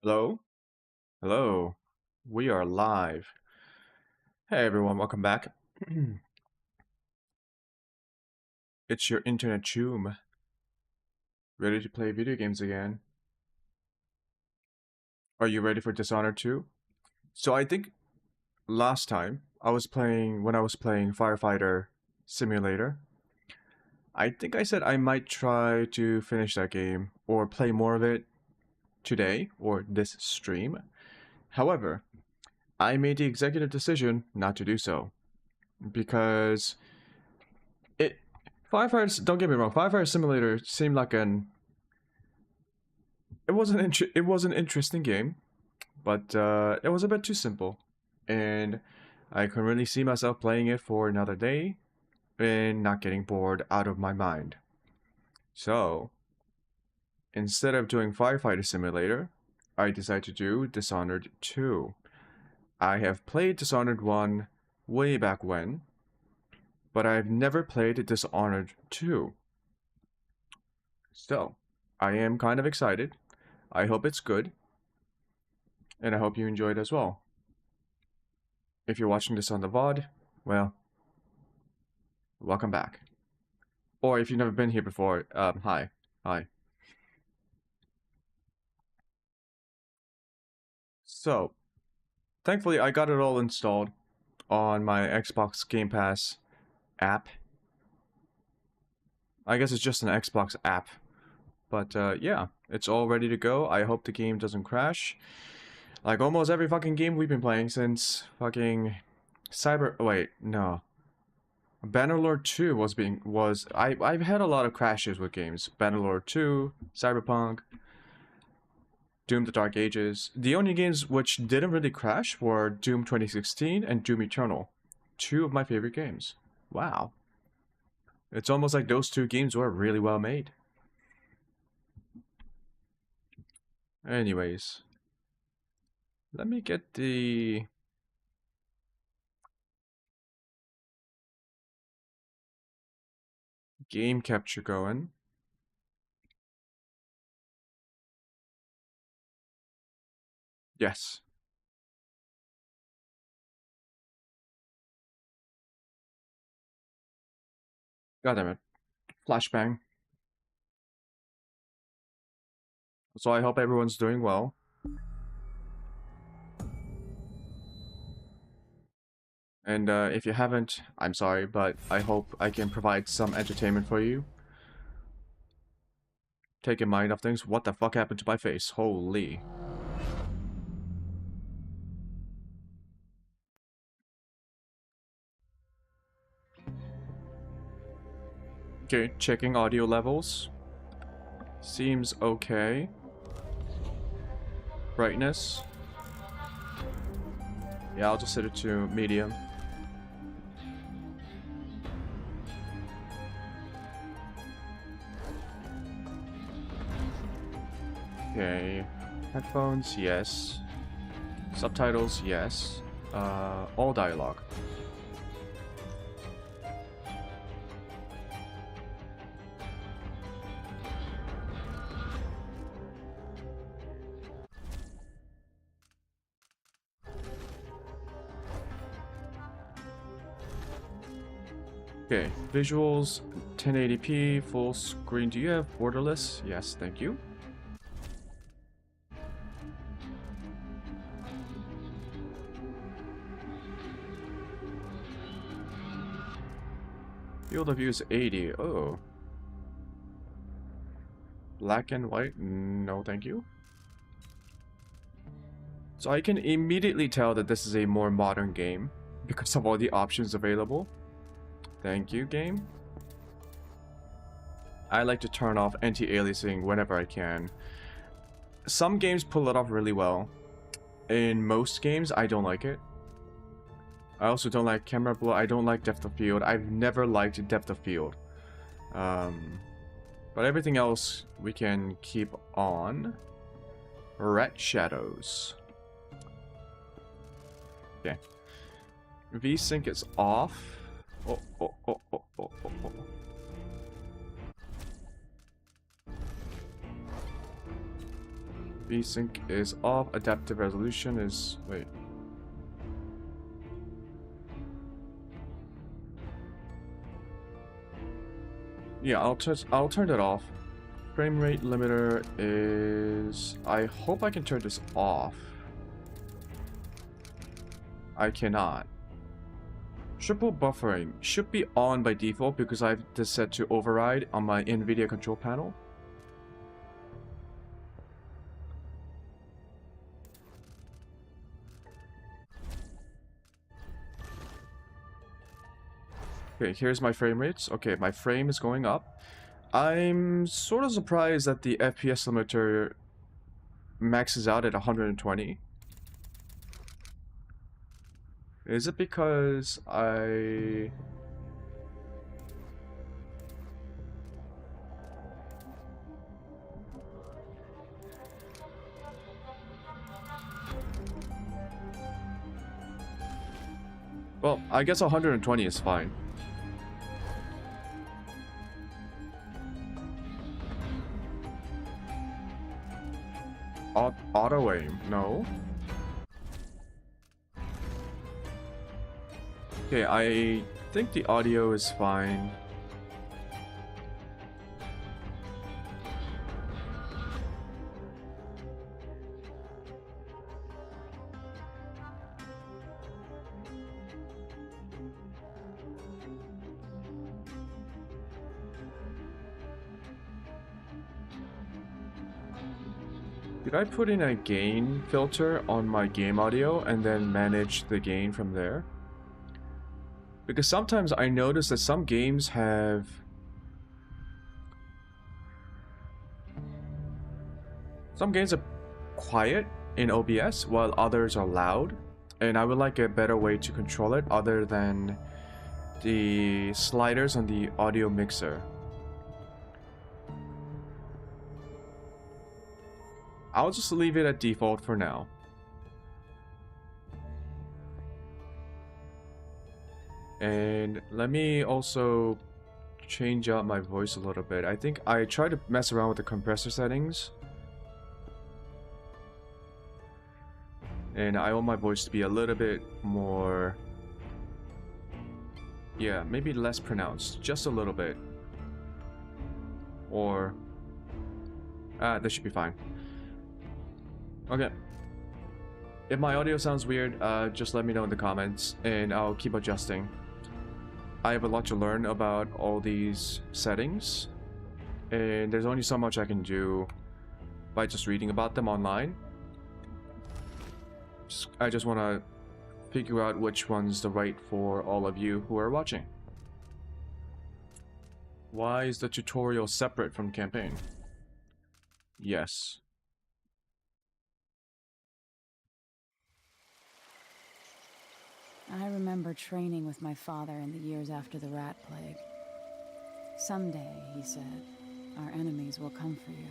Hello? Hello. We are live. Hey everyone, welcome back. It's your internet Choom, ready to play video games again. Are you ready for Dishonored 2? So I think last time when I was playing Firefighter Simulator, I think I said I might try to finish that game or play more of it today or this stream. However, I made the executive decision not to do so because it don't get me wrong, Firefighter Simulator seemed like it was an interesting game, but it was a bit too simple, and I couldn't really see myself playing it for another day and not getting bored out of my mind. So instead of doing Firefighter Simulator, I decided to do Dishonored 2. I have played Dishonored 1 way back when, but I've never played Dishonored 2. So, I am kind of excited. I hope it's good, and I hope you enjoy it as well. If you're watching this on the VOD, well, welcome back. Or if you've never been here before, hi. Hi. So, thankfully I got it all installed on my Xbox Game Pass app. I guess it's just an Xbox app. But yeah, it's all ready to go. I hope the game doesn't crash. Like almost every fucking game we've been playing since fucking Bannerlord 2 I've had a lot of crashes with games. Bannerlord 2, Cyberpunk, Doom the Dark Ages. The only games which didn't really crash were Doom 2016 and Doom Eternal. Two of my favorite games. Wow. It's almost like those two games were really well made. Anyways. Let me get the game capture going. Yes. God damn it. Flashbang. So I hope everyone's doing well. And if you haven't, I'm sorry, but I hope I can provide some entertainment for you. Taking mind of things. What the fuck happened to my face? Holy. Okay, checking audio levels. Seems okay. Brightness. Yeah, I'll just set it to medium. Okay. Headphones, yes. Subtitles, yes. All dialogue. Okay, visuals, 1080p, full screen. Do you have borderless? Yes, thank you. Field of view is 80. Oh. Black and white? No, thank you. So I can immediately tell that this is a more modern game because of all the options available. Thank you, game. I like to turn off anti-aliasing whenever I can. Some games pull it off really well. In most games, I don't like it. I also don't like camera blur. I don't like depth of field. I've never liked depth of field. But everything else we can keep on. Red shadows. Okay. VSync is off. Oh. VSync is off. Adaptive resolution is... wait. Yeah, I'll turn that off. Frame rate limiter is... I hope I can turn this off. I cannot. Triple buffering should be on by default because I have this set to override on my NVIDIA control panel. Okay, here's my frame rates. Okay, my frame is going up. I'm sort of surprised that the FPS limiter maxes out at 120. Is it because I... well, I guess 120 is fine. Auto aim, no. Okay, I think the audio is fine. Did I put in a gain filter on my game audio and then manage the gain from there? Because sometimes I notice that some games have... some games are quiet in OBS while others are loud. And I would like a better way to control it other than the sliders on the audio mixer. I'll just leave it at default for now. And let me also change out my voice a little bit. I think I tried to mess around with the compressor settings. And I want my voice to be a little bit more... yeah, maybe less pronounced. Just a little bit. Or... this should be fine. Okay. If my audio sounds weird, just let me know in the comments, and I'll keep adjusting. I have a lot to learn about all these settings, and there's only so much I can do by just reading about them online. I just want to figure out which one's the right for all of you who are watching. Why is the tutorial separate from campaign? Yes. I remember training with my father in the years after the rat plague. Someday, he said, our enemies will come for you.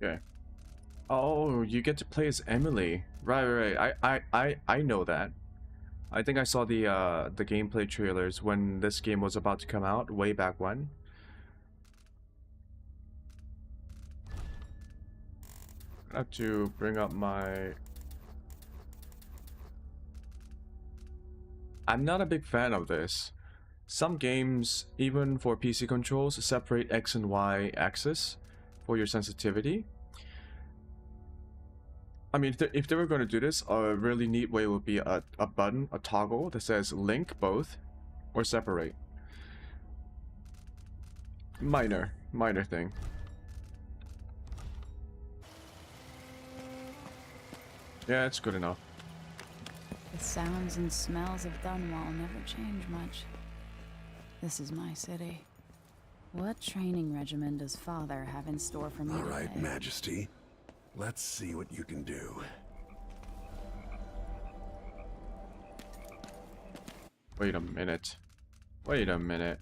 Okay. Oh, you get to play as Emily. Right. I know that. I think I saw the gameplay trailers when this game was about to come out, way back when. I have to bring up my... I'm not a big fan of this. Some games, even for PC controls, separate X and Y axis for your sensitivity. I mean, if they were going to do this, a really neat way would be a button, a toggle that says link both or separate. Minor thing. Yeah, it's good enough. The sounds and smells of Dunwall never change much. This is my city. What training regimen does Father have in store for me today? All right, Majesty. Let's see what you can do. Wait a minute. Wait a minute.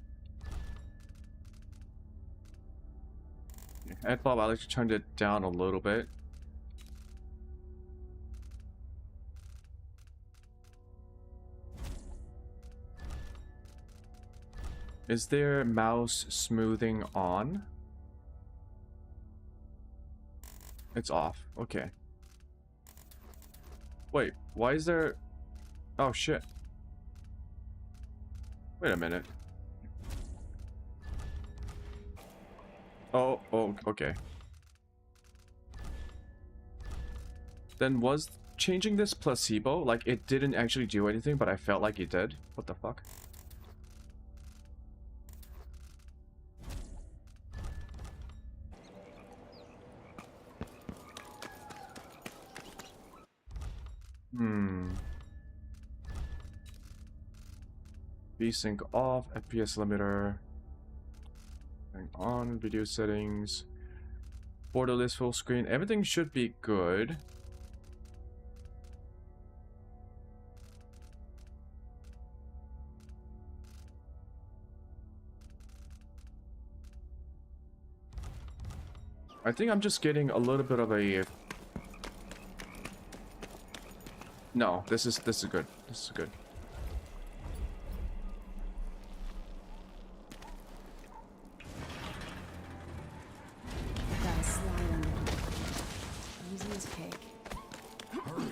Head Bob, I like to turn it down a little bit. Is there mouse smoothing on? It's off. Okay. Wait, why is there... Oh, shit. Wait a minute. Oh, okay. Then was changing this placebo? Like, it didn't actually do anything, but I felt like it did? What the fuck? VSync off, FPS limiter. Hang on, video settings. Borderless full screen. Everything should be good. I think I'm just getting a little bit of a... No, this is good. This is good. Gotta slide under. Easy as cake. Hurry.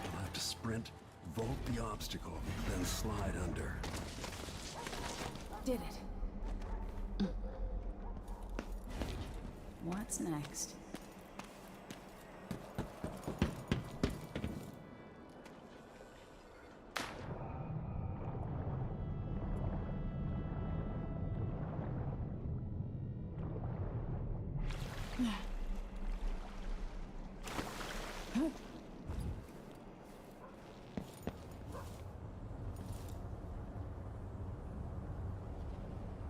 You'll have to sprint, vault the obstacle, then slide under. Did it. What's next?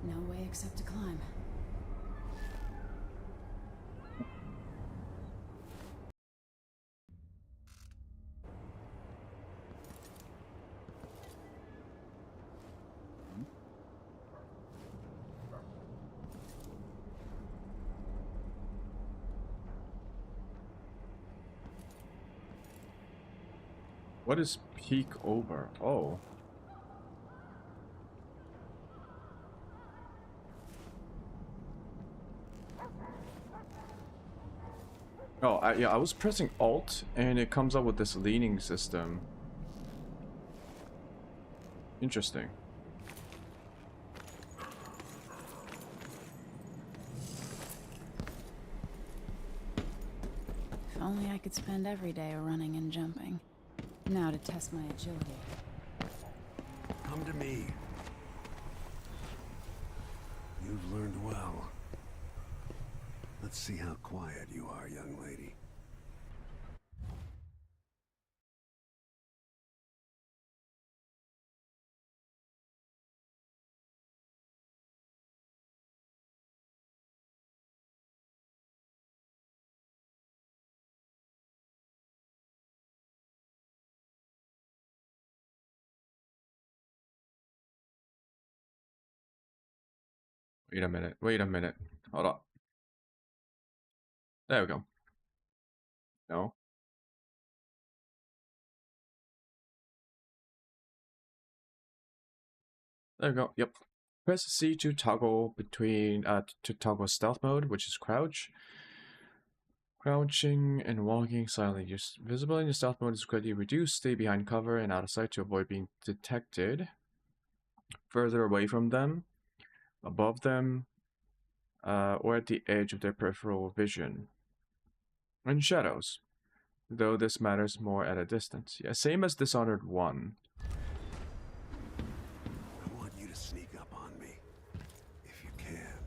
No way except to climb. What is peek over? Oh. Oh, yeah, I was pressing Alt and it comes up with this leaning system. Interesting. If only I could spend every day running and jumping. Now to test my agility. Come to me. You've learned well. Let's see how quiet you are, young lady. Wait a minute. Wait a minute. Hold up. There we go. No. There we go. Yep. Press C to toggle between to toggle stealth mode, which is crouch. Crouching and walking silently. Your visibility in your stealth mode is greatly reduced. Stay behind cover and out of sight to avoid being detected. Further away from them, above them, or at the edge of their peripheral vision. And shadows, though this matters more at a distance. Yeah, same as Dishonored 1. I want you to sneak up on me, if you can.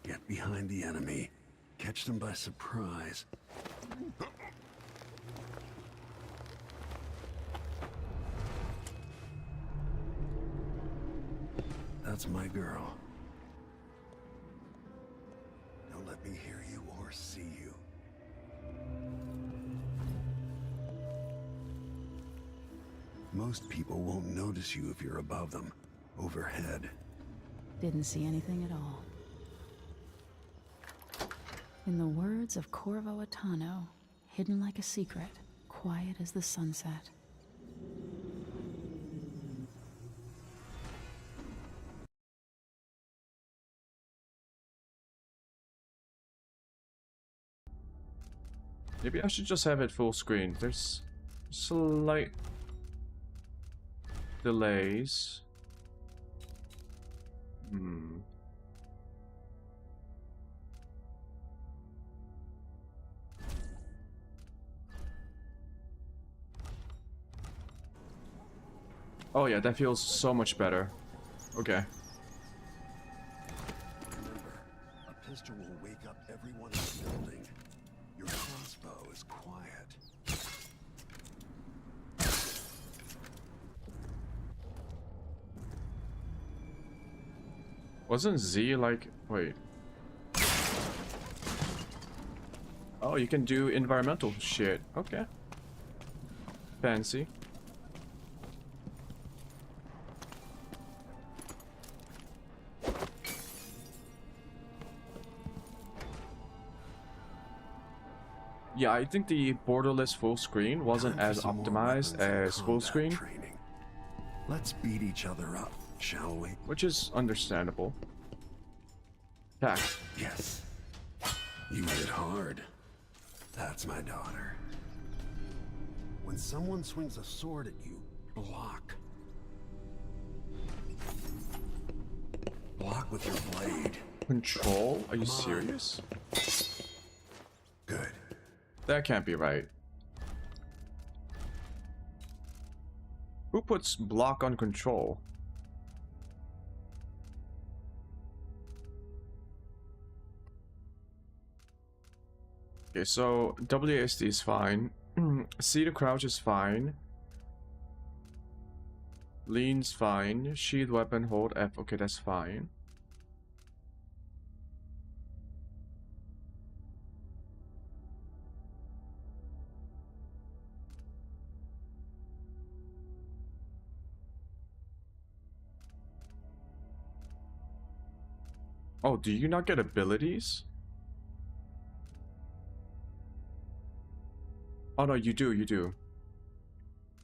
Get behind the enemy. Catch them by surprise. That's my girl. Don't let me hear you or see you. Most people won't notice you if you're above them, overhead. Didn't see anything at all. In the words of Corvo Atano, hidden like a secret, quiet as the sunset. Maybe I should just have it full screen. There's slight delays. Oh yeah, that feels so much better. Okay. Remember, a pistol will wake up everyone in the building. Your crossbow is quiet. Wasn't Z like... Wait. Oh, you can do environmental shit. Okay. Fancy. Yeah, I think the borderless full screen wasn't Time for as some more optimized weapons and as full combat screen, training. Let's beat each other up, shall we? which is understandable. Attack. Yes. You hit hard. That's my daughter. When someone swings a sword at you, block. Block with your blade. Control? Are you serious? Good. That can't be right. Who puts block on control? Okay, so WASD is fine. C to crouch is fine. Lean's fine. Sheath weapon, hold F. Okay, that's fine. Oh, do you not get abilities? Oh no, you do, you do.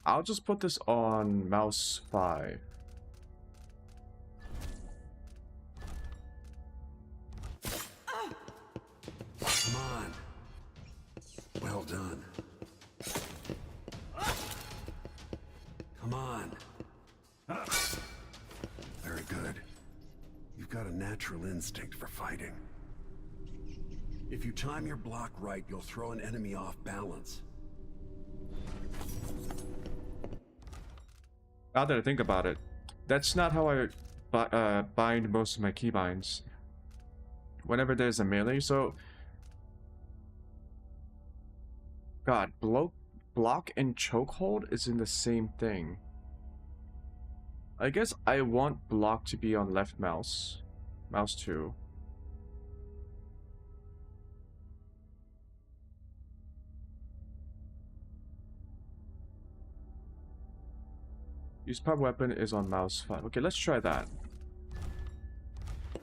I'll just put this on mouse 5. Come on. Well done. Come on. Very good. You've got a natural instinct for fighting. If you time your block right, you'll throw an enemy off balance. Now that I think about it, that's not how I bind most of my keybinds. Whenever there's a melee, so... God, block and chokehold is in the same thing. I guess I want block to be on left mouse. Mouse 2. Use power weapon is on mouse 5. Okay, let's try that.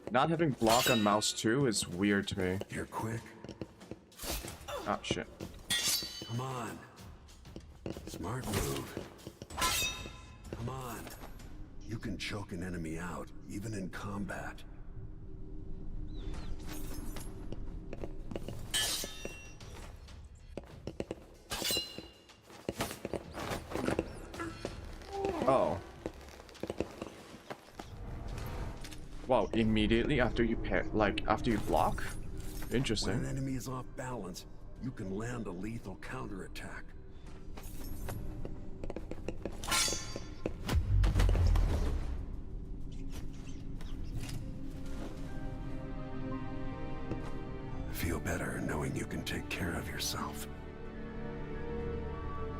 Not having block on mouse 2 is weird to me. You're quick. Ah, shit. Come on. Smart move. Come on. You can choke an enemy out, even in combat. Oh. Wow, immediately after you after you block? When Interesting. an enemy is off balance, you can land a lethal counterattack. Feel better knowing you can take care of yourself.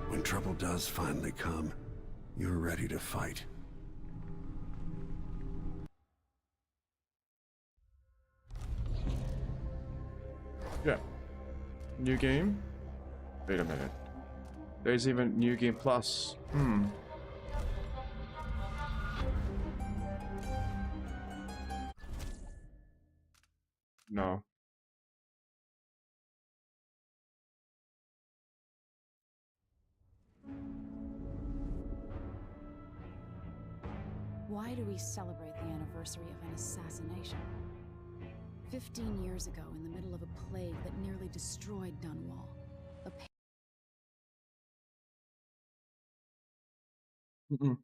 When trouble does finally come, you're ready to fight. Yeah. New game? Wait a minute. There's even New Game Plus. No. Why do we celebrate the anniversary of an assassination? 15 years ago, in the middle of a plague that nearly destroyed Dunwall, a Mm-mm.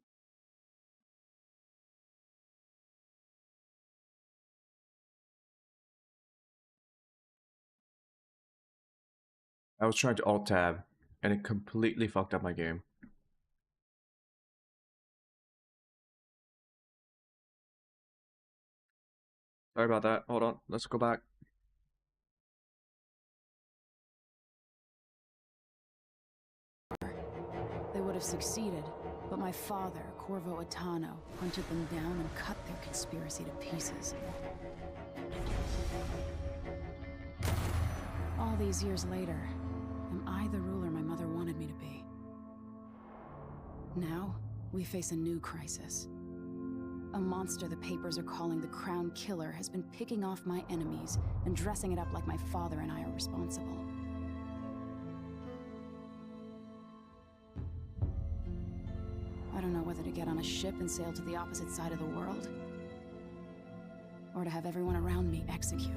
I was trying to alt tab, and it completely fucked up my game. Sorry about that. Hold on. Let's go back. They would have succeeded, but my father, Corvo Attano, hunted them down and cut their conspiracy to pieces. All these years later, am I the ruler my mother wanted me to be? Now, we face a new crisis. A monster the papers are calling the Crown Killer has been picking off my enemies and dressing it up like my father and I are responsible. I don't know whether to get on a ship and sail to the opposite side of the world, or to have everyone around me executed.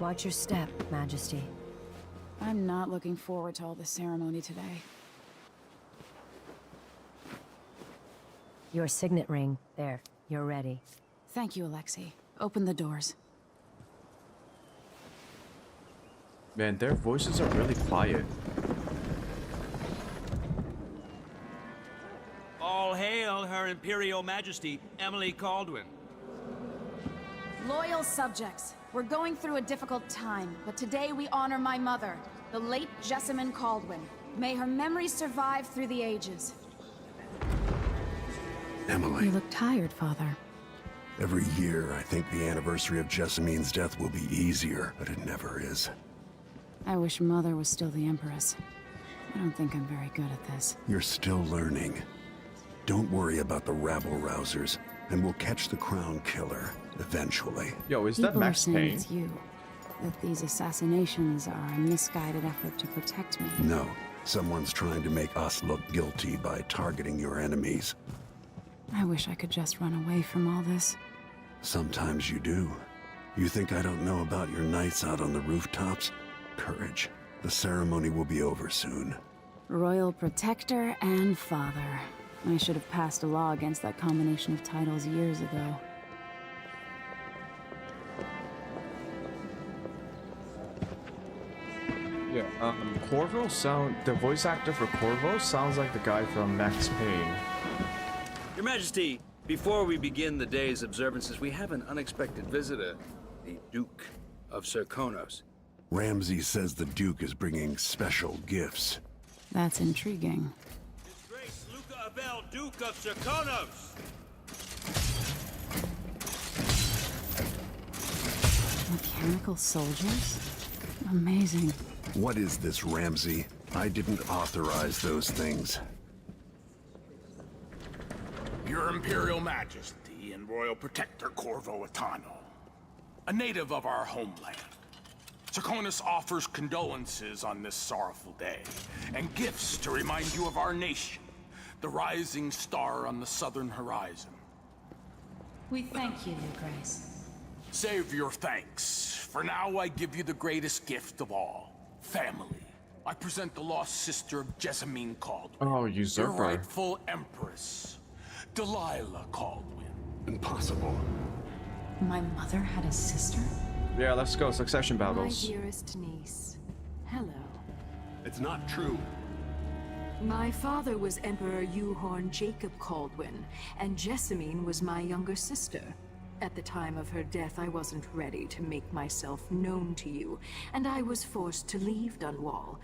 Watch your step, Majesty. I'm not looking forward to all this ceremony today. Your signet ring. There. You're ready. Thank you, Alexei. Open the doors. Man, their voices are really quiet. All hail Her Imperial Majesty, Emily Caldwin. Loyal subjects, we're going through a difficult time, but today we honor my mother, the late Jessamine Caldwin. May her memory survive through the ages. Emily, You look tired, Father. every year I think the anniversary of Jessamine's death will be easier, but it never is. I wish Mother was still the Empress. I don't think I'm very good at this. You're still learning. Don't worry about the rabble-rousers, and we'll catch the Crown Killer, eventually. Yo, is that People are Max saying Payne? it's you. That these assassinations are a misguided effort to protect me. No, someone's trying to make us look guilty by targeting your enemies. I wish I could just run away from all this. Sometimes you do. You think I don't know about your nights out on the rooftops? Courage. The ceremony will be over soon. Royal Protector and Father. I should have passed a law against that combination of titles years ago. Yeah, Corvo the voice actor for Corvo sounds like the guy from Max Payne. Your Majesty, before we begin the day's observances, we have an unexpected visitor, the Duke of Serkonos. Ramsey says the Duke is bringing special gifts. That's intriguing. His Grace Luca Abel, Duke of Serkonos! Mechanical soldiers? Amazing. What is this, Ramsey? I didn't authorize those things. Your Imperial Majesty and Royal Protector Corvo Attano, a native of our homeland. Serkonos offers condolences on this sorrowful day, and gifts to remind you of our nation, the rising star on the southern horizon. We thank you, Your Grace. Save your thanks. For now, I give you the greatest gift of all, family. I present the lost sister of Jessamine Caldwin. Oh, Your usurper. rightful empress, Delilah Caldwin. Impossible. My mother had a sister? Yeah, let's go. Succession My battles. dearest niece, hello. It's not true. My father was Emperor Yuhorn Jacob Caldwin, and Jessamine was my younger sister. At the time of her death, I wasn't ready to make myself known to you, and I was forced to leave Dunwall.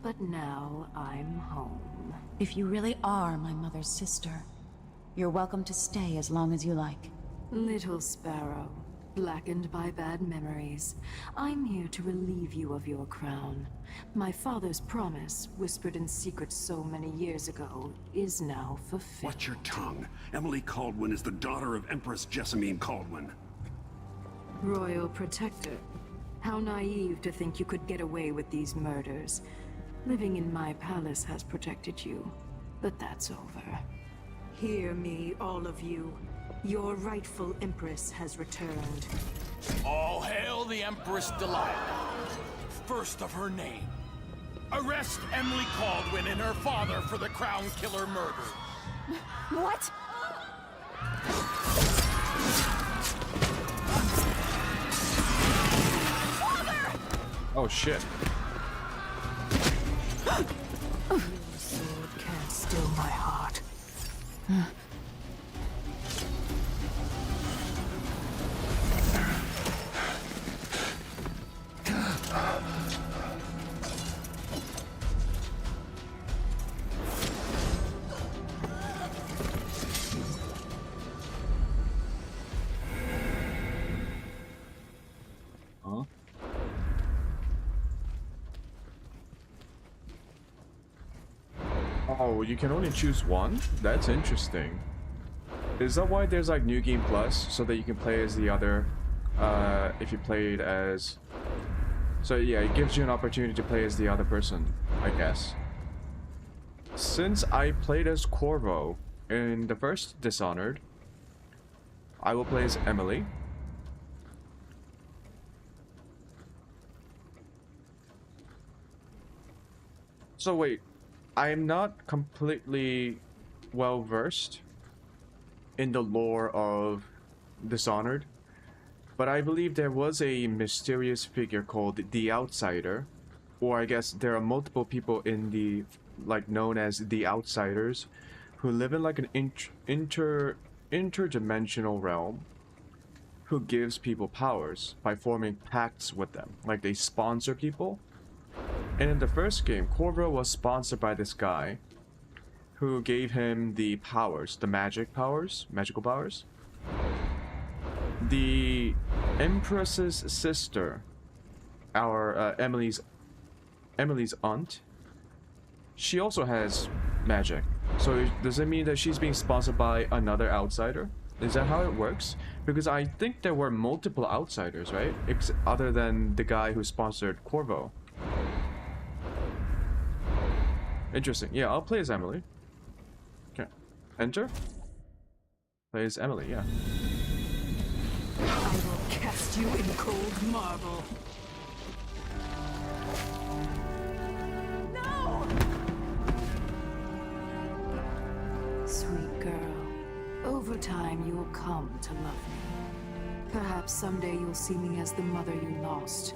But now I'm home. If you really are my mother's sister, you're welcome to stay as long as you like. Little Sparrow, blackened by bad memories. I'm here to relieve you of your crown. My father's promise, whispered in secret so many years ago, is now fulfilled. Watch your tongue. Emily Caldwin is the daughter of Empress Jessamine Caldwin. Royal Protector. How naive to think you could get away with these murders. Living in my palace has protected you, but that's over. Hear me, all of you. Your rightful Empress has returned. All hail the Empress Delilah, first of her name. Arrest Emily Caldwin and her father for the Crown Killer murder. What? Oh shit. Your sword can't still my heart. Huh? Oh, you can only choose one? That's interesting. Is that why there's like New Game Plus, so that you can play as the other, if you played as... So yeah, it gives you an opportunity to play as the other person, I guess. Since I played as Corvo in the first Dishonored, I will play as Emily. So wait, I'm not completely well versed in the lore of Dishonored, but I believe there was a mysterious figure called the Outsider, or I guess there are multiple people in the, like, known as the Outsiders, who live in like an interdimensional realm, who gives people powers by forming pacts with them, like they sponsor people. And in the first game, Corvo was sponsored by this guy who gave him the powers, the magical powers. The Empress's sister, our Emily's aunt, she also has magic. So does it mean that she's being sponsored by another outsider? Is that how it works? Because I think there were multiple outsiders, right? Other than the guy who sponsored Corvo. Interesting. Yeah, I'll play as Emily. Okay. Enter. Play as Emily, yeah. I will cast you in cold marble. No! Sweet girl, over time you'll come to love me. Perhaps someday you'll see me as the mother you lost.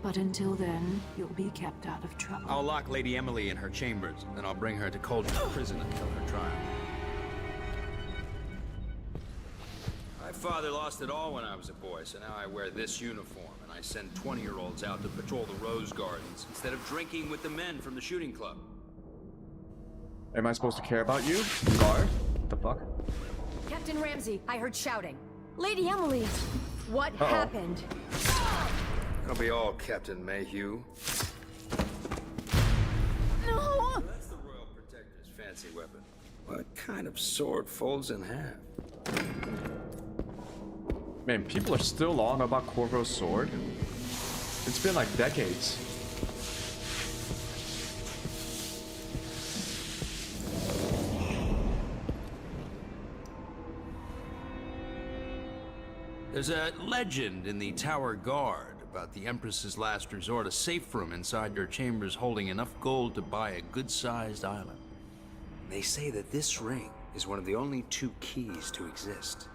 But until then, you'll be kept out of trouble. I'll lock Lady Emily in her chambers, then I'll bring her to Cauldron's prison until her trial. My father lost it all when I was a boy, so now I wear this uniform, and I send 20-year-olds out to patrol the rose gardens instead of drinking with the men from the shooting club. Am I supposed to care about you, guard? What the fuck? Captain Ramsey, I heard shouting. Lady Emily, what Uh-oh. happened? That'll be all, Captain Mayhew. No! That's the Royal Protector's fancy weapon. What kind of sword folds in half? Man, people are still on about Corvo's sword. It's been like decades. There's a legend in the Tower Guard about the Empress's last resort, a safe room inside your chambers holding enough gold to buy a good-sized island. They say that this ring is one of the only 2 keys to exist.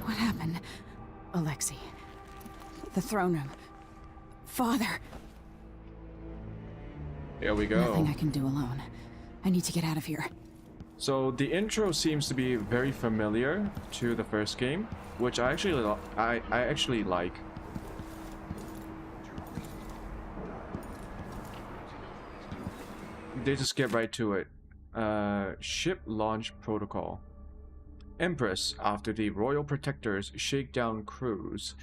What happened? Alexei. The throne room. Father. Here we go. Nothing I can do alone. I need to get out of here. So the intro seems to be very familiar to the first game, which I actually like. They just get right to it. Ship launch protocol. Empress, after the Royal Protector's shakedown cruise,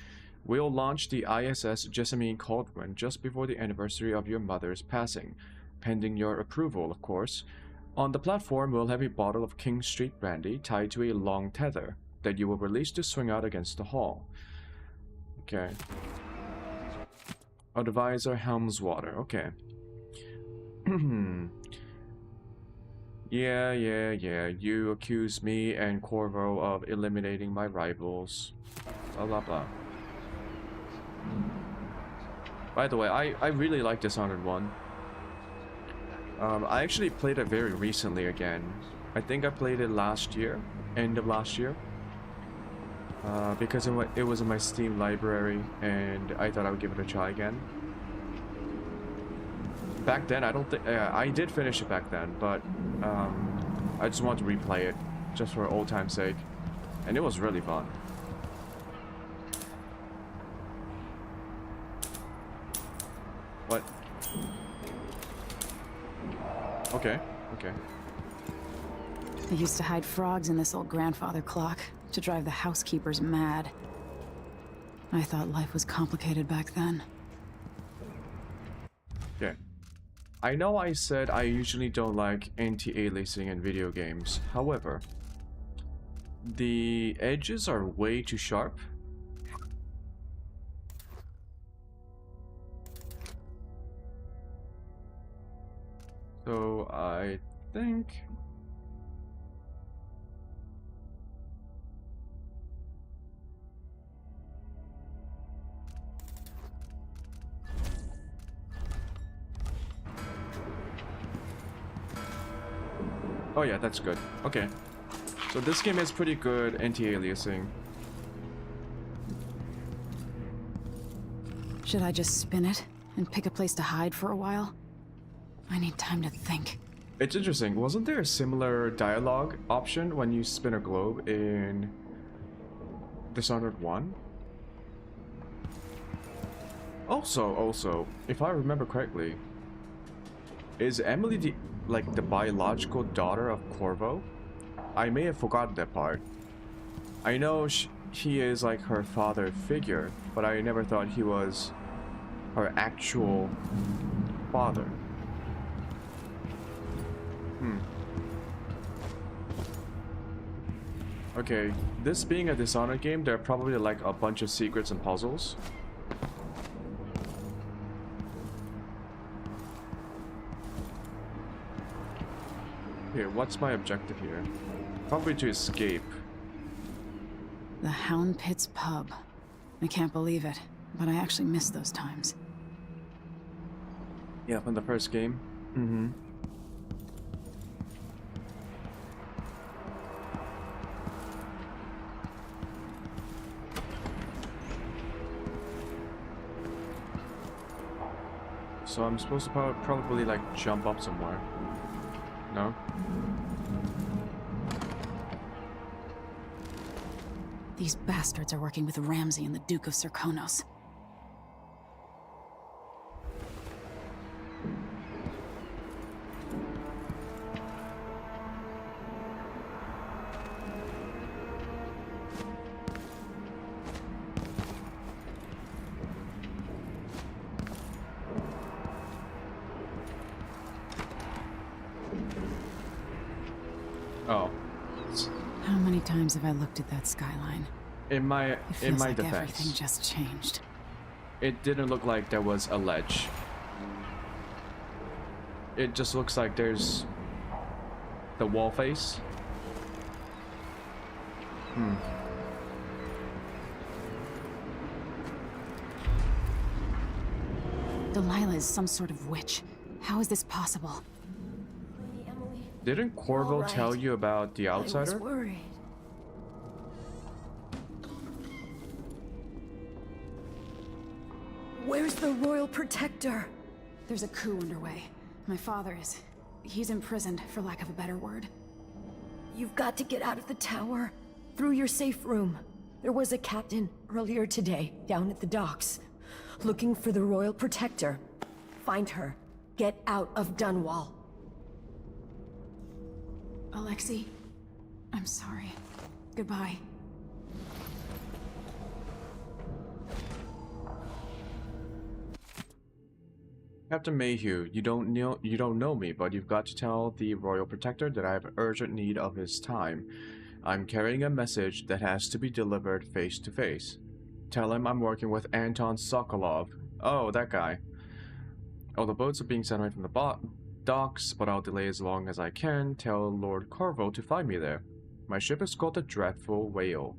will launch the ISS Jessamine Caldwin just before the anniversary of your mother's passing, pending your approval, of course. On the platform, we'll have a bottle of King Street brandy tied to a long tether that you will release to swing out against the hull. Okay. Advisor Helmswater. Okay. Yeah. You accuse me and Corvo of eliminating my rivals. Blah blah blah. By the way, I really like Dishonored 1. I actually played it very recently again. I think I played it last year, end of last year. Because it was in my Steam library and I thought I would give it a try again. Back then, I don't think I did finish it back then, but I just wanted to replay it just for old time's sake, and it was really fun. What? Okay. I used to hide frogs in this old grandfather clock to drive the housekeepers mad. I thought life was complicated back then. Okay. I know I said I usually don't like anti-aliasing in video games. However, the edges are way too sharp. So I think... Oh yeah, that's good. Okay. So this game is pretty good anti-aliasing. Should I just spin it and pick a place to hide for a while? I need time to think. It's interesting. Wasn't there a similar dialogue option when you spin a globe in Dishonored 1? Also, if I remember correctly, is Emily the biological daughter of Corvo? I may have forgotten that part. I know he is like her father figure, but I never thought he was her actual father. Okay, this being a Dishonored game, there are probably like a bunch of secrets and puzzles. Here, what's my objective here? Probably to escape. The Hound Pit's pub. I can't believe it, but I actually miss those times. Yeah, from the first game. Mm-hmm. So I'm supposed to probably like jump up somewhere. No? These bastards are working with Ramsey and the Duke of Serkonos. Oh. How many times have I looked at that skyline? In my It feels like defense, everything just changed. it didn't look like there was a ledge. It just looks like there's the wall face. Delilah is some sort of witch. How is this possible? Lady Emily, Didn't Corvo right. tell you about the I was outsider? worried. Where's the Royal Protector? There's a coup underway. My father is... he's imprisoned, for lack of a better word. You've got to get out of the tower. Through your safe room. There was a captain earlier today, down at the docks. Looking for the Royal Protector. Find her. Get out of Dunwall. Alexei, I'm sorry. Goodbye. Captain Mayhew, you don't know me, but you've got to tell the Royal Protector that I have urgent need of his time. I'm carrying a message that has to be delivered face to face. Tell him I'm working with Anton Sokolov. Oh, that guy. All the boats are being sent away from the docks, but I'll delay as long as I can. Tell Lord Corvo to find me there. My ship is called the Dreadful Whale.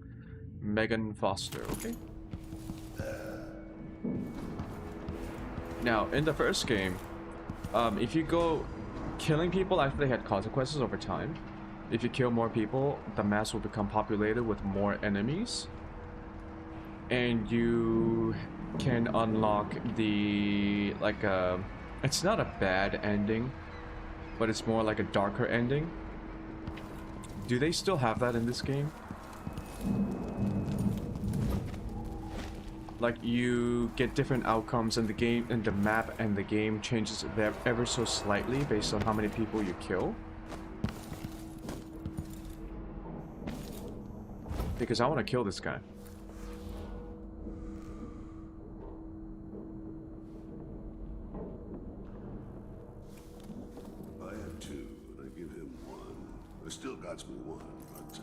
Megan Foster, okay? Now, in the first game, if you go killing people actually had consequences over time. If you kill more people, the maps will become populated with more enemies. And you can unlock the, like it's not a bad ending, but it's more like a darker ending. Do they still have that in this game? Like, you get different outcomes in the game, and the map and the game changes ever so slightly based on how many people you kill. Because I want to kill this guy. I have two, and I give him one. It still got me one, but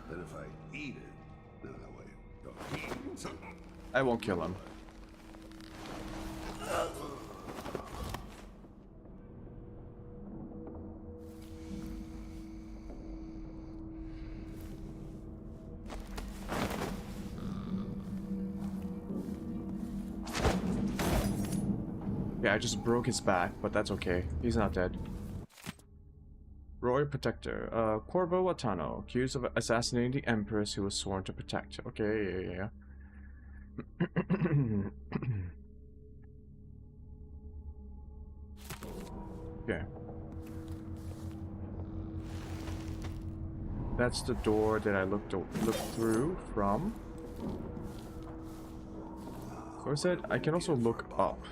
then if I eat it, no, wait, don't eat something. I won't kill him. Yeah, I just broke his back, but that's okay. He's not dead. Royal Protector. Corvo Watano, accused of assassinating the Empress who was sworn to protect. Okay, yeah. Okay. That's the door that I looked through from. So I said I can also look up.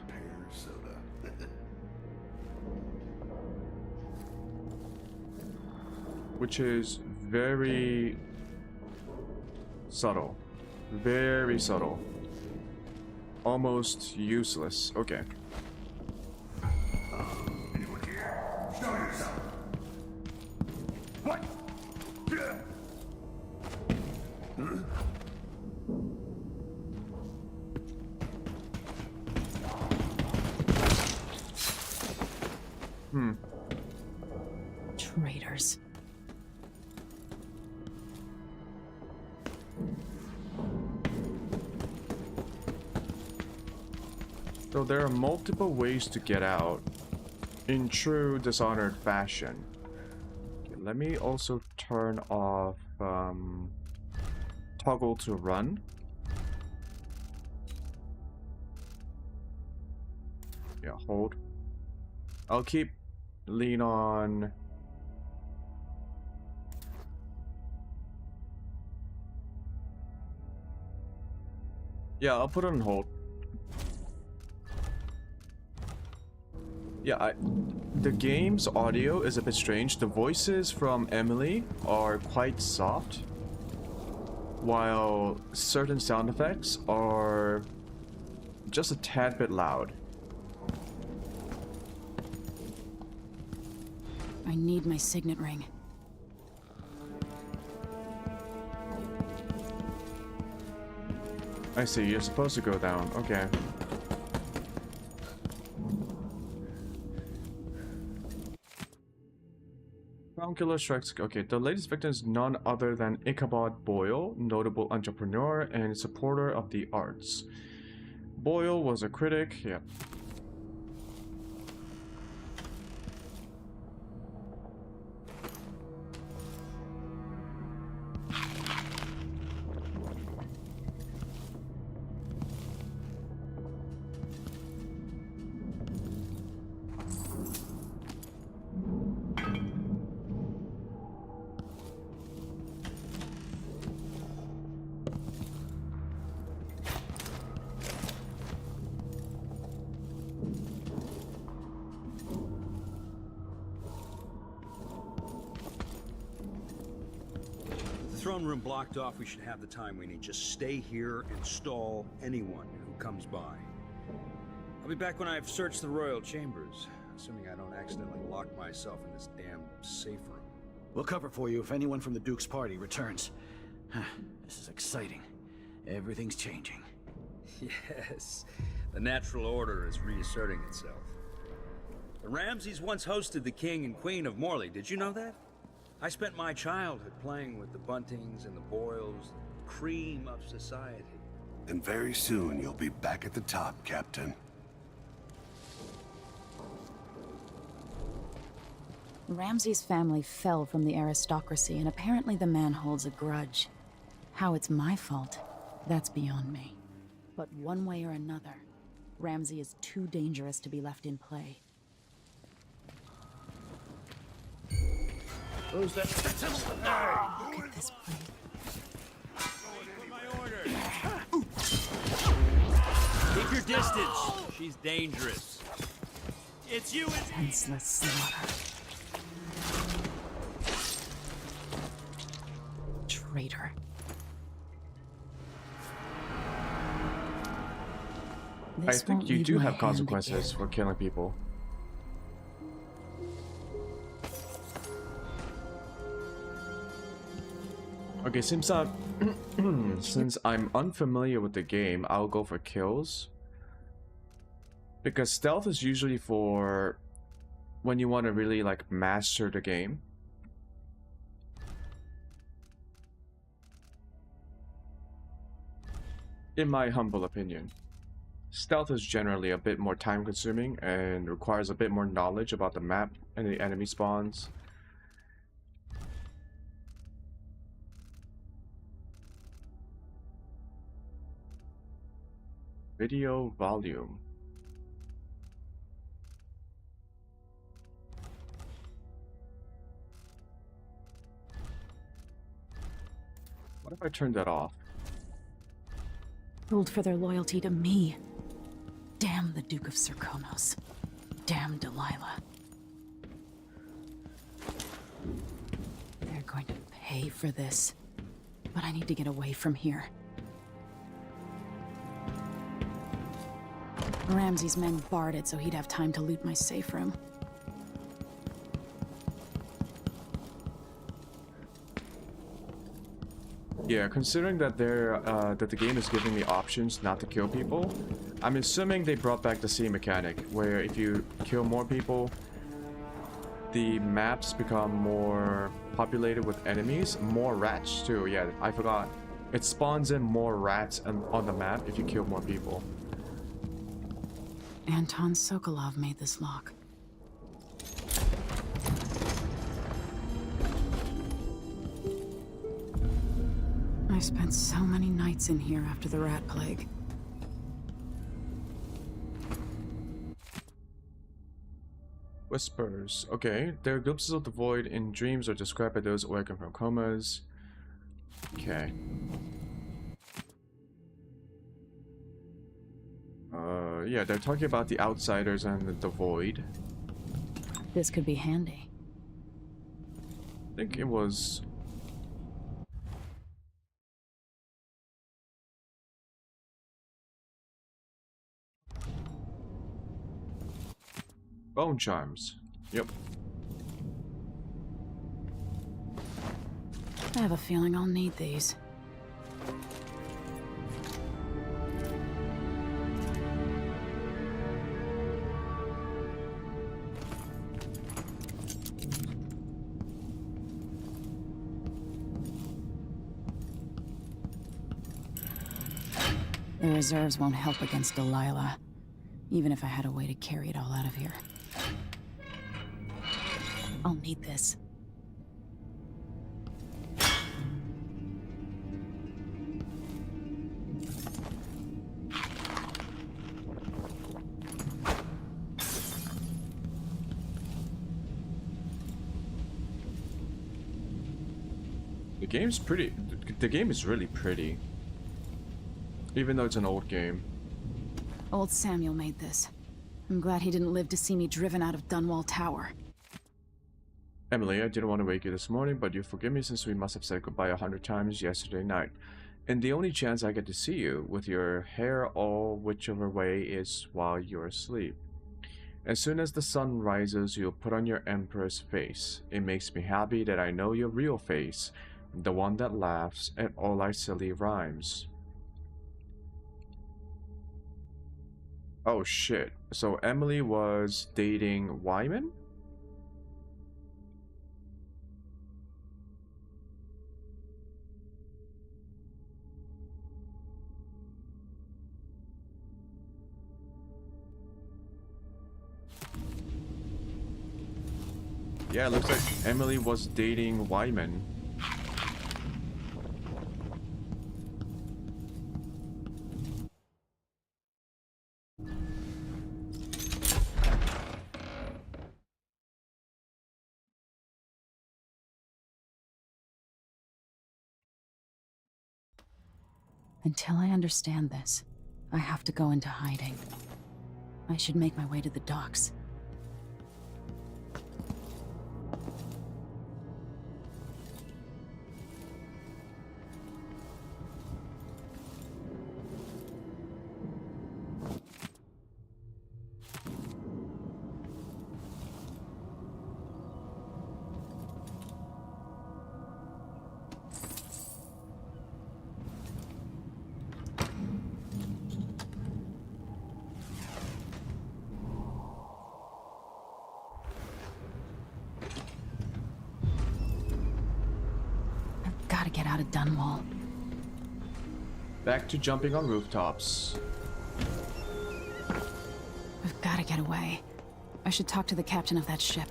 Which is very subtle. Very subtle. Almost useless. Okay. Anyone here? Show yourself. What? Traitors. So there are multiple ways to get out in true Dishonored fashion. Okay, let me also turn off toggle to run. Yeah, hold. I'll keep lean on. Yeah, I'll put it on hold. Yeah, the game's audio is a bit strange. The voices from Emily are quite soft, while certain sound effects are just a tad bit loud. I need my signet ring. I see, you're supposed to go down. Okay. Crown Killer strikes. Okay, the latest victim is none other than Ichabod Boyle, notable entrepreneur and supporter of the arts. Boyle was a critic. Yep. throne room blocked off, we should have the time we need. Just stay here and stall anyone who comes by. I'll be back when I've searched the royal chambers, assuming I don't accidentally lock myself in this damn safe room. We'll cover for you if anyone from the Duke's party returns. This is exciting. Everything's changing. Yes, the natural order is reasserting itself. The Ramseys once hosted the King and Queen of Morley, did you know that? I spent my childhood playing with the Buntings and the Boyles, the cream of society. And very soon you'll be back at the top, Captain. Ramsay's family fell from the aristocracy, and apparently the man holds a grudge. How it's my fault, that's beyond me. But one way or another, Ramsay is too dangerous to be left in play. Who's that? Look at this place. Keep your distance. She's dangerous. It's you. Senseless slaughter. Traitor. I think you do have consequences for killing people. Okay, since I'm unfamiliar with the game, I'll go for kills. Because stealth is usually for when you want to really like master the game. In my humble opinion. Stealth is generally a bit more time consuming and requires a bit more knowledge about the map and the enemy spawns. Video volume. What if I turn that off? Killed for their loyalty to me. Damn the Duke of Serkonos. Damn Delilah. They're going to pay for this. But I need to get away from here. Ramsay's men barred it so he'd have time to loot my safe room. Yeah, considering that that the game is giving me options not to kill people, I'm assuming they brought back the same mechanic where if you kill more people, the maps become more populated with enemies, more rats too. Yeah, I forgot. It spawns in more rats on the map if you kill more people. Anton Sokolov made this lock. I spent so many nights in here after the rat plague. Whispers. Okay, there are glimpses of the void in dreams are described by those awakened from comas. Okay. Yeah, they're talking about the outsiders and the void. This could be handy. I think it was... Bone chimes. Yep. I have a feeling I'll need these. The reserves won't help against Delilah, even if I had a way to carry it all out of here. I'll need this. The game's pretty... The game is really pretty. Even though it's an old game. Old Samuel made this. I'm glad he didn't live to see me driven out of Dunwall Tower. Emily, I didn't want to wake you this morning, but you forgive me since we must have said goodbye 100 times yesterday night. And the only chance I get to see you with your hair all whichever way is while you're asleep. As soon as the sun rises, you'll put on your emperor's face. It makes me happy that I know your real face, the one that laughs at all our silly rhymes. Oh shit. So Emily was dating Wyman? Yeah, it looks like Emily was dating Wyman. Until I understand this, I have to go into hiding. I should make my way to the docks. Gotta get out of Dunwall. Back to jumping on rooftops. I've gotta get away. I should talk to the captain of that ship.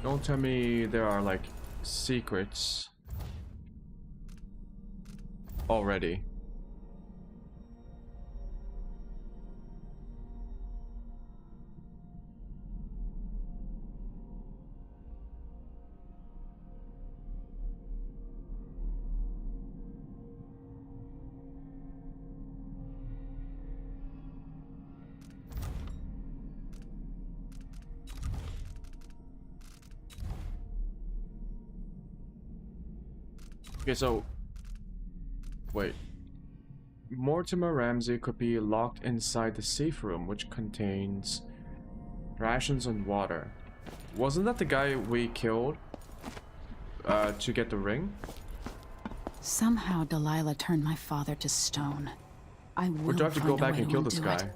Don't tell me there are like secrets already. Okay, so wait. Mortimer Ramsey could be locked inside the safe room, which contains rations and water. Wasn't that the guy we killed to get the ring? Somehow Delilah turned my father to stone. I will Or do I have to go find a back way and to kill this undo it. guy?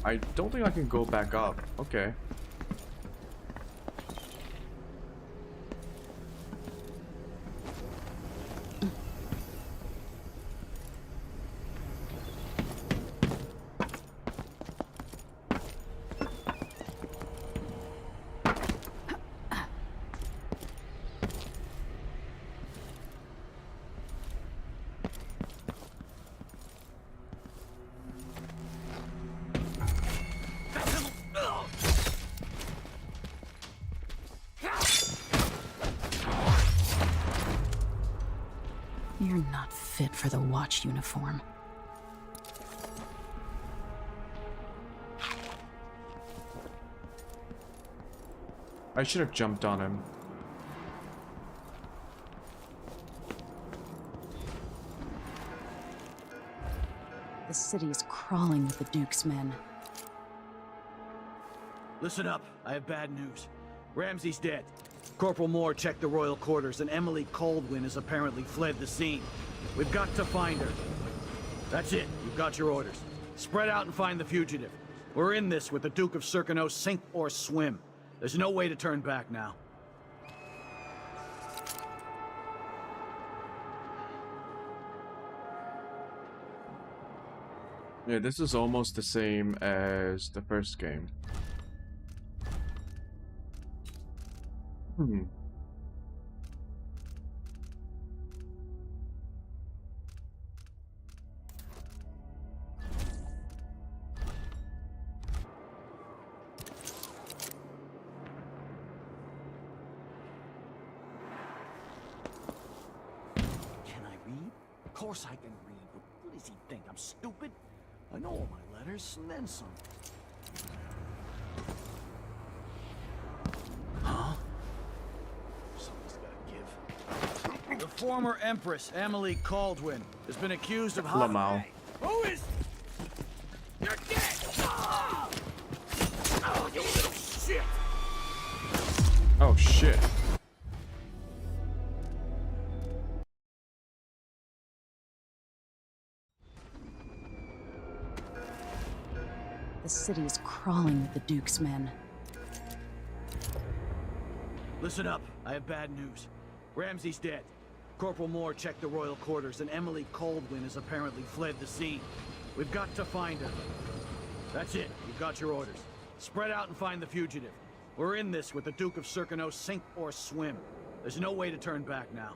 I don't think I can go back up. Okay. You're not fit for the watch uniform. I should have jumped on him. The city is crawling with the Duke's men. Listen up, I have bad news. Ramsey's dead. Corporal Moore checked the royal quarters, and Emily Caldwin has apparently fled the scene. We've got to find her. That's it, you've got your orders. Spread out and find the fugitive. We're in this with the Duke of Circano, sink or swim. There's no way to turn back now. Yeah, this is almost the same as the first game. Hmm. course I can read. What does he think? I'm stupid? I know all my letters, and then some. Huh? Something's gotta give. The former Empress, Emily Caldwin, has been accused of... Lamau. Who is... You're dead! Oh, you little shit! Oh shit. The city's crawling with the Duke's men. Listen up, I have bad news. Ramsey's dead. Corporal Moore checked the royal quarters, and Emily Caldwin has apparently fled the scene. We've got to find her. That's it, you've got your orders. Spread out and find the fugitive. We're in this with the Duke of Serkino, sink or swim. There's no way to turn back now.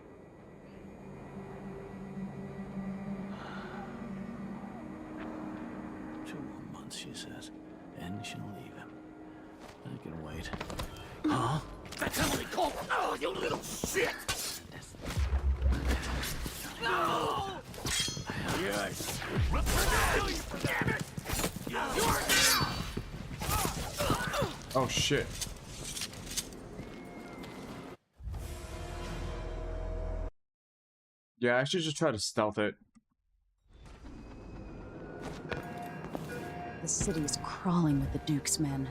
2 more months, she says, and she'll leave him. I can wait. Huh? That's Emily Caldwin! Oh, you little shit! No! Yes! Damn it! Oh shit. Yeah, I should just try to stealth it. The city's crawling with the Duke's men.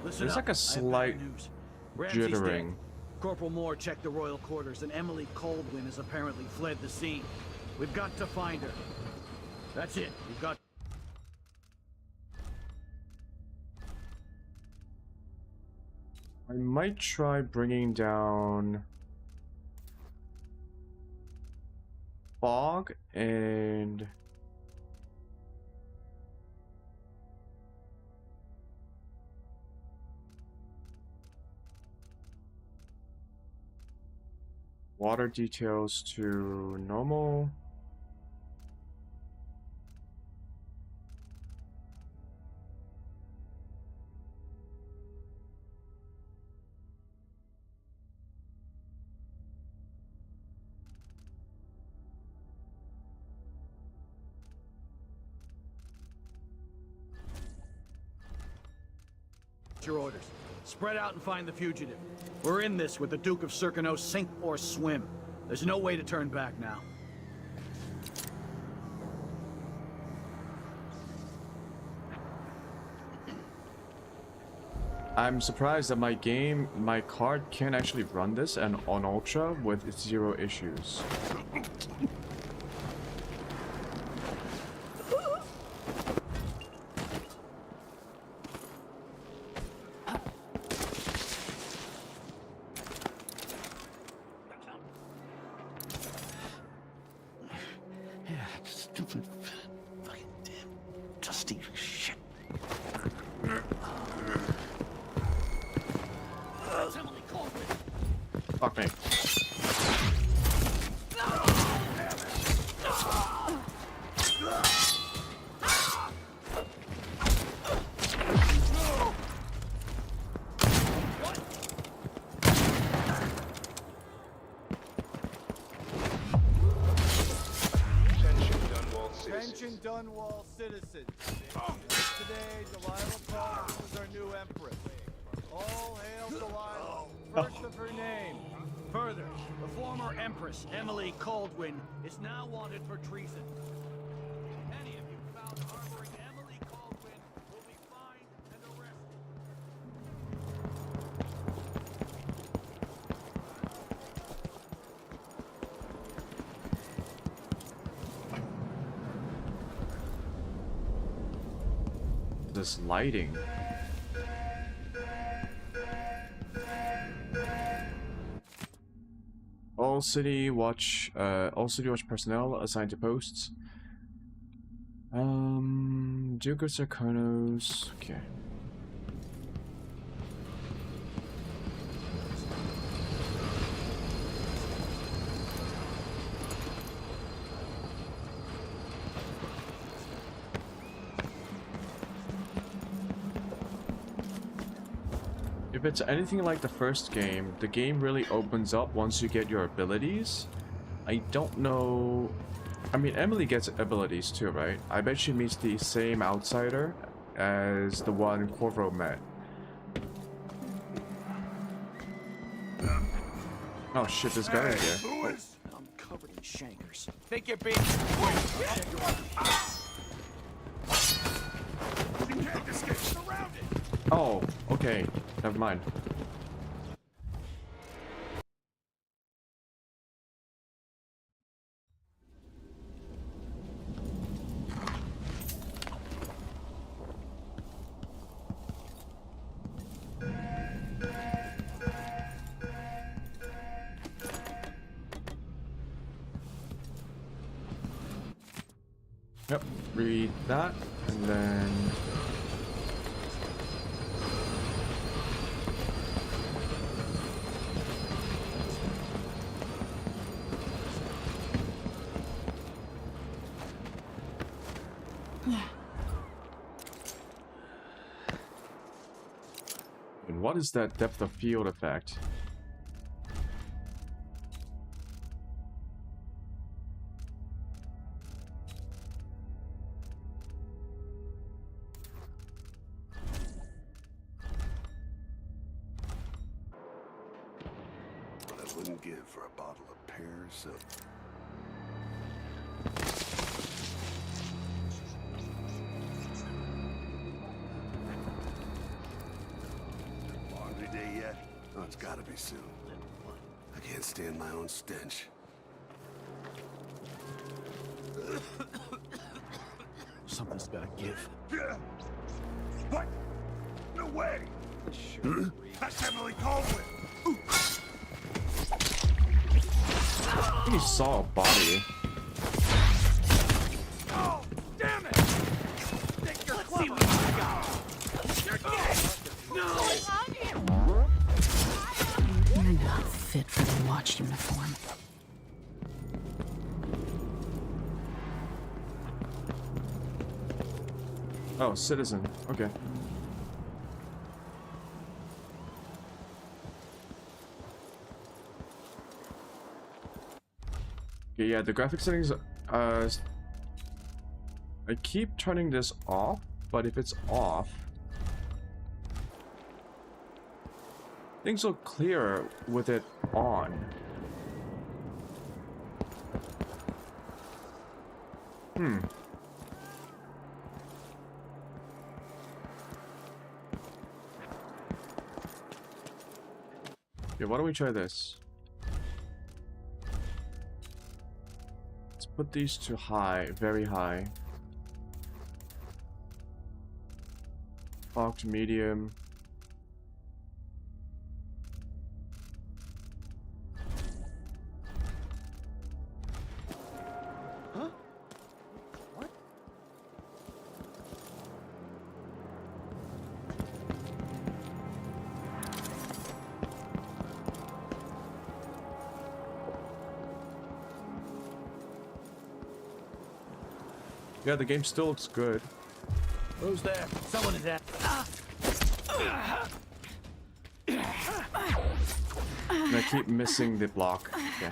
Listen There's up, like a I have slight bad news. Ramsey's jittering. dead. Corporal Moore checked the royal quarters, and Emily Caldwin has apparently fled the scene. We've got to find her. That's it. We've got... I might try bringing down Fog and water details to normal. Your orders. Spread out and find the fugitive. We're in this with the Duke of Serkino, sink or swim. There's no way to turn back now. I'm surprised that my card can actually run this and on Ultra with 0 issues. Stupid, fucking damn, dusty shit. Emily Caldwin. Fuck me. Attention Dunwall citizens. Today, Delilah Caldwin was our new empress. All hail Delilah, first of her name. Further, the former Empress, Emily Caldwin, is now wanted for treason. Any of you found harboring Emily Caldwin will be fined and arrested. This lighting. All city watch personnel assigned to posts. Duke of Serkino's. Okay. If it's anything like the first game, the game really opens up once you get your abilities. I don't know. I mean, Emily gets abilities too, right? I bet she meets the same outsider as the one Corvo met. Oh shit, this guy right here. Lewis! I'm covered in shankers. Think you're being... You can't escape! Surrounded! Oh, okay. Never mind. Yep, read that, and then... And what is that depth of field effect? What I wouldn't give for a bottle of pears of... Laundry day yet? Oh, it's gotta be soon. I can't stand my own stench. Something's gotta give. What? No way! Sure. That's Emily Caldwell! I think he saw a body. Oh, damn it! Think you're clever. You're dead! No! You're not fit for the watch uniform. Oh, citizen. Okay. Okay, yeah, the graphic settings, I keep turning this off, but if it's off, things look clearer with it on. Okay, why don't we try this? Let's put these to high, very high. Fog to medium. Huh? What? Yeah, the game still looks good. Who's there? Someone is there. And I keep missing the block. Okay.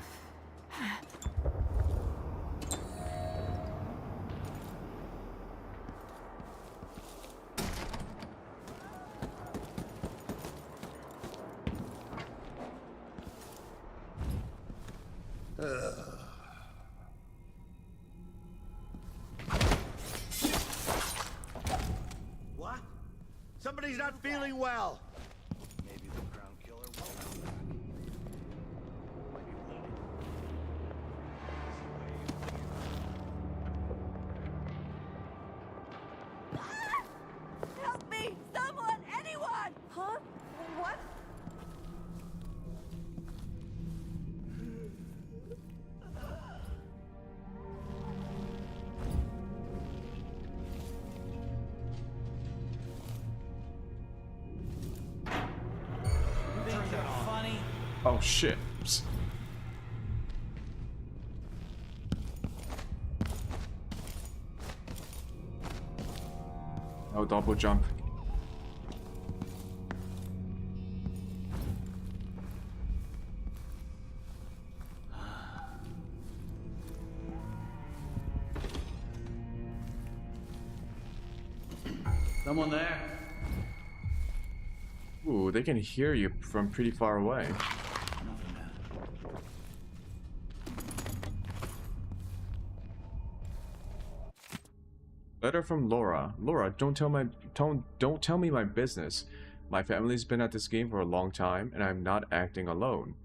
What? Somebody's not feeling well. Maybe the crown killer will come back. Might be bleeding. Help me! Someone! Anyone! Huh? What? Oh shit. Psst. Oh, double jump. Someone there? Ooh, they can hear you from pretty far away. Nothing there. Letter from Laura. Laura, don't tell me my business. My family's been at this game for a long time, and I'm not acting alone.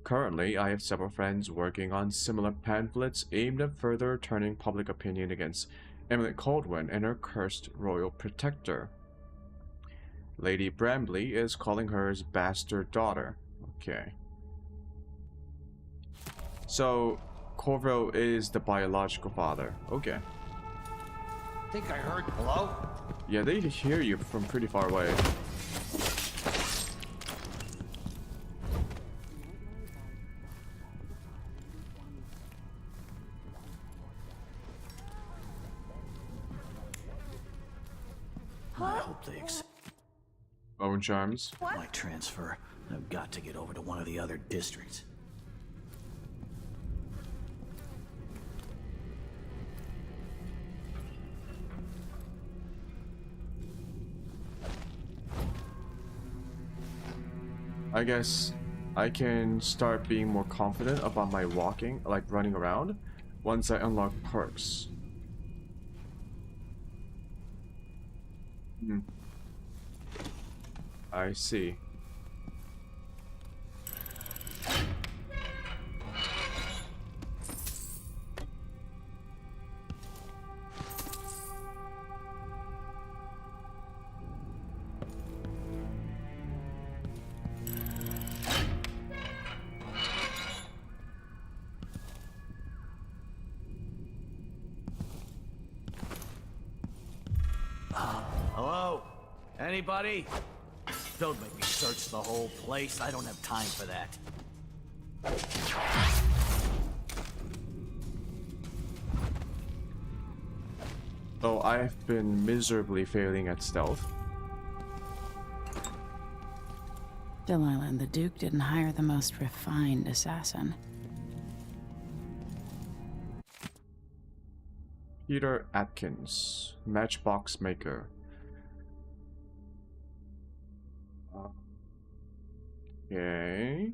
Currently, I have several friends working on similar pamphlets aimed at further turning public opinion against Emily Caldwin and her cursed royal protector. Lady Bramley is calling her his bastard daughter. Okay. So, Corvo is the biological father. Okay. Think I heard hello? Yeah, they hear you from pretty far away. I hope they accept Own charms. my transfer. I've got to get over to one of the other districts. I guess I can start being more confident about my walking, like running around, once I unlock perks. I see. Hello? Anybody? Don't make me search the whole place. I don't have time for that. So I've been miserably failing at stealth. Delilah and the Duke didn't hire the most refined assassin. Peter Atkins, matchbox maker. Okay.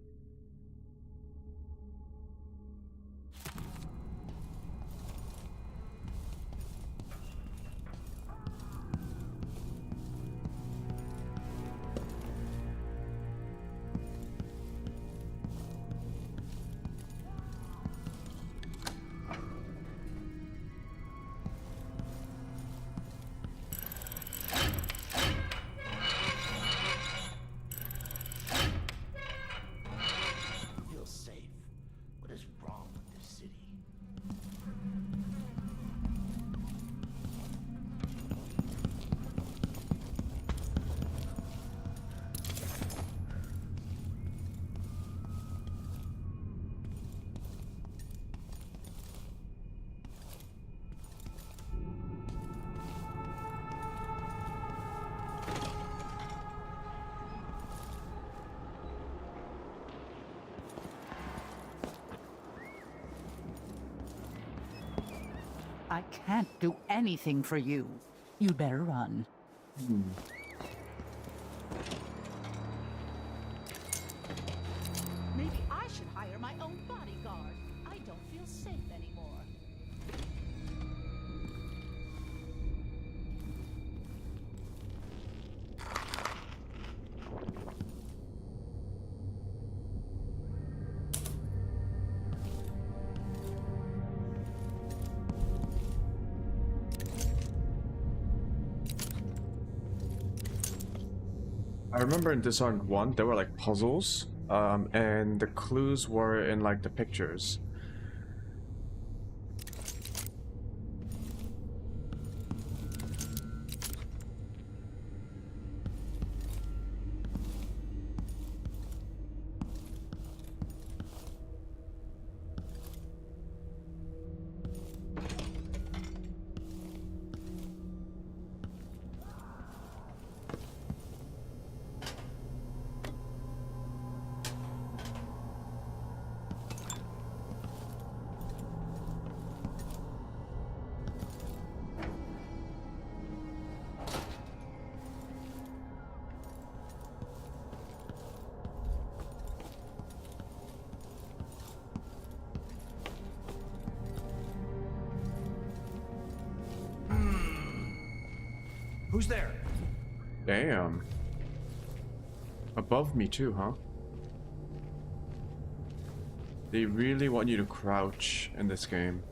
Feel safe. What is wrong with this city? I can't do anything for you. You'd better run. Maybe I should hire my own bodyguard. I don't feel safe anymore. I remember in Dishonored 1, there were like puzzles, and the clues were in like the pictures. Who's there? Damn. Above me too, huh? They really want you to crouch in this game.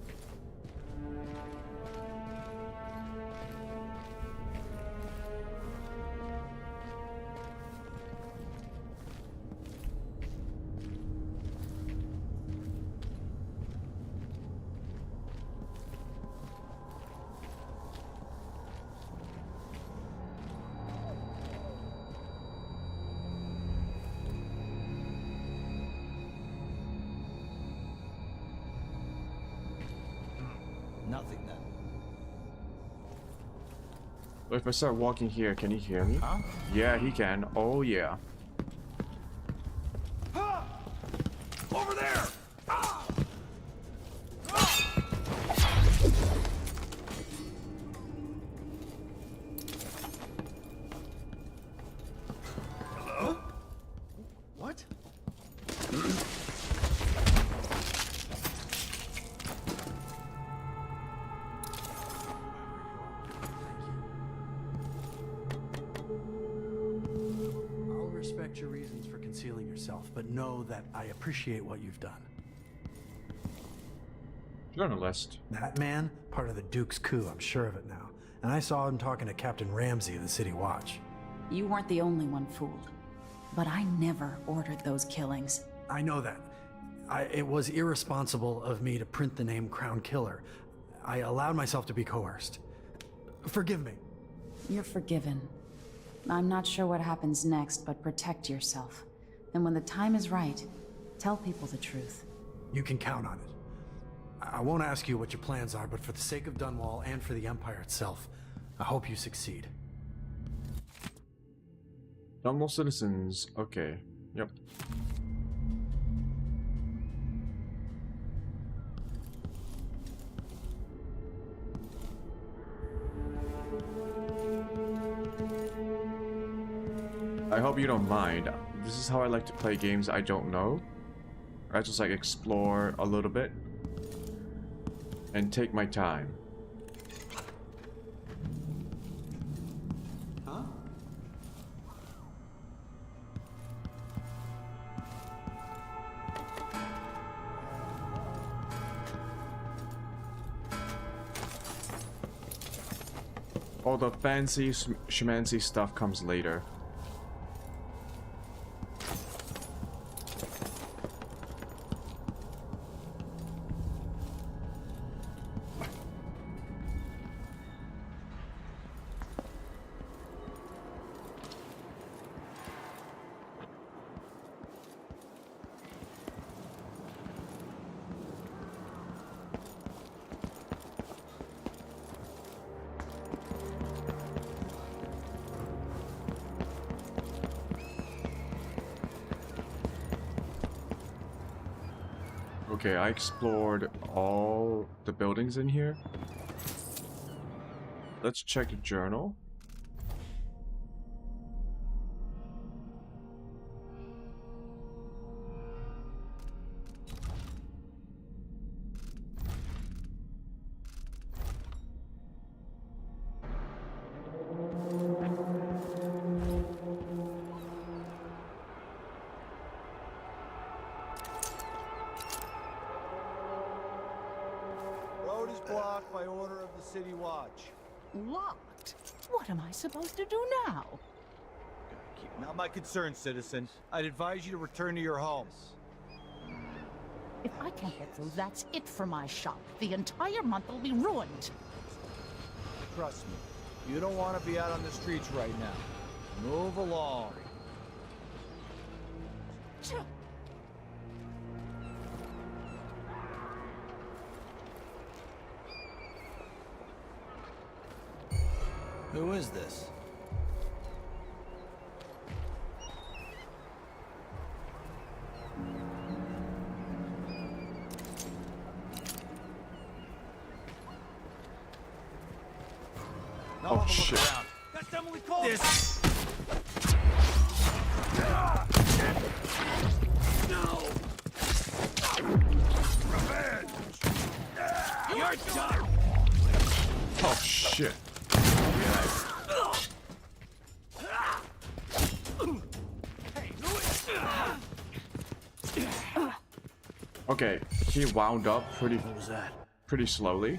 Nothing then. But if I start walking here, can he hear me? Huh? Yeah, he can. Oh yeah. Over there! Hello? What? I'll respect your reasons for concealing yourself, but know that I appreciate what you've done. Journalist. That man, part of the Duke's coup, I'm sure of it now. And I saw him talking to Captain Ramsey of the City Watch. You weren't the only one fooled. But I never ordered those killings. I know that. It was irresponsible of me to print the name Crown Killer. I allowed myself to be coerced. Forgive me. You're forgiven. I'm not sure what happens next, but protect yourself. And when the time is right, tell people the truth. You can count on it. I won't ask you what your plans are, but for the sake of Dunwall and for the Empire itself, I hope you succeed. Dunwall citizens. Okay. Yep. I hope you don't mind. This is how I like to play games I don't know. I just like explore a little bit and take my time. Huh? All the fancy schmancy stuff comes later. Okay, I explored all the buildings in here. Let's check the journal. Road is blocked by order of the City Watch. Locked? What am I supposed to do now? Not my concern, citizen. I'd advise you to return to your home. If I can't get through, that's it for my shop. The entire month will be ruined. Trust me, you don't want to be out on the streets right now. Move along. Who is this? Oh shit. That's Emily Cole! No! Revenge! You're done! Oh shit. Okay, he wound up What was that? pretty slowly.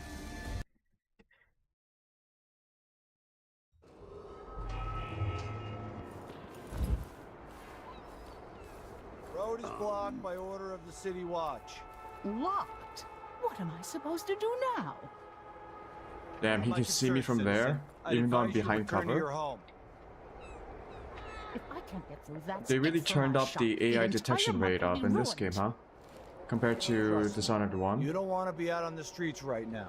Road is blocked by order of the City Watch. Locked? What am I supposed to do now? Damn, he can see me from there, even though I'm behind cover. If I can't get through that They really space for turned my up shop, the AI entire detection month rate will up be in this game, ruined. huh? Compared to Dishonored 1. You don't want to be out on the streets right now.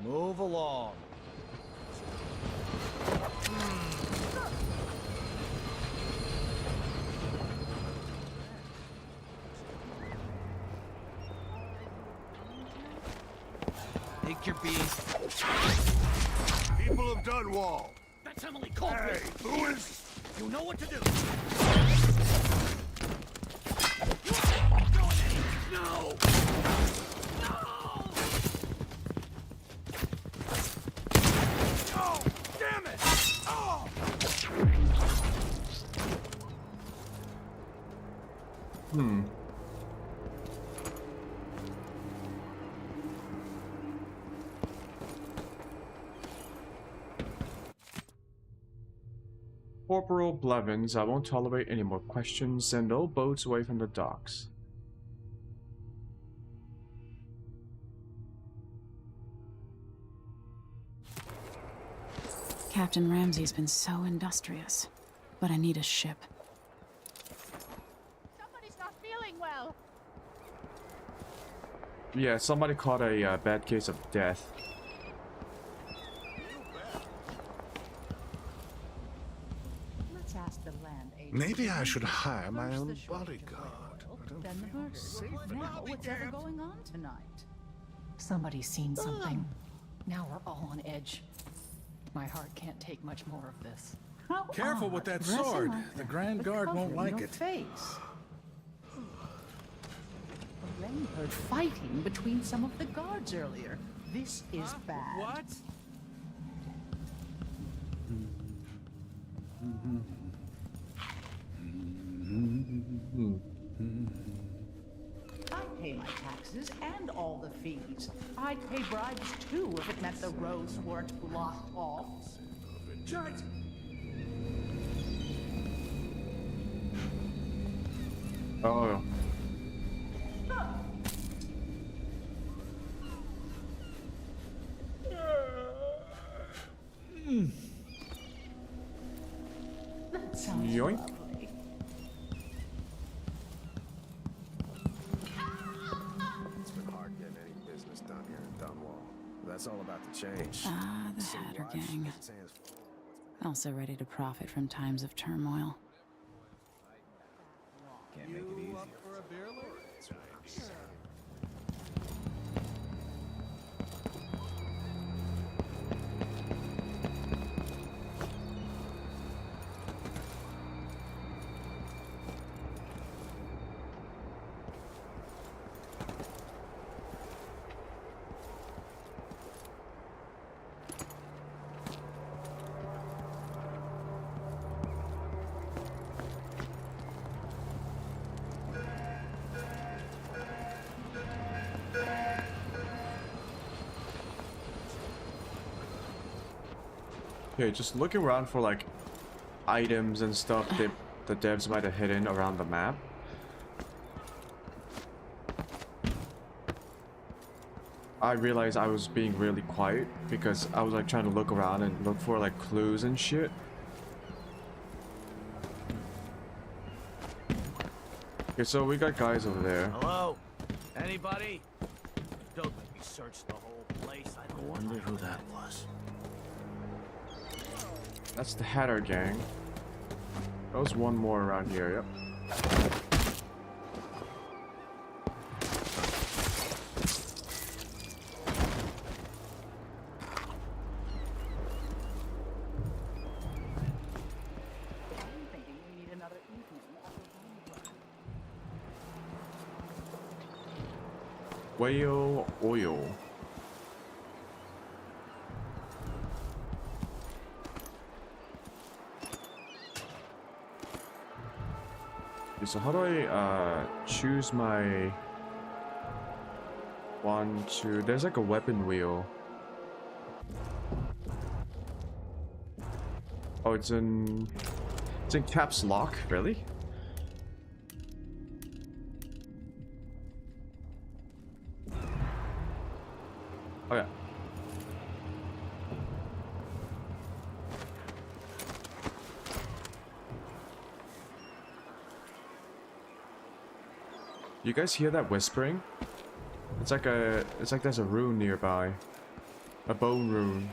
Move along. Take your beast. People of Dunwall. That's Emily Colvin. Hey, who is... You know what to do. No! Oh, damn it! Oh! Corporal Blevins, I won't tolerate any more questions. Send all boats away from the docks. Captain Ramsey's been so industrious, but I need a ship. Somebody's not feeling well. Yeah, somebody caught a bad case of death. Let's ask the land agent. Maybe I should hire my First own the shortage of bodyguard. oil, I don't then the feel murder. safe Now what's ever going on tonight? Somebody's seen something. Now we're all on edge. My heart can't take much more of this. How Careful odd. with that Dressing sword. like The that, Grand but Guard won't covering like your it. Face. Elaine heard fighting between some of the guards earlier. This is bad. What? I'd pay my taxes and all the fees. I'd pay bribes too if it meant the roads weren't blocked off. Judge! Oh. That sounds Yoink. lovely. It's been hard getting any business done here in Dunwall. That's all about to change. Ah, the Hatter Gang. Also ready to profit from times of turmoil. Can't make it easier. For a beer, Lou? Okay, just looking around for like items and stuff that the devs might have hidden around the map. I realized I was being really quiet because I was like trying to look around and look for like clues and shit. Okay, so we got guys over there. Hello? Anybody? Don't let me search the whole place. I don't Wonder who that was. That's the Hatter Gang. There was one more around here, yep. I'm thinking we need another evening of the Whale oil. Okay, so how do I choose my 1, 2. There's like a weapon wheel. Oh, it's in caps lock, really? Oh yeah. You guys hear that whispering? It's like there's a rune nearby. A bone rune.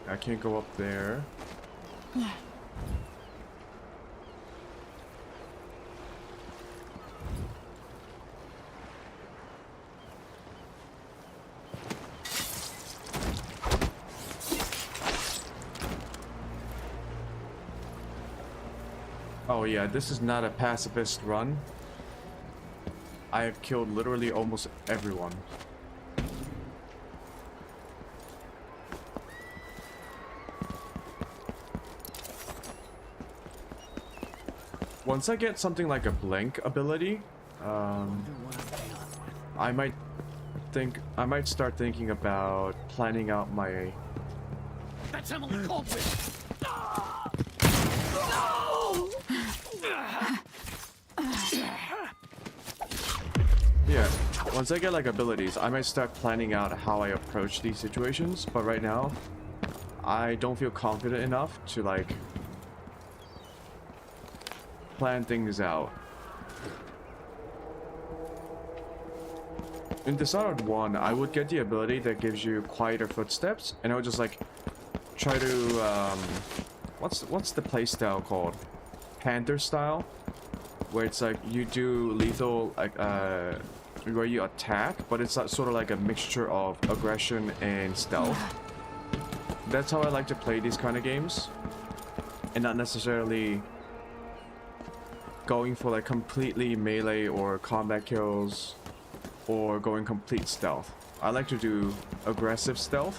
I can't go up there. Oh yeah, this is not a pacifist run. I have killed literally almost everyone. Once I get something like a blink ability, I might start thinking about planning out my... That's Emily Caldwell! Yeah, once I get like abilities, I might start planning out how I approach these situations, but right now, I don't feel confident enough to like plan things out. In Dishonored 1, I would get the ability that gives you quieter footsteps, and I would just like try to what's the playstyle called? Panther style, where it's like you do lethal like where you attack, but it's sort of like a mixture of aggression and stealth. That's how I like to play these kind of games, and not necessarily going for like completely melee or combat kills or going complete stealth. I like to do aggressive stealth,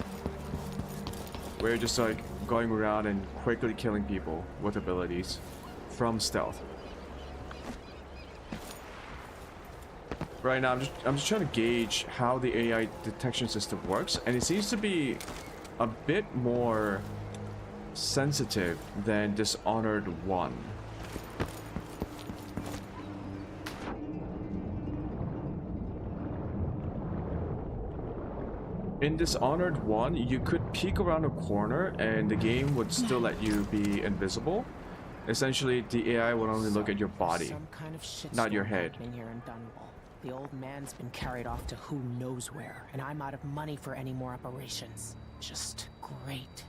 where you're just like going around and quickly killing people with abilities from stealth. Right now I'm just trying to gauge how the AI detection system works, and it seems to be a bit more sensitive than Dishonored 1. In Dishonored 1, you could peek around a corner and the game would still let you be invisible. Essentially, the AI would only look at your body, not your head. Here in Dunwall. The old man's been carried off to who knows where, and I'm out of money for any more operations. Just great.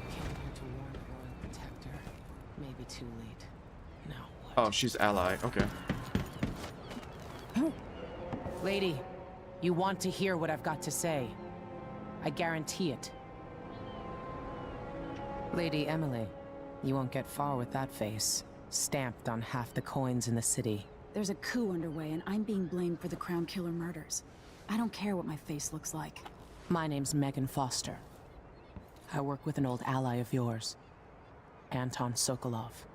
Came here to warn the Royal Protector. Maybe too late. Now what? Oh, she's ally. Okay. Lady, you want to hear what I've got to say. I guarantee it. Lady Emily, you won't get far with that face. Stamped on half the coins in the city. There's a coup underway, and I'm being blamed for the Crown Killer murders. I don't care what my face looks like. My name's Megan Foster. I work with an old ally of yours, Anton Sokolov.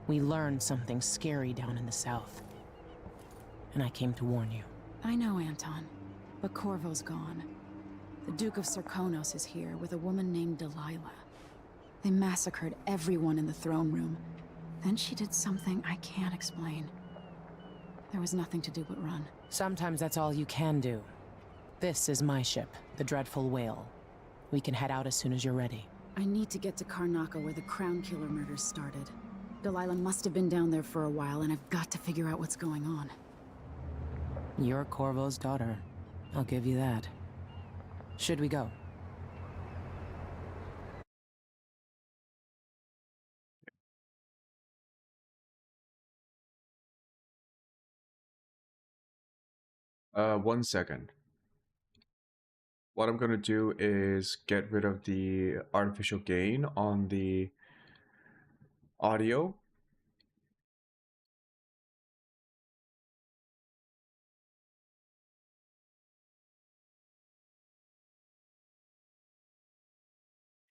We learned something scary down in the south, and I came to warn you. I know, Anton, but Corvo's gone. The Duke of Serkonos is here with a woman named Delilah. They massacred everyone in the throne room. Then she did something I can't explain. There was nothing to do but run. Sometimes that's all you can do. This is my ship, the Dreadful Whale. We can head out as soon as you're ready. I need to get to Karnaca where the Crown Killer murders started. Delilah must have been down there for a while, and I've got to figure out what's going on. You're Corvo's daughter. I'll give you that. Should we go? 1 second. What I'm gonna do is get rid of the artificial gain on the audio.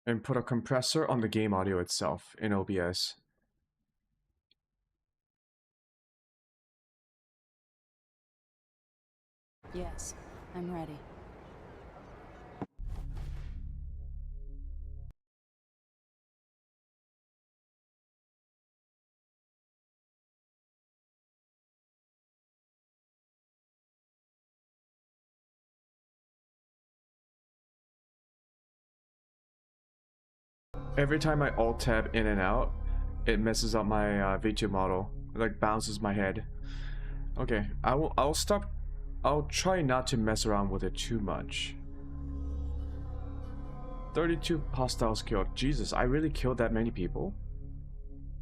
And put a compressor on the game audio itself in OBS. Yes, I'm ready. Every time I alt tab in and out, it messes up my Vtube model. It like bounces my head. Okay, I'll stop. I'll try not to mess around with it too much. 32 hostiles killed. Jesus, I really killed that many people?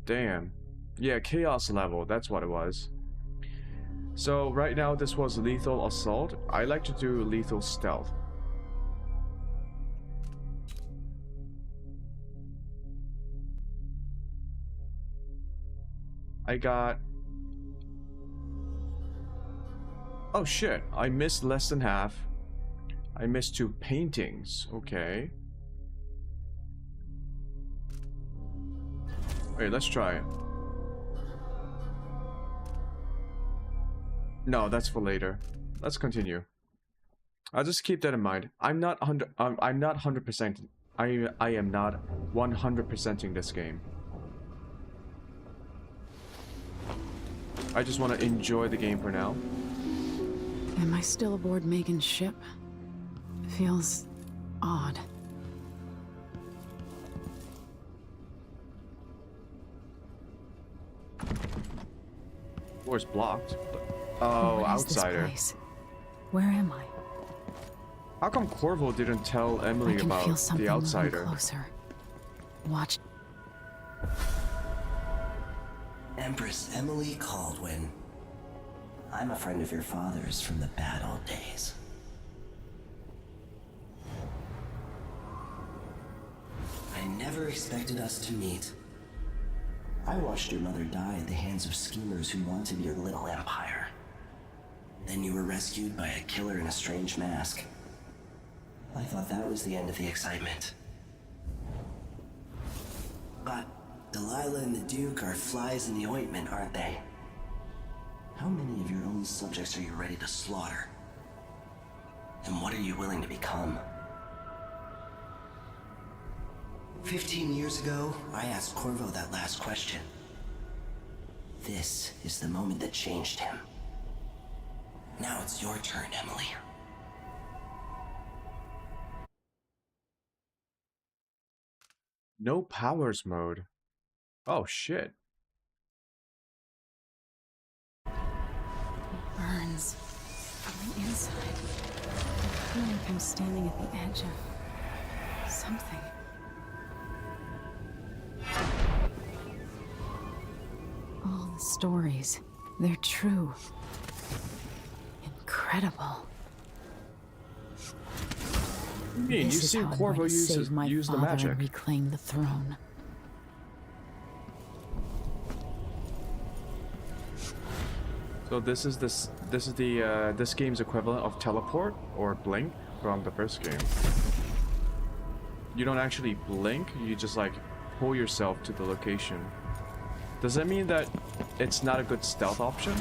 Damn. Yeah, chaos level, that's what it was. So right now this was lethal assault. I like to do lethal stealth. I got... Oh shit, I missed less than half. I missed 2 paintings, okay. Wait, let's try it. No, that's for later. Let's continue. I'll just keep that in mind. I'm not 100%. I am not 100%ing this game. I just want to enjoy the game for now. Am I still aboard Megan's ship? Feels odd. Door's blocked. Oh, What is outsider. This place? Where am I? How come Corvo didn't tell Emily I can about feel something the outsider? moving closer. Watch. Empress Emily Caldwin. I'm a friend of your father's from the bad old days. I never expected us to meet. I watched your mother die at the hands of schemers who wanted your little empire. Then you were rescued by a killer in a strange mask. I thought that was the end of the excitement. But Delilah and the Duke are flies in the ointment, aren't they? How many of your own subjects are you ready to slaughter? And what are you willing to become? 15 years ago, I asked Corvo that last question. This is the moment that changed him. Now it's your turn, Emily. No powers mode. Oh shit. Burns from the inside. I feel like I'm standing at the edge of something. All the stories, they're true. Incredible. You This is see how I'm Corvo going to save my use the father magic. and reclaim the throne. So this is this game's equivalent of teleport or blink from the first game. You don't actually blink, you just like pull yourself to the location. Does that mean that it's not a good stealth option?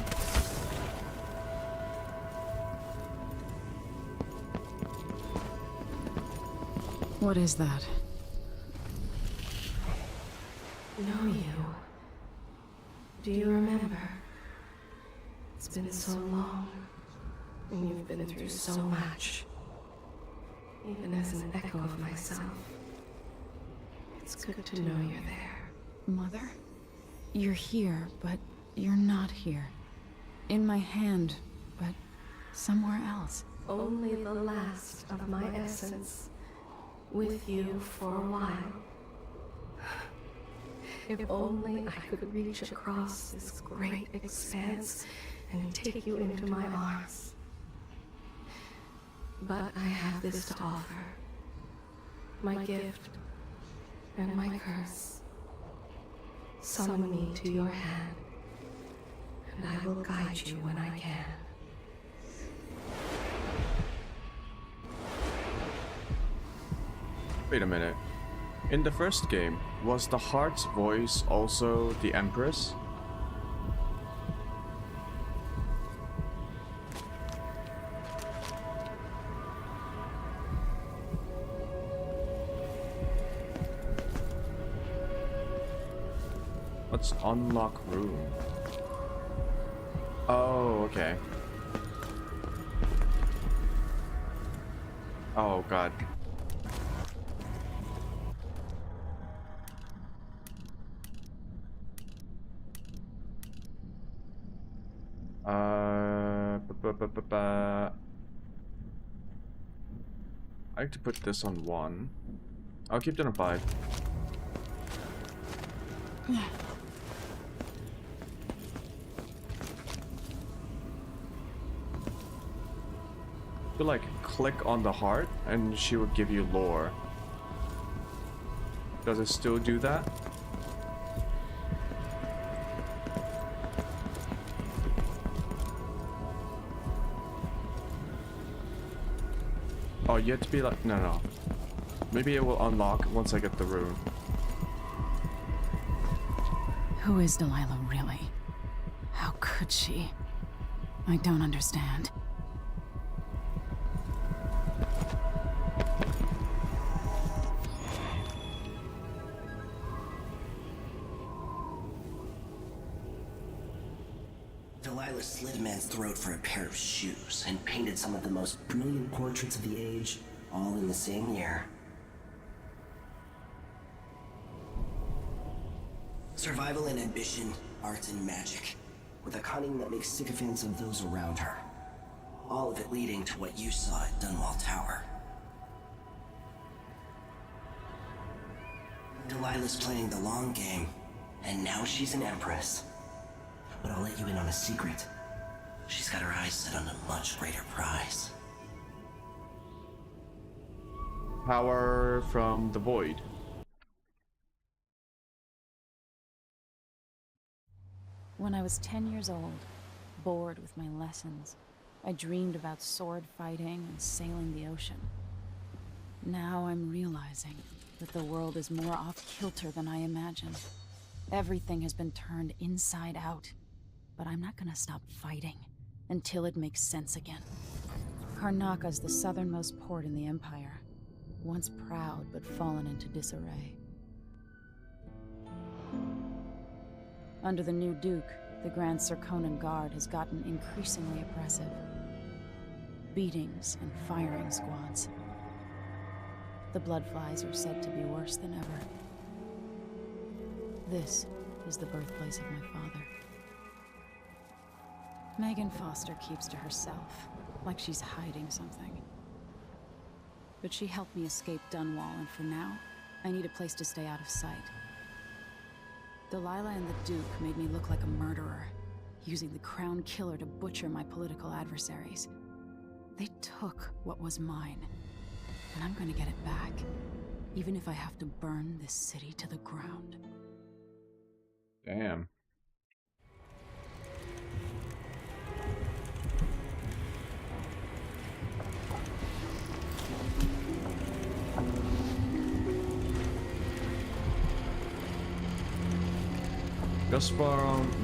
What is that? Know you. Do you remember? It's been so long, and you've been through so much. even as an echo of myself. It's good to know you're there. Mother? You're here, but you're not here. In my hand, but somewhere else. Only the last of my essence. With you for a while. If only I could reach across this great expanse and take you into my arms. But I have this to offer. My gift and my curse. Summon me to your hand, and I will guide you when I can. Wait a minute. In the first game, was the heart's voice also the Empress? Let's unlock room. Oh, okay. Oh god. I like to put this on 1. I'll keep that on 5. You like click on the heart and she would give you lore. Does it still do that? Oh, you have to be like, no. Maybe it will unlock once I get the rune. Who is Delilah really? How could she? I don't understand. Delilah slit a man's throat for a pair of shoes and painted some of the most brilliant portraits of the age, all in the same year. Survival and ambition, art and magic, with a cunning that makes sycophants of those around her. All of it leading to what you saw at Dunwall Tower. Delilah's playing the long game, and now she's an empress. But I'll let you in on a secret. She's got her eyes set on a much greater prize. Power from the void. When I was 10 years old, bored with my lessons, I dreamed about sword fighting and sailing the ocean. Now I'm realizing that the world is more off-kilter than I imagined. Everything has been turned inside out, but I'm not gonna stop fighting until it makes sense again. Karnaka's the southernmost port in the Empire, once proud but fallen into disarray. Under the new Duke, the Grand Serkonan Guard has gotten increasingly oppressive. Beatings and firing squads. The Bloodflies are said to be worse than ever. This is the birthplace of my father. Megan Foster keeps to herself, like she's hiding something. But she helped me escape Dunwall, and for now, I need a place to stay out of sight. Delilah and the Duke made me look like a murderer, using the Crown Killer to butcher my political adversaries. They took what was mine, and I'm gonna get it back, even if I have to burn this city to the ground. Damn.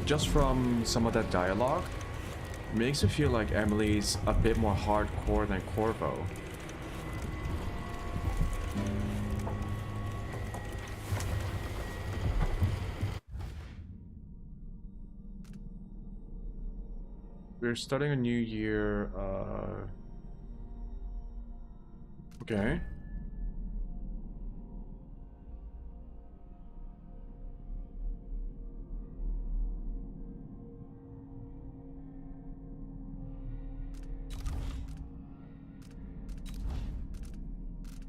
Just from some of that dialogue, makes it feel like Emily's a bit more hardcore than Corvo. We're starting a new year, Okay.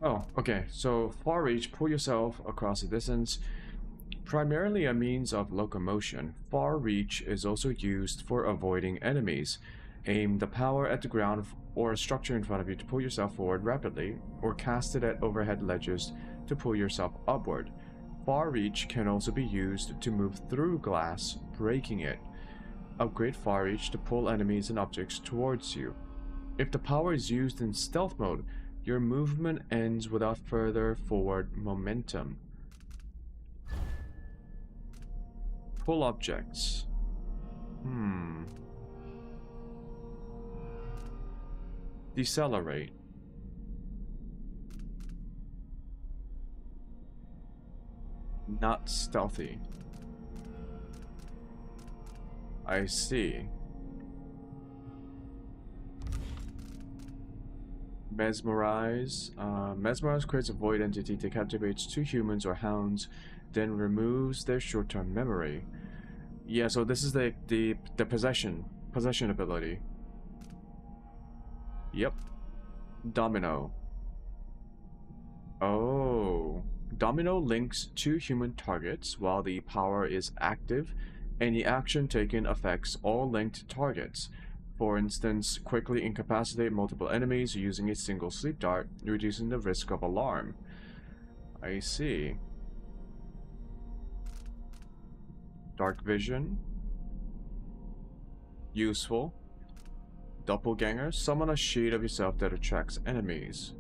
Oh, okay. So far reach, pull yourself across the distance. Primarily a means of locomotion, far reach is also used for avoiding enemies. Aim the power at the ground or a structure in front of you to pull yourself forward rapidly, or cast it at overhead ledges to pull yourself upward. Far reach can also be used to move through glass, breaking it. Upgrade far reach to pull enemies and objects towards you. If the power is used in stealth mode, your movement ends without further forward momentum. Pull objects. Decelerate. Not stealthy. I see. Mesmerize. Mesmerize creates a void entity that captivates two humans or hounds, then removes their short-term memory. Yeah, so this is the possession ability. Yep. Domino. Oh. Domino links two human targets while the power is active. Any action taken affects all linked targets. For instance, quickly incapacitate multiple enemies using a single sleep dart, reducing the risk of alarm. I see. Dark vision. Useful. Doppelganger. Summon a shade of yourself that attracts enemies.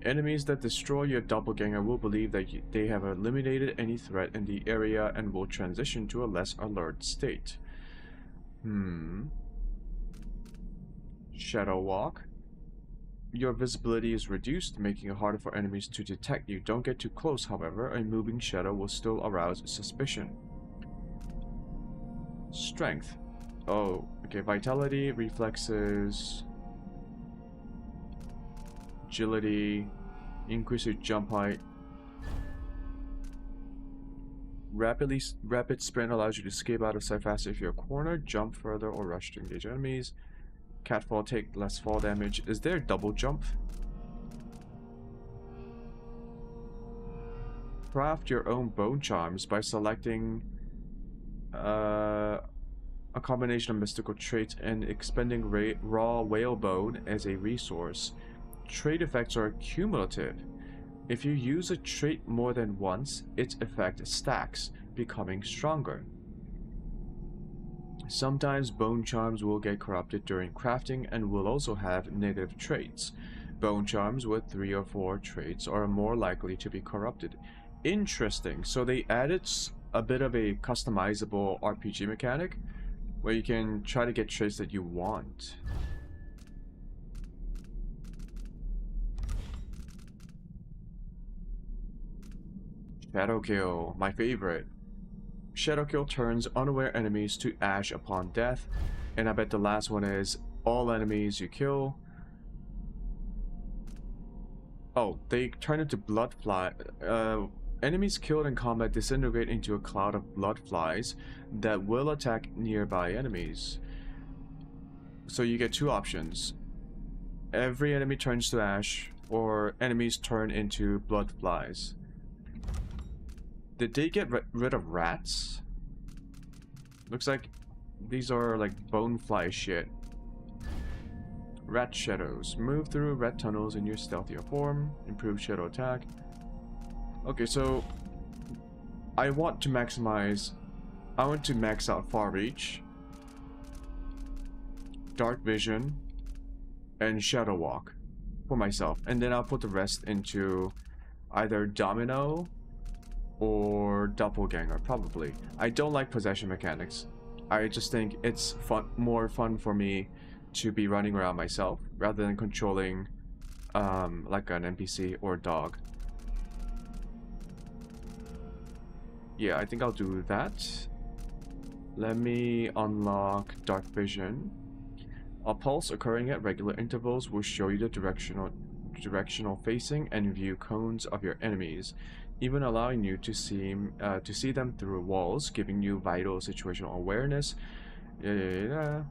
Enemies that destroy your doppelganger will believe that they have eliminated any threat in the area and will transition to a less alert state. Shadow walk. Your visibility is reduced, making it harder for enemies to detect you. Don't get too close, however. A moving shadow will still arouse suspicion. Strength. Oh, okay. Vitality, reflexes, agility, increase your jump height. Rapid sprint allows you to escape out of sight faster if you're cornered, jump further, or rush to engage enemies. Catfall, take less fall damage. Is there a double jump? Craft your own bone charms by selecting a combination of mystical traits and expending raw whalebone as a resource. Trait effects are cumulative. If you use a trait more than once, its effect stacks, becoming stronger. Sometimes bone charms will get corrupted during crafting and will also have negative traits. Bone charms with 3 or 4 traits are more likely to be corrupted. Interesting. So they added a bit of a customizable RPG mechanic where you can try to get traits that you want. Shadow Kill, my favorite. Shadow Kill turns unaware enemies to ash upon death, and I bet the last one is all enemies you kill. Oh, they turn into blood fly. Enemies killed in combat disintegrate into a cloud of blood flies that will attack nearby enemies. So you get 2 options. Every enemy turns to ash, or enemies turn into blood flies. Did they get rid of rats? Looks like these are like bone fly shit. Rat shadows. Move through rat tunnels in your stealthier form. Improve shadow attack. Okay, so I want to max out far reach, dark vision, and shadow walk for myself, and then I'll put the rest into either domino or doppelganger, probably. I don't like possession mechanics. I just think it's more fun for me to be running around myself rather than controlling like an NPC or a dog. Yeah, I think I'll do that. Let me unlock dark vision. A pulse occurring at regular intervals will show you the direction directional facing and view cones of your enemies, even allowing you to see them through walls, giving you vital situational awareness. Yeah.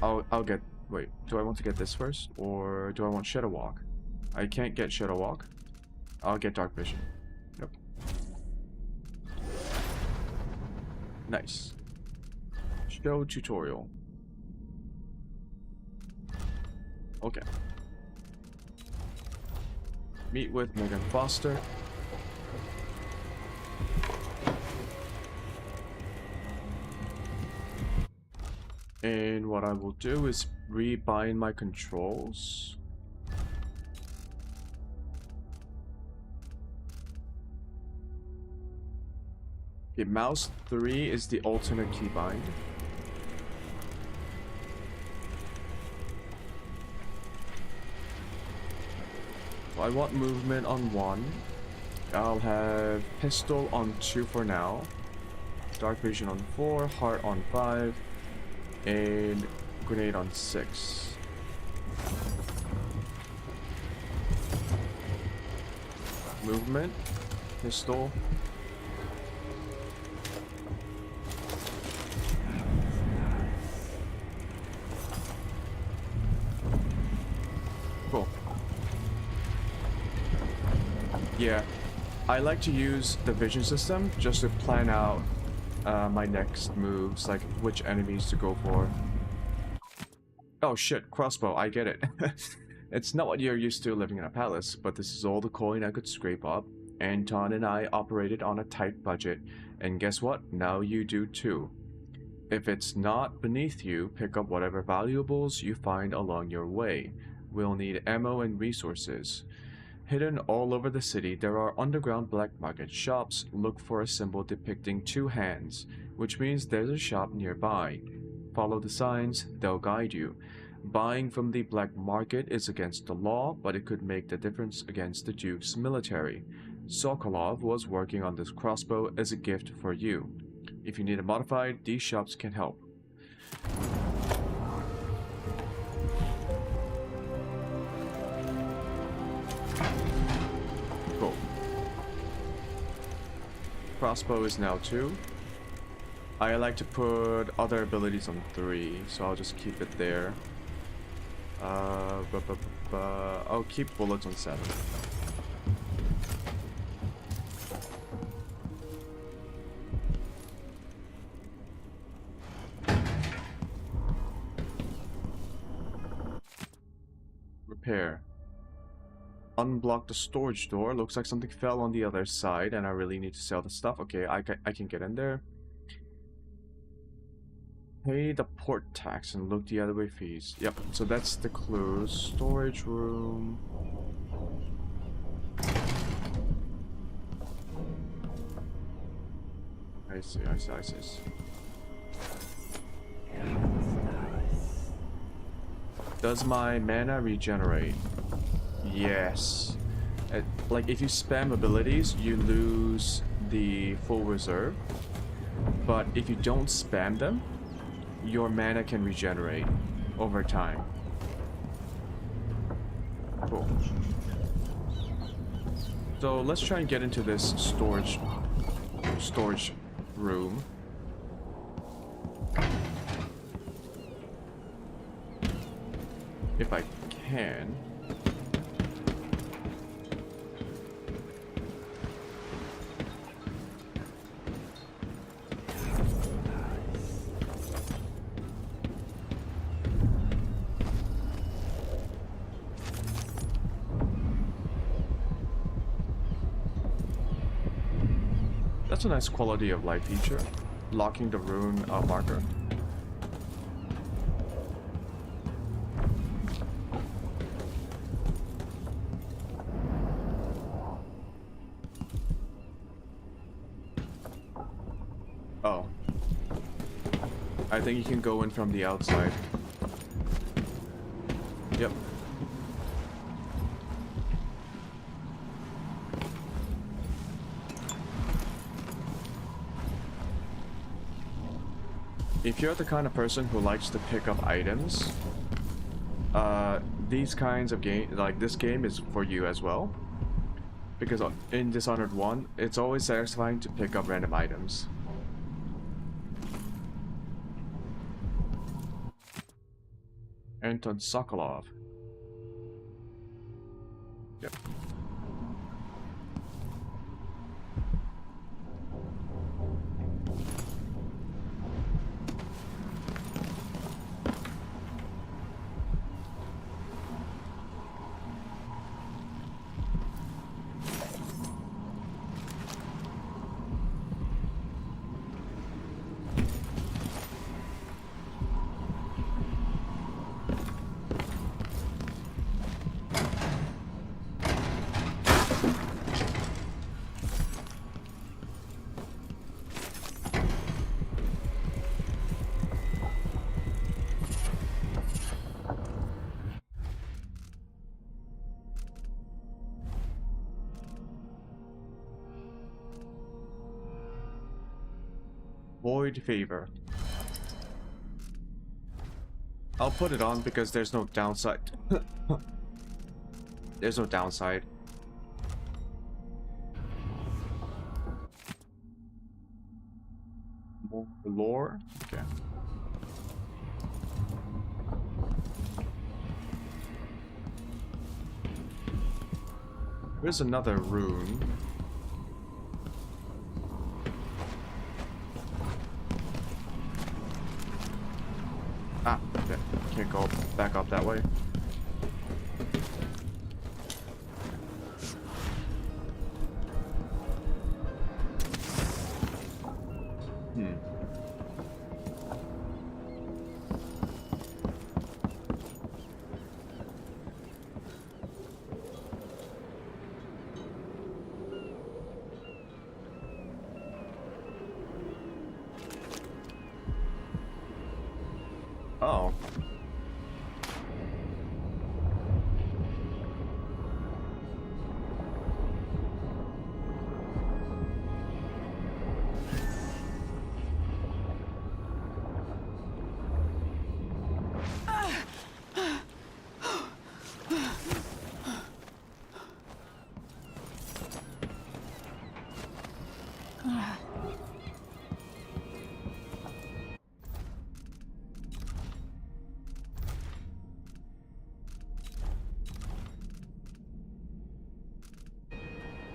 I'll get. Wait, do I want to get this first, or do I want Shadow Walk? I can't get Shadow Walk. I'll get Dark Vision. Yep. Nice. Show tutorial. Okay. Meet with Megan Foster. And what I will do is rebind my controls. Okay, mouse 3 is the alternate keybind. So I want movement on 1. I'll have pistol on 2 for now. Dark vision on 4, heart on 5. And grenade on 6. Movement, pistol. Cool. Yeah, I like to use the vision system just to plan out my next moves, like which enemies to go for. Oh shit, crossbow, I get it. It's not what you're used to living in a palace, but this is all the coin I could scrape up. Anton and I operated on a tight budget, and guess what? Now you do too. If it's not beneath you, pick up whatever valuables you find along your way. We'll need ammo and resources. Hidden all over the city, there are underground black market shops. Look for a symbol depicting 2 hands, which means there's a shop nearby. Follow the signs, they'll guide you. Buying from the black market is against the law, but it could make the difference against the Duke's military. Sokolov was working on this crossbow as a gift for you. If you need it modified, these shops can help. Cool. Crossbow is now 2. I like to put other abilities on 3, so I'll just keep it there. I'll keep bullets on 7. Repair. Unblock the storage door. Looks like something fell on the other side and I really need to sell the stuff. Okay, I can get in there. Pay the port tax and look the other way fees. Yep, so that's the clue. Storage room. I see. Does my mana regenerate? Yes. Like if you spam abilities, you lose the full reserve. But if you don't spam them, your mana can regenerate over time. Cool. So let's try and get into this storage room. If I can. That's a nice quality of life feature. Locking the rune marker. Oh. I think you can go in from the outside. Yep. If you're the kind of person who likes to pick up items, these kinds of game, like this game, is for you as well. Because in Dishonored 1, it's always satisfying to pick up random items. Anton Sokolov. Yep. Void Favor. I'll put it on because there's no downside. There's no downside. More lore? Okay. There's another rune. Ah, okay. Can't go back up that way. Oh.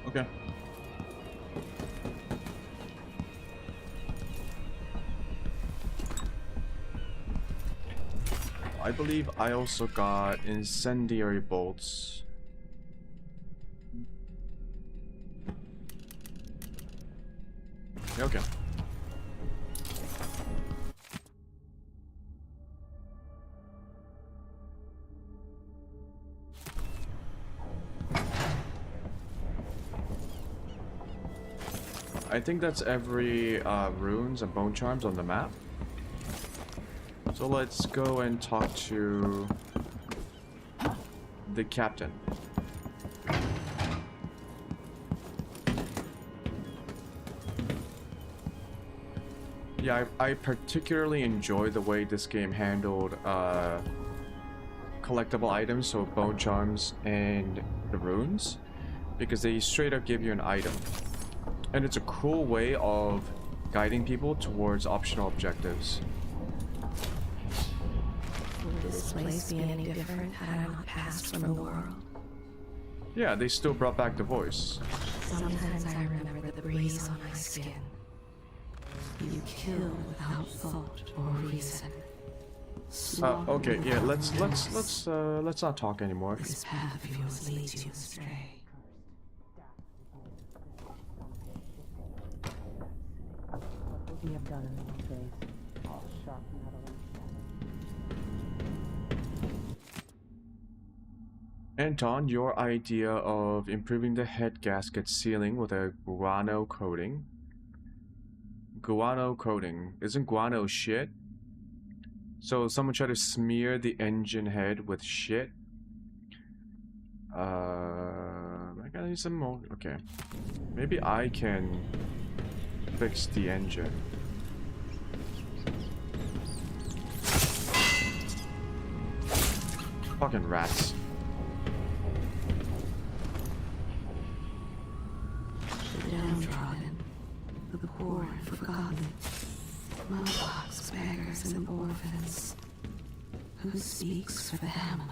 Okay. I believe I also got incendiary bolts. Okay. I think that's every runes and bone charms on the map. So let's go and talk to the captain. Yeah, I particularly enjoy the way this game handled collectible items, so bone charms and the runes, because they straight up give you an item. And it's a cool way of guiding people towards optional objectives. Would this place be any different had I not passed from the world? Yeah, they still brought back the voice. Sometimes I remember the breeze on my skin. You kill without thought or reason. Okay, yeah, let's not talk anymore. This path of yours leads you astray. We have done in these days. All sharp metal and Anton, your idea of improving the head gasket sealing with a guano coating. Guano coating. Isn't guano shit? So someone tried to smear the engine head with shit. I gotta need some more. Okay. Maybe I can fix the engine. Fucking rats. The downtrodden, the poor and forgotten, mohawks, beggars, and orphans. Who speaks for them?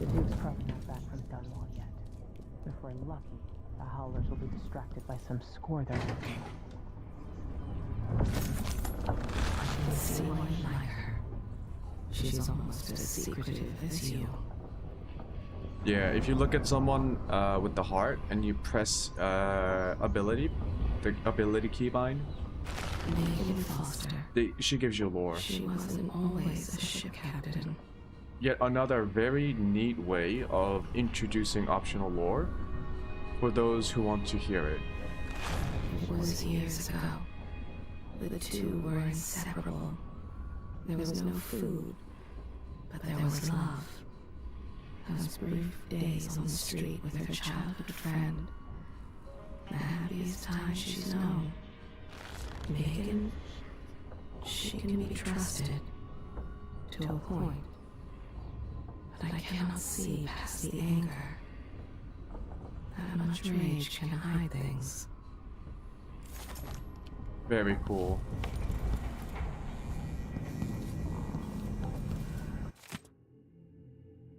Vtube's probably not back from Dunwall yet. If we're lucky, the Howlers will be distracted by some score they're looking. I can see why you like her. She's almost as secretive as you. Yeah, if you look at someone with the heart and you press the ability keybind, Megan Foster. She gives you lore. She wasn't always a ship captain. Yet another very neat way of introducing optional lore for those who want to hear it. It was years ago. The two were inseparable. There was no food, but there was love. Those brief days on the street with her childhood friend. The happiest time she's known. Megan, she can be trusted. To a point. But I cannot see past the anger. That much rage can hide things. Very cool.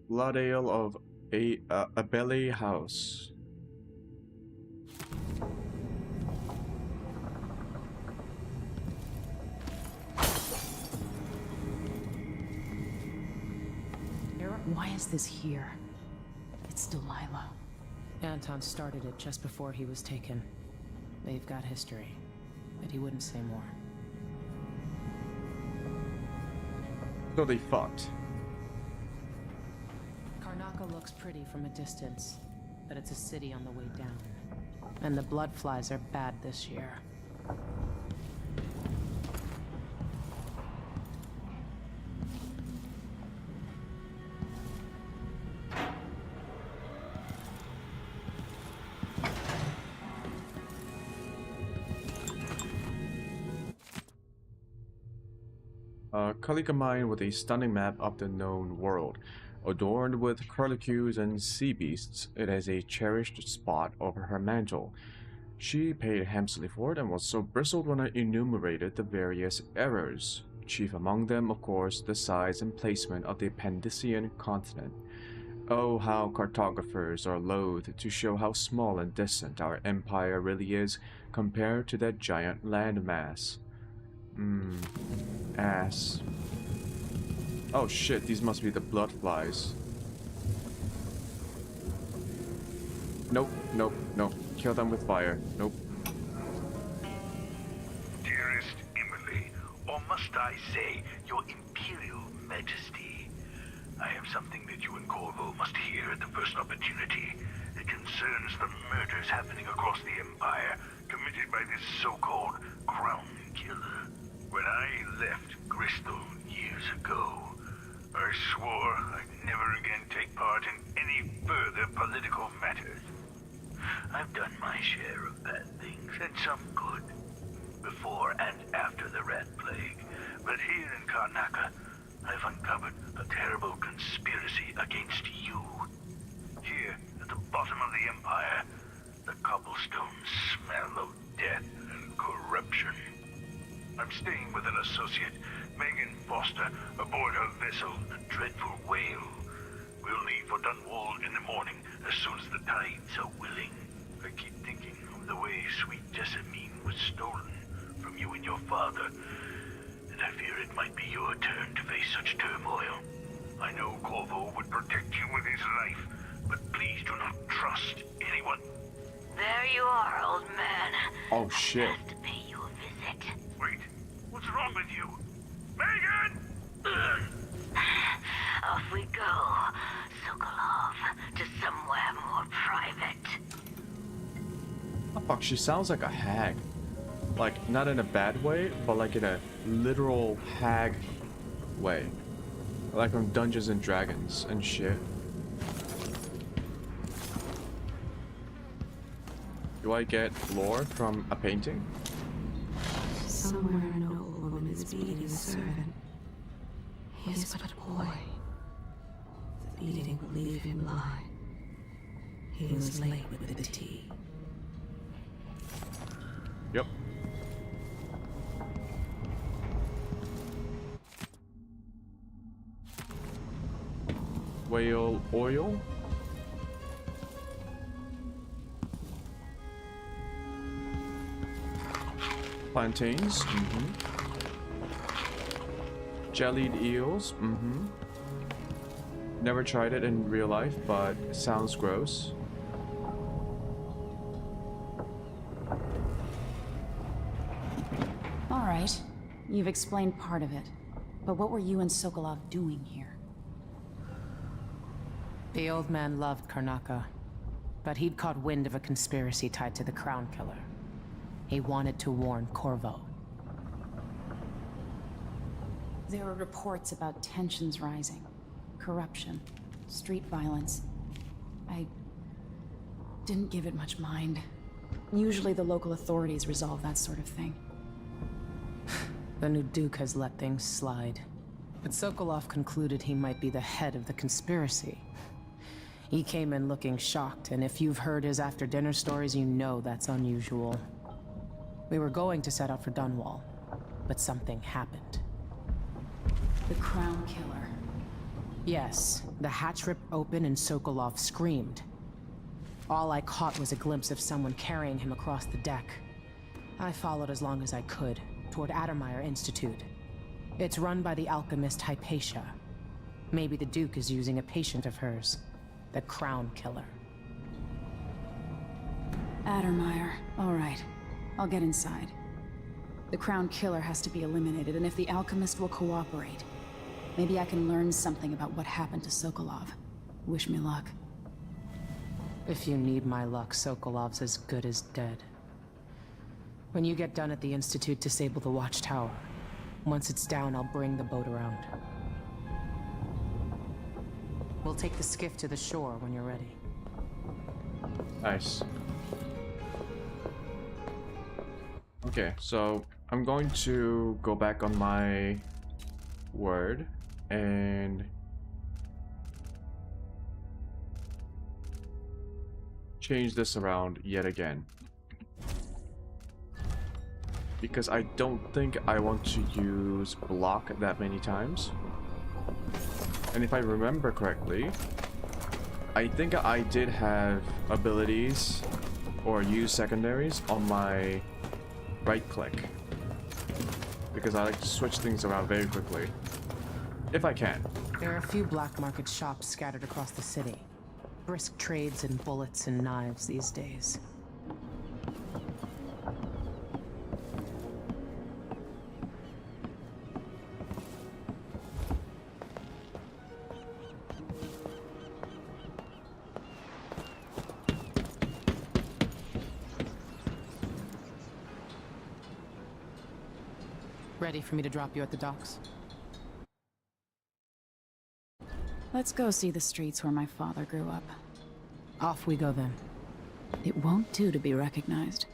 Blood Ale of a Belly House. Why is this here? It's Delilah. Anton started it just before he was taken. They've got history, but he wouldn't say more. So they fucked. Karnaca looks pretty from a distance, but it's a city on the way down. And the blood flies are bad this year. Kalika mine with a stunning map of the known world. Adorned with curlicues and sea beasts, it has a cherished spot over her mantle. She paid handsomely for it and was so bristled when I enumerated the various errors. Chief among them, of course, the size and placement of the Appendicean continent. Oh, how cartographers are loath to show how small and distant our empire really is compared to that giant landmass. Ass. Oh shit, these must be the blood flies. Nope, nope, nope. Kill them with fire. Nope. Dearest Emily, or must I say, your Imperial Majesty, I have something that you and Corvo must hear at the first opportunity. It concerns the murders happening across the Empire, committed by this so-called Crown Killer. When I left Bristol years ago, I swore I'd never again take part in any further political matters. I've done my share of bad things, and some good, before and after the Rat Plague. But here in Karnaca, I've uncovered a terrible conspiracy against you. Here, at the bottom of the Empire, the cobblestones smell of death and corruption. I'm staying with an associate, Megan Foster, aboard her vessel, the Dreadful Whale. We'll leave for Dunwall in the morning, as soon as the tides are willing. I keep thinking of the way sweet Jessamine was stolen from you and your father, and I fear it might be your turn to face such turmoil. I know Corvo would protect you with his life, but please do not trust anyone. There you are, old man. Oh shit. I have to pay you a visit. Wait, what's wrong with you? Megan! Off we go, Sokolov, to somewhere more private. Oh, fuck, she sounds like a hag. Like, not in a bad way, but like in a literal hag way. Like from Dungeons and Dragons and shit. Do I get lore from a painting? Somewhere an old woman is beating a servant. He is but a boy. The beating will leave him blind. He was late with the tea. Yep. Whale oil. Plantains. Jellied eels. Never tried it in real life, but it sounds gross. All right. You've explained part of it. But what were you and Sokolov doing here? The old man loved Karnaka, but he'd caught wind of a conspiracy tied to the Crown Killer. He wanted to warn Corvo. There were reports about tensions rising, corruption, street violence. I didn't give it much mind. Usually the local authorities resolve that sort of thing. The new Duke has let things slide. But Sokolov concluded he might be the head of the conspiracy. He came in looking shocked, and if you've heard his after-dinner stories, you know that's unusual. We were going to set out for Dunwall, but something happened. The Crown Killer. Yes, the hatch ripped open and Sokolov screamed. All I caught was a glimpse of someone carrying him across the deck. I followed as long as I could, toward Addermeyer Institute. It's run by the alchemist Hypatia. Maybe the Duke is using a patient of hers, the Crown Killer. Addermeyer. All right. I'll get inside. The Crown Killer has to be eliminated, and if the alchemist will cooperate, maybe I can learn something about what happened to Sokolov. Wish me luck. If you need my luck, Sokolov's as good as dead. When you get done at the Institute, disable the watchtower. Once it's down, I'll bring the boat around. We'll take the skiff to the shore when you're ready. Nice. Okay, so I'm going to go back on my word and change this around yet again. Because I don't think I want to use block that many times. And if I remember correctly, I think I did have abilities or use secondaries on my right click. Because I like to switch things around very quickly. If I can. There are a few black market shops scattered across the city. Brisk trades in bullets and knives these days. Ready for me to drop you at the docks? Let's go see the streets where my father grew up. Off we go then. It won't do to be recognized.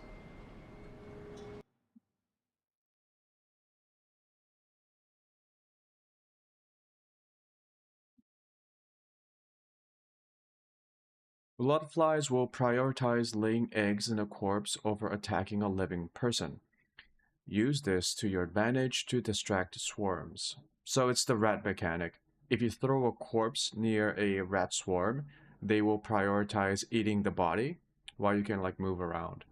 Bloodflies will prioritize laying eggs in a corpse over attacking a living person. Use this to your advantage to distract swarms. So it's the rat mechanic. If you throw a corpse near a rat swarm, they will prioritize eating the body while you can like move around.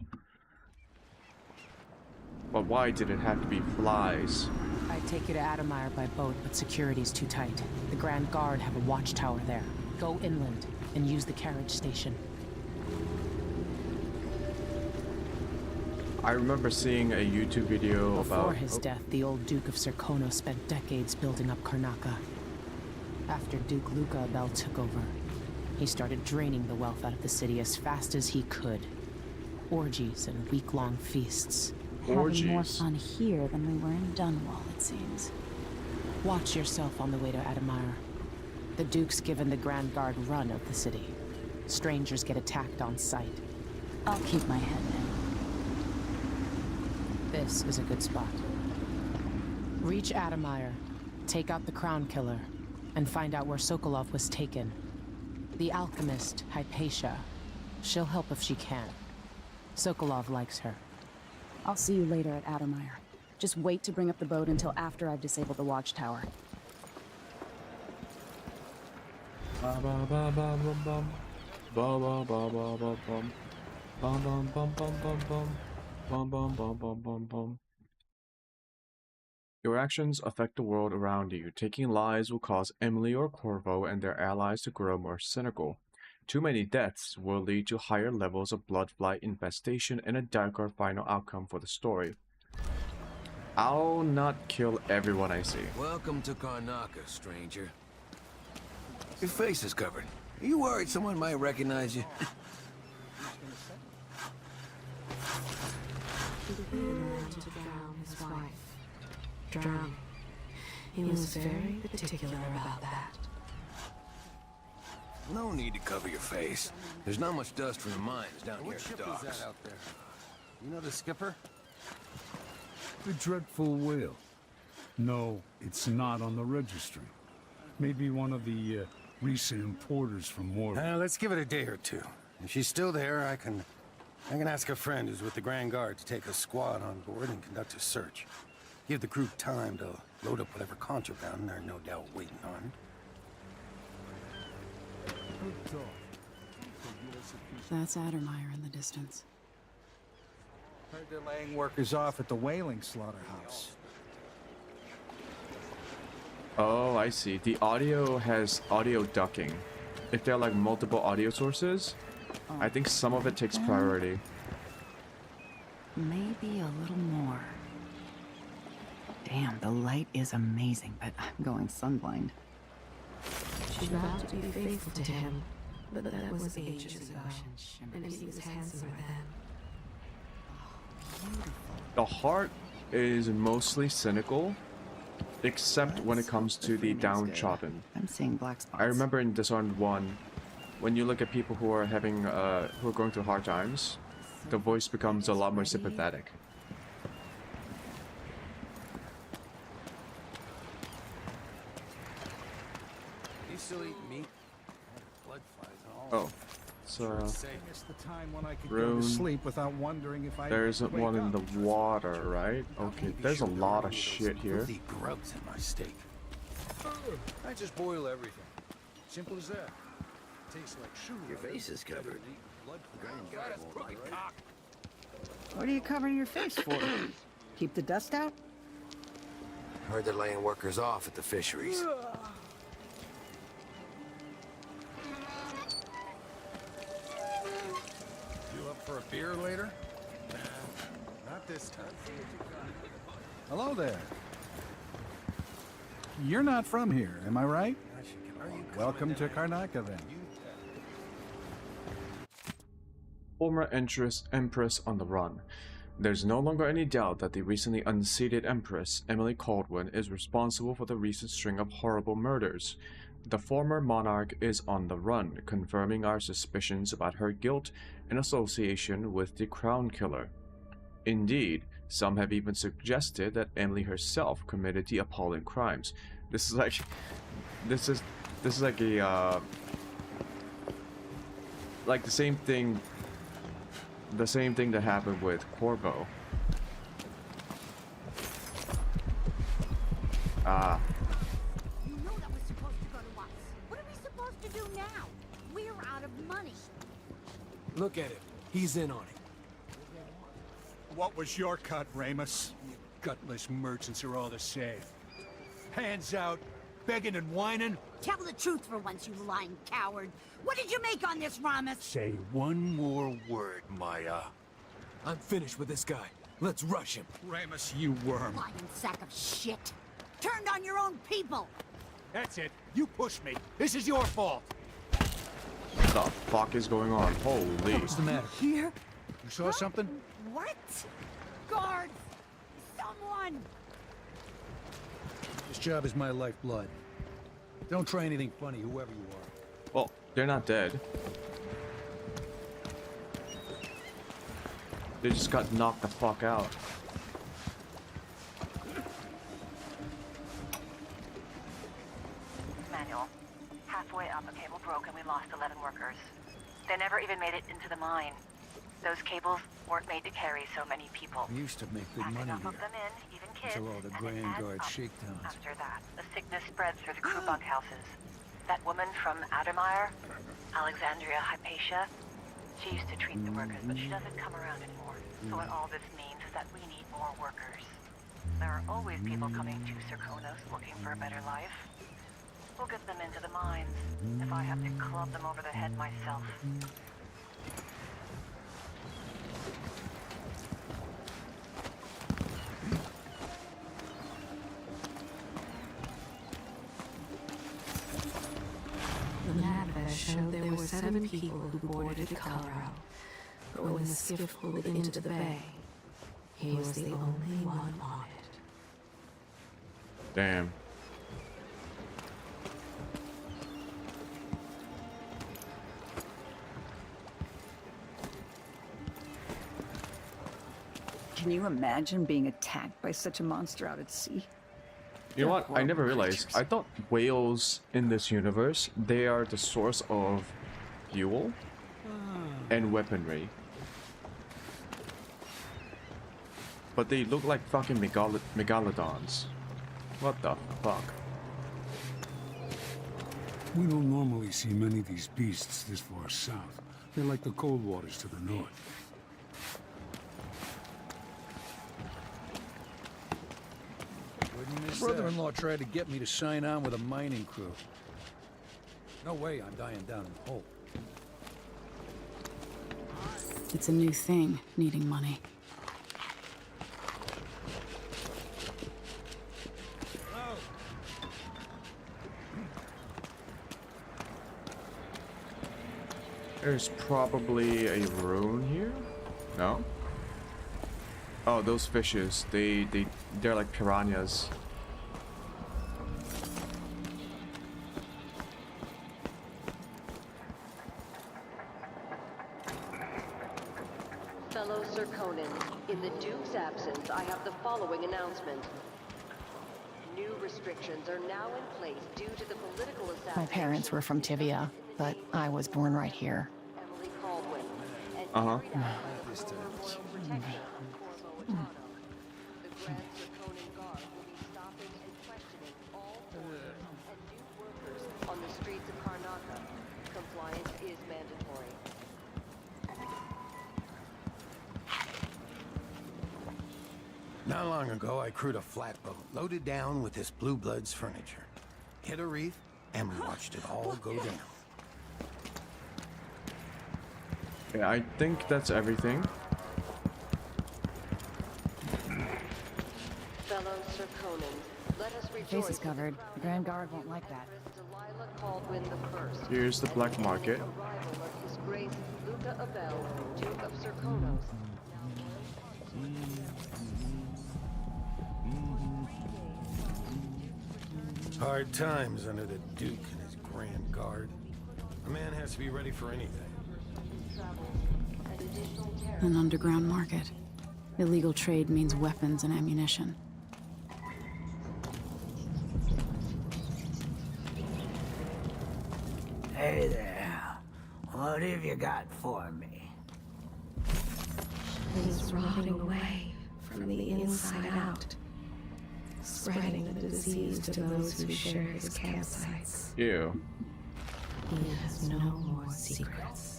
But why did it have to be flies? I'd take you to Addermeyer by boat, but security's too tight. The Grand Guard have a watchtower there. Go inland and use the carriage station. I remember seeing a YouTube video about... Before his death, the old Duke of Serkono spent decades building up Karnaka. After Duke Luca Abel took over, he started draining the wealth out of the city as fast as he could. Orgies and week-long feasts. Having more fun here than we were in Dunwall, it seems. Watch yourself on the way to Addermeyer. The Duke's given the Grand Guard run of the city. Strangers get attacked on sight. I'll keep my head down. This is a good spot. Reach Adamire, take out the Crown Killer, and find out where Sokolov was taken. The alchemist, Hypatia. She'll help if she can. Sokolov likes her. I'll see you later at Adamire. Just wait to bring up the boat until after I've disabled the watchtower. Ba ba ba ba bum bum. Ba ba ba ba ba bum. Bum bum bum bum bum bum. Bum bum bum bum bum bum. Your actions affect the world around you. Taking lives will cause Emily or Corvo and their allies to grow more cynical. Too many deaths will lead to higher levels of bloodfly infestation and a darker final outcome for the story. I'll not kill everyone I see. Welcome to Karnaca, stranger. Your face is covered. Are you worried someone might recognize you? He had to drown his wife. Drown. He was very particular about that. No need to cover your face. There's not much dust from the mines down here at the docks. What ship is that out there? You know the skipper? The Dreadful Whale. No, it's not on the registry. Maybe one of the recent importers from Morley. Let's give it a day or two. If she's still there, I can ask a friend who's with the Grand Guard to take a squad on board and conduct a search. Give the crew time to load up whatever contraband they're no doubt waiting on. That's Adamire in the distance. Heard they're laying workers off at the whaling slaughterhouse. Oh, I see. The audio has audio ducking. If there are like multiple audio sources, I think some of it takes priority. Maybe a little more. Damn, the light is amazing, but I'm going sunblind. She vowed to be faithful to him, but that was ages ago, and he was handsomer then. The heart is mostly cynical, except when it comes to the downtrodden. I'm seeing black spots. I remember in Dishonored 1, when you look at people who are having, who are going through hard times, the voice becomes a lot more sympathetic. You still eat meat? Blood flies and all. Oh, so The time when I could go room. to sleep without wondering if I There's wake one in up. the water, right? Okay, there's a lot of shit here. Filthy grubs in my steak. I just boil everything. Simple as that. Tastes like sugar. Your face is covered. Grand Guard won't like it. What are you covering your face for? Keep the dust out? Heard they're laying workers off at the fisheries. You up for a beer later? Not this time. Hello there. You're not from here, am I right? Welcome to Karnaca, then. Former Empress on the run. There's no longer any doubt that the recently unseated Empress, Emily Caldwin, is responsible for the recent string of horrible murders. The former monarch is on the run, confirming our suspicions about her guilt and association with the Crown Killer. Indeed, some have even suggested that Emily herself committed the appalling crimes. This is like a like the same thing that happened with Corvo. Ah. You know that was supposed to go to us. What are we supposed to do now? We're out of money. Look at it. He's in on it. What was your cut, Ramus? You gutless merchants are all the same. Hands out, begging and whining. Tell the truth for once, you lying coward. What did you make on this, Ramus? Say one more word, Maya. I'm finished with this guy. Let's rush him. Ramus, you worm. Lying sack of shit. Turned on your own people. That's it. You pushed me. This is your fault. What the fuck is going on? Holy. What's the matter? Here? You saw something? What? Guards! Someone! This job is my lifeblood. Don't try anything funny, whoever you are. Well, they're not dead. They just got knocked the fuck out. Manual. Halfway up, a cable broke and we lost 11 workers. They never even made it into the mine. Those cables weren't made to carry so many people. We used to make good money Enough here. of them in, even kids, Until all the and it Grand adds Guard up. shakedowns. After that, the sickness spread through the crew bunkhouses. That woman from Addermeyer, Alexandria Hypatia, she used to treat the workers, but she doesn't come around anymore. So what all this means is that we need more workers. There are always people coming to Serkonos looking for a better life. We'll get them into the mines, if I have to club them over the head myself. The manifest showed there were 7 people who boarded the Colorado, but when the skiff pulled into the bay, he was the only one on it. Damn. Can you imagine being attacked by such a monster out at sea? You know what? I never realized. I thought whales in this universe, they are the source of fuel and weaponry. But they look like fucking megalodons. What the fuck? We don't normally see many of these beasts this far south. They're like the cold waters to the north. Brother-in-law tried to get me to sign on with a mining crew. No way I'm dying down in the hole. It's a new thing, needing money. There's probably a rune here? No? Oh, those fishes. They're like piranhas. Fellow Serkonans, in the Duke's absence, I have the following announcement. New restrictions are now in place due to the political assassination. My parents were from Tivia, but I was born right here. Emily Caldwin, and Uh-huh. carried out by the Royal Protection, Corvo Atano. The Grand Serkonan Guard will be stopping and questioning all foreigners and new workers on the streets of Karnaka. Compliance is mandatory. Not long ago, I crewed a flatboat loaded down with this Blue Bloods furniture. Hit a reef, and we watched it all go down. Yeah, I think that's everything. Fellow Serkonans, let us rejoice. Face is covered. The Grand Guard won't like that. Delilah Caldwin the First. Here's the black market. Arrival of His Grace Luca Abel, Duke of Serkonos. Hard times under the Duke and his Grand Guard. A man has to be ready for anything. An underground market. Illegal trade means weapons and ammunition. Hey there. What have you got for me? He's rotting away from the inside out, spreading the disease to those who share his campsites. Ew. He has no more secrets.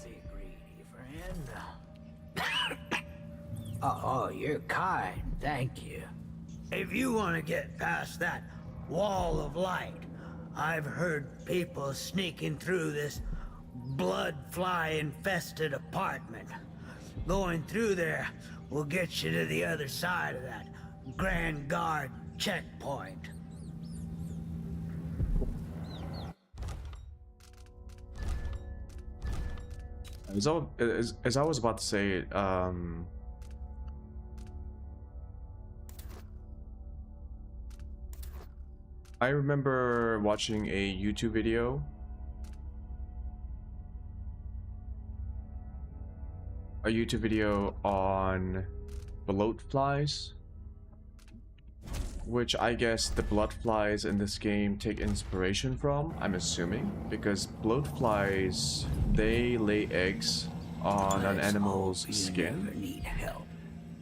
Oh, you're kind. Thank you. If you want to get past that wall of light, I've heard people sneaking through this blood-fly-infested apartment. Going through there will get you to the other side of that Grand Guard checkpoint. As I was about to say, I remember watching a YouTube video. a YouTube video on bloat flies, which I guess the blood flies in this game take inspiration from, I'm assuming, because bloat flies, they lay eggs on an animal's skin,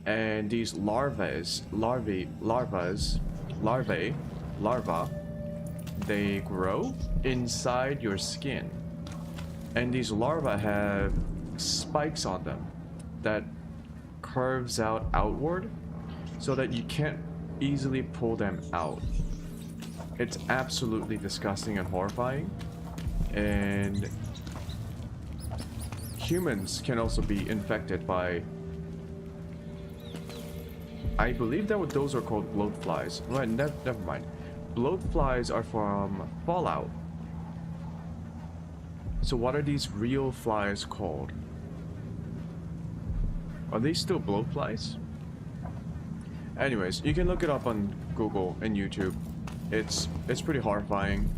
and these larvae, they grow inside your skin, and these larvae have spikes on them that curves out outward so that you can't easily pull them out. It's absolutely disgusting and horrifying, and humans can also be infected by, I believe that those are called bloat flies. Right, never mind. Bloat flies are from Fallout. So what are these real flies called? Are they still bloat flies? Anyways, you can look it up on Google and YouTube. It's pretty horrifying.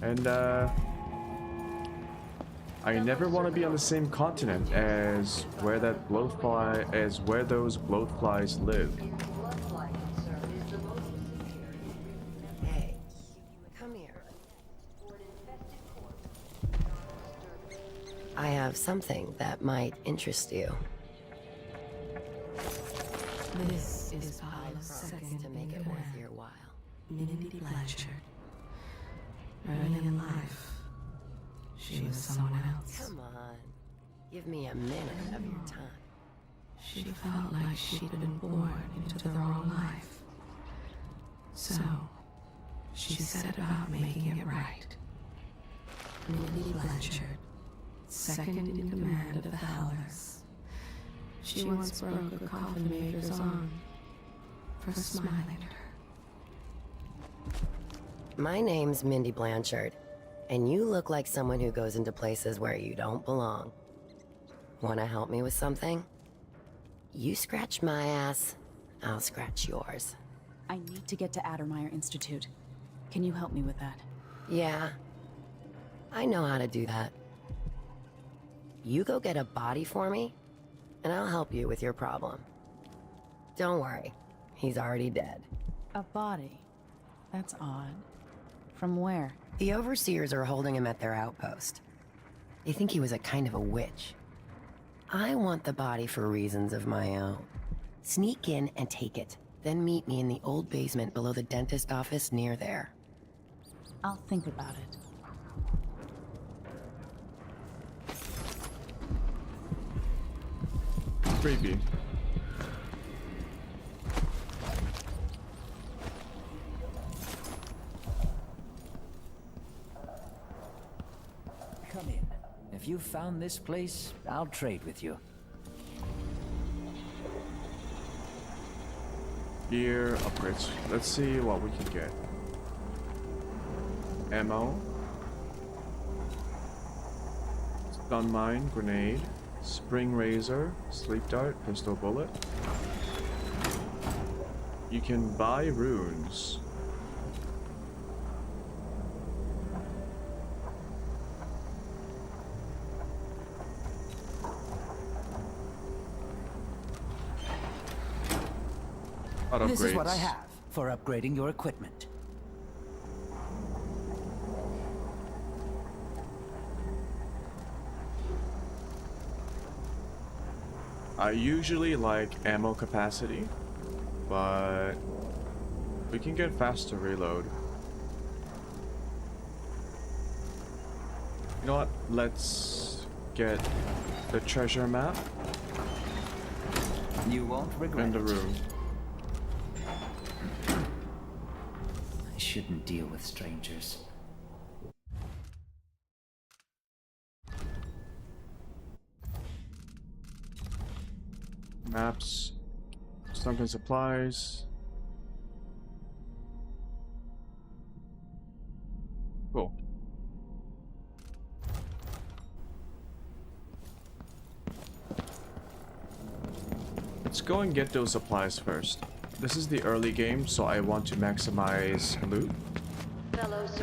And I never want to be on the same continent as where those bloat flies live. Hey, come here. I have something that might interest you. This is Paula's Something to make it worth your while. Mindy Blanchard. Early in life, she was someone else. Come on. Give me a minute of your time. She felt like she'd been born into the wrong life. So, she set about making it right. Mindy Blanchard, second in command of the Howlers. She once broke a coffin maker's arm for smiling at her. My name's Mindy Blanchard, and you look like someone who goes into places where you don't belong. Wanna help me with something? You scratch my ass, I'll scratch yours. I need to get to Addermeyer Institute. Can you help me with that? Yeah, I know how to do that. You go get a body for me, and I'll help you with your problem. Don't worry, he's already dead. A body? That's odd. From where? The overseers are holding him at their outpost. They think he was a kind of a witch. I want the body for reasons of my own. Sneak in and take it, then meet me in the old basement below the dentist office near there. I'll think about it. Creepy. Come in. If you found this place, I'll trade with you. Gear upgrades. Let's see what we can get. Ammo. Stun mine, grenade. Spring razor, sleep dart, pistol bullet. You can buy runes. This is what I have for upgrading your equipment. I usually like ammo capacity, but we can get faster reload. You know what? Let's get the treasure map. You won't regret in the room. I shouldn't deal with strangers. Maps, sunken supplies. Cool. Let's go and get those supplies first. This is the early game, so I want to maximize loot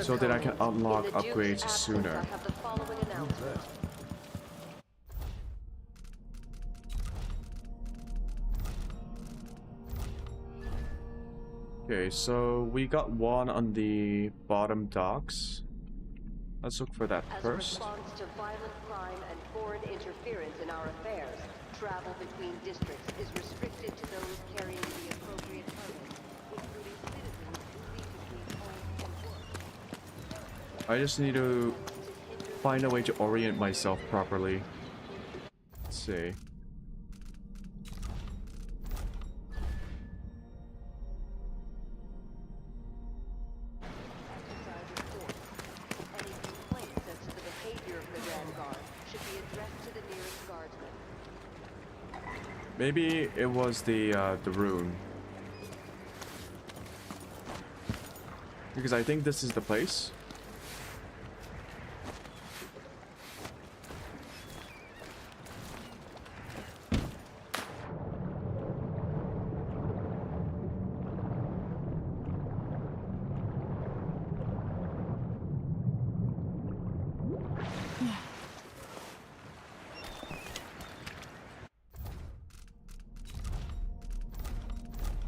so that I can unlock upgrades sooner. Okay, so we got one on the bottom docks. Let's look for that As a first. response to violent crime and foreign interference in our affairs, travel between districts is restricted to those carrying the appropriate permits, including citizens moving between home and work. I just need to find a way to orient myself properly. Let's see. Maybe it was the rune. Because I think this is the place.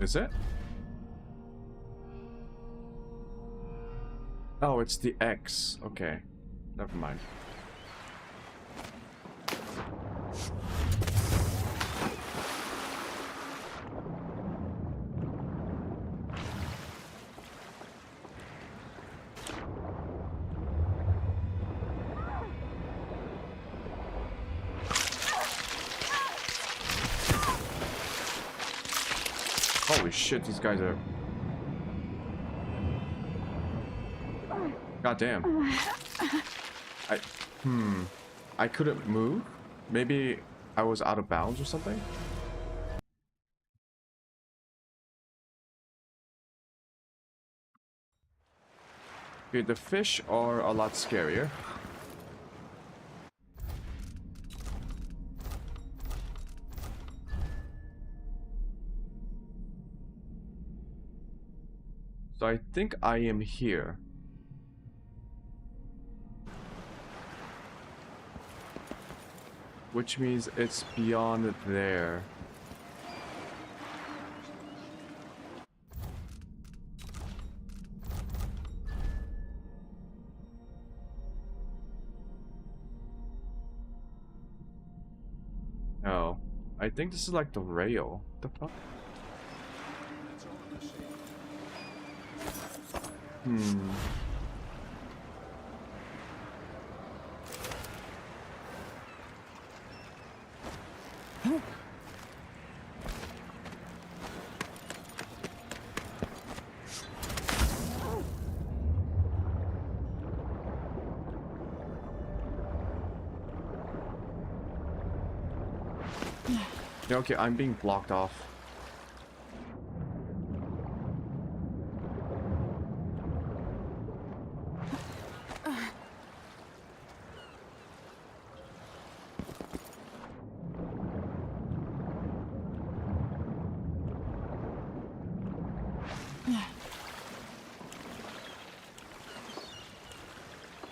Is it? Oh, it's the X. Okay. Never mind. Holy shit, these guys are... God damn. I couldn't move? Maybe I was out of bounds or something? Okay, the fish are a lot scarier. So I think I am here. Which means it's beyond there. Oh, I think this is like the rail. What the fuck? Okay, I'm being blocked off.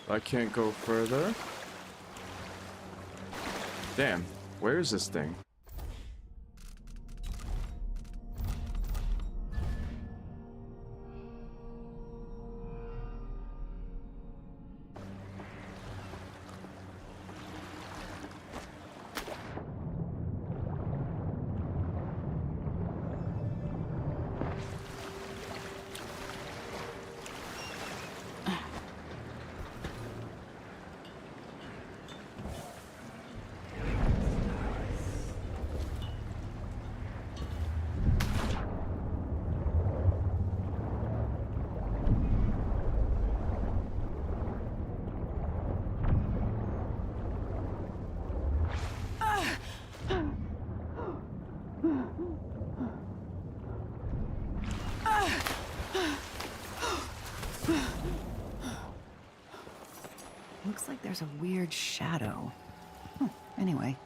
I can't go further. Damn, where is this thing? Looks like there's a weird shadow. Anyway.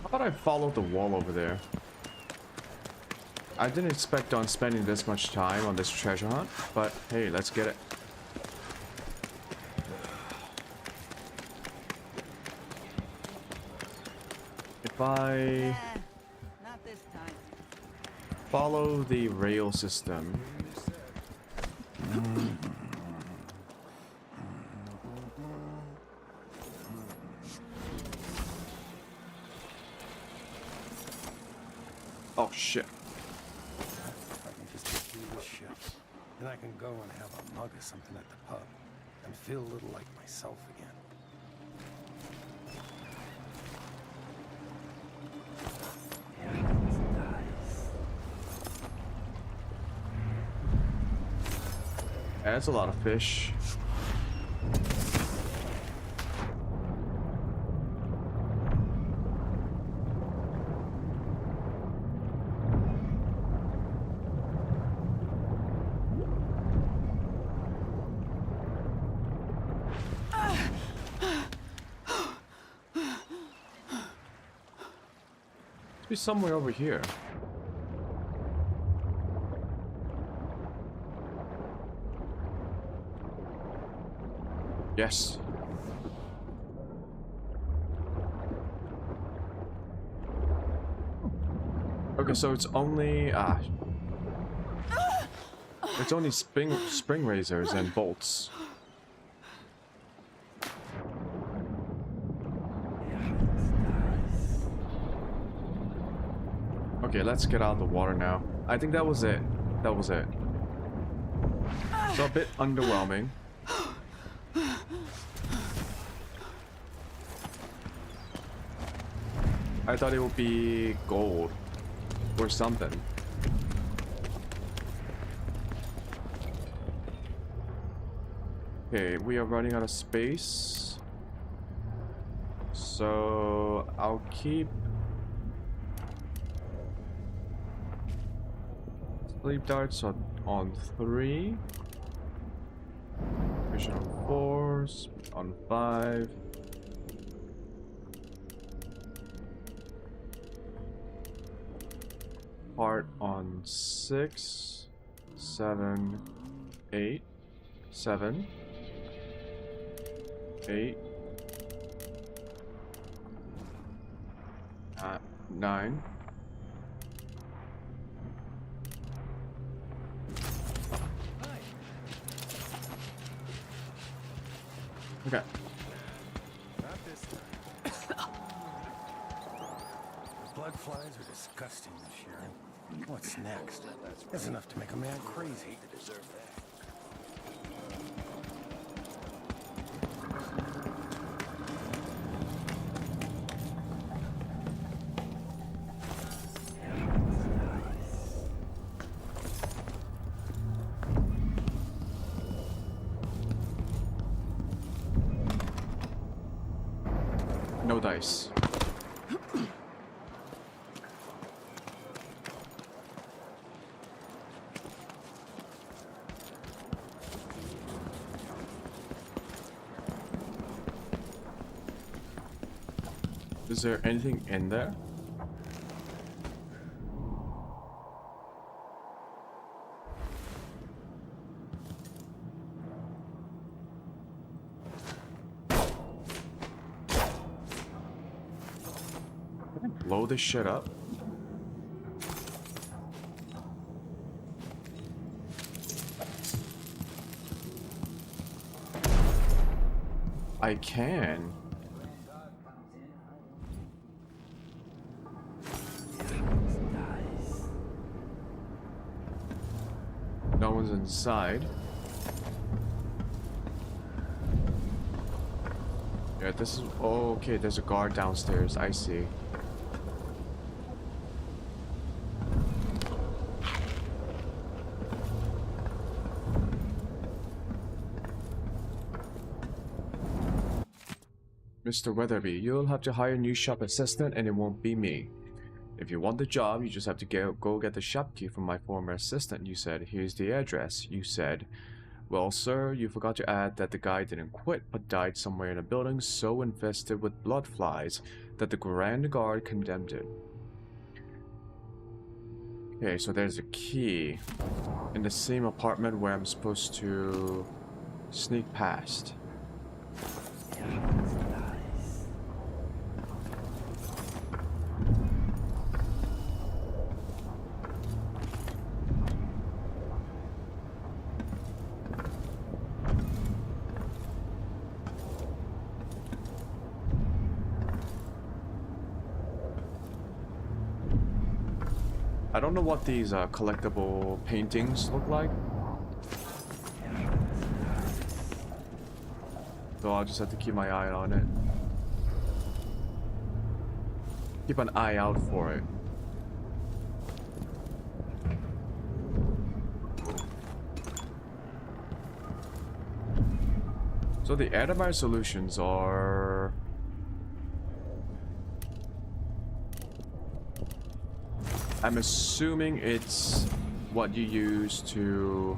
How about I follow the wall over there? I didn't expect on spending this much time on this treasure hunt, but hey, let's get it. If I Not this time. follow the rail system. Oh shit. I can just get through this ship. Then I can go and have a mug of something at the pub and feel a little like myself again. That's a lot of fish. Be somewhere over here. Yes. Okay, so it's only it's only spring razors and bolts. Okay, let's get out of the water now. I think that was it. That was it. So a bit underwhelming. I thought it would be gold or something. Okay, we are running out of space. So I'll keep sleep darts on 3. Vision on 4, on 5. Heart on 6, 7, 8, 7, 8, 9. Okay. Not this time. The blood flies are disgusting this year. What's next? That's enough to make a man crazy. No dice. Is there anything in there? Blow this shit up. I can. No one's inside. Yeah, this is... Oh, okay, there's a guard downstairs. I see. Mr. Weatherby, you'll have to hire a new shop assistant and it won't be me. If you want the job, you just have to go get the shop key from my former assistant. You said, here's the address. You said, well, sir, you forgot to add that the guy didn't quit but died somewhere in a building so infested with blood flies that the Grand Guard condemned it. Okay, so there's a key in the same apartment where I'm supposed to sneak past. I don't know what these collectible paintings look like. So I'll just have to keep my eye on it. Keep an eye out for it. So the Adamite solutions are... I'm assuming it's what you use to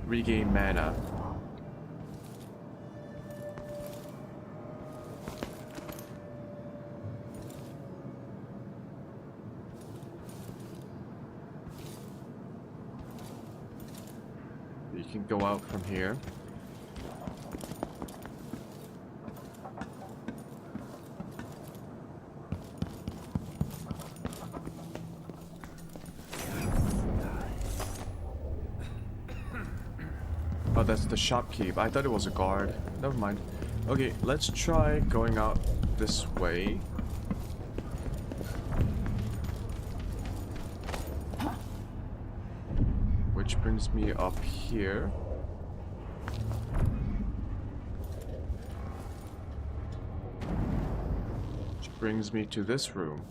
regain mana. You can go out from here. Oh, that's the shopkeep. I thought it was a guard. Never mind. Okay, let's try going out this way. Which brings me up here. Which brings me to this room.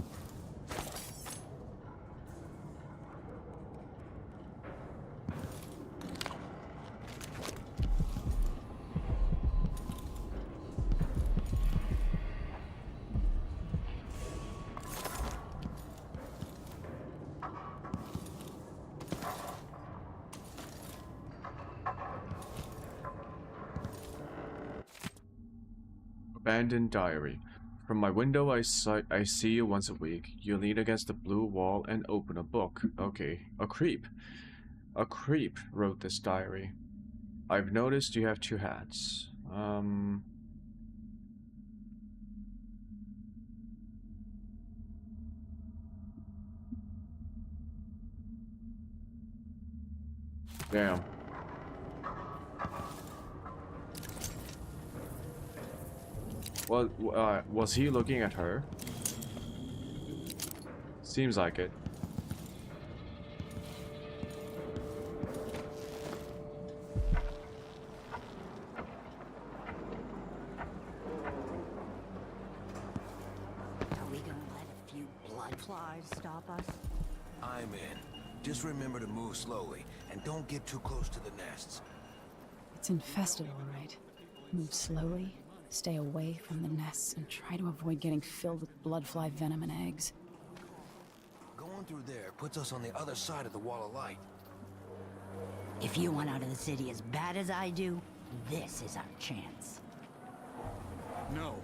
Abandoned diary. From my window I see you once a week. You lean against the blue wall and open a book. Okay, a creep. A creep wrote this diary. I've noticed you have two hats. Damn. Well, was he looking at her? Seems like it. Are we gonna let a few blood flies stop us? I'm in. Just remember to move slowly, and don't get too close to the nests. It's infested, all right. Move slowly, stay away from the nests, and try to avoid getting filled with bloodfly venom and eggs. Going through there puts us on the other side of the wall of light. If you want out of the city as bad as I do, this is our chance. No.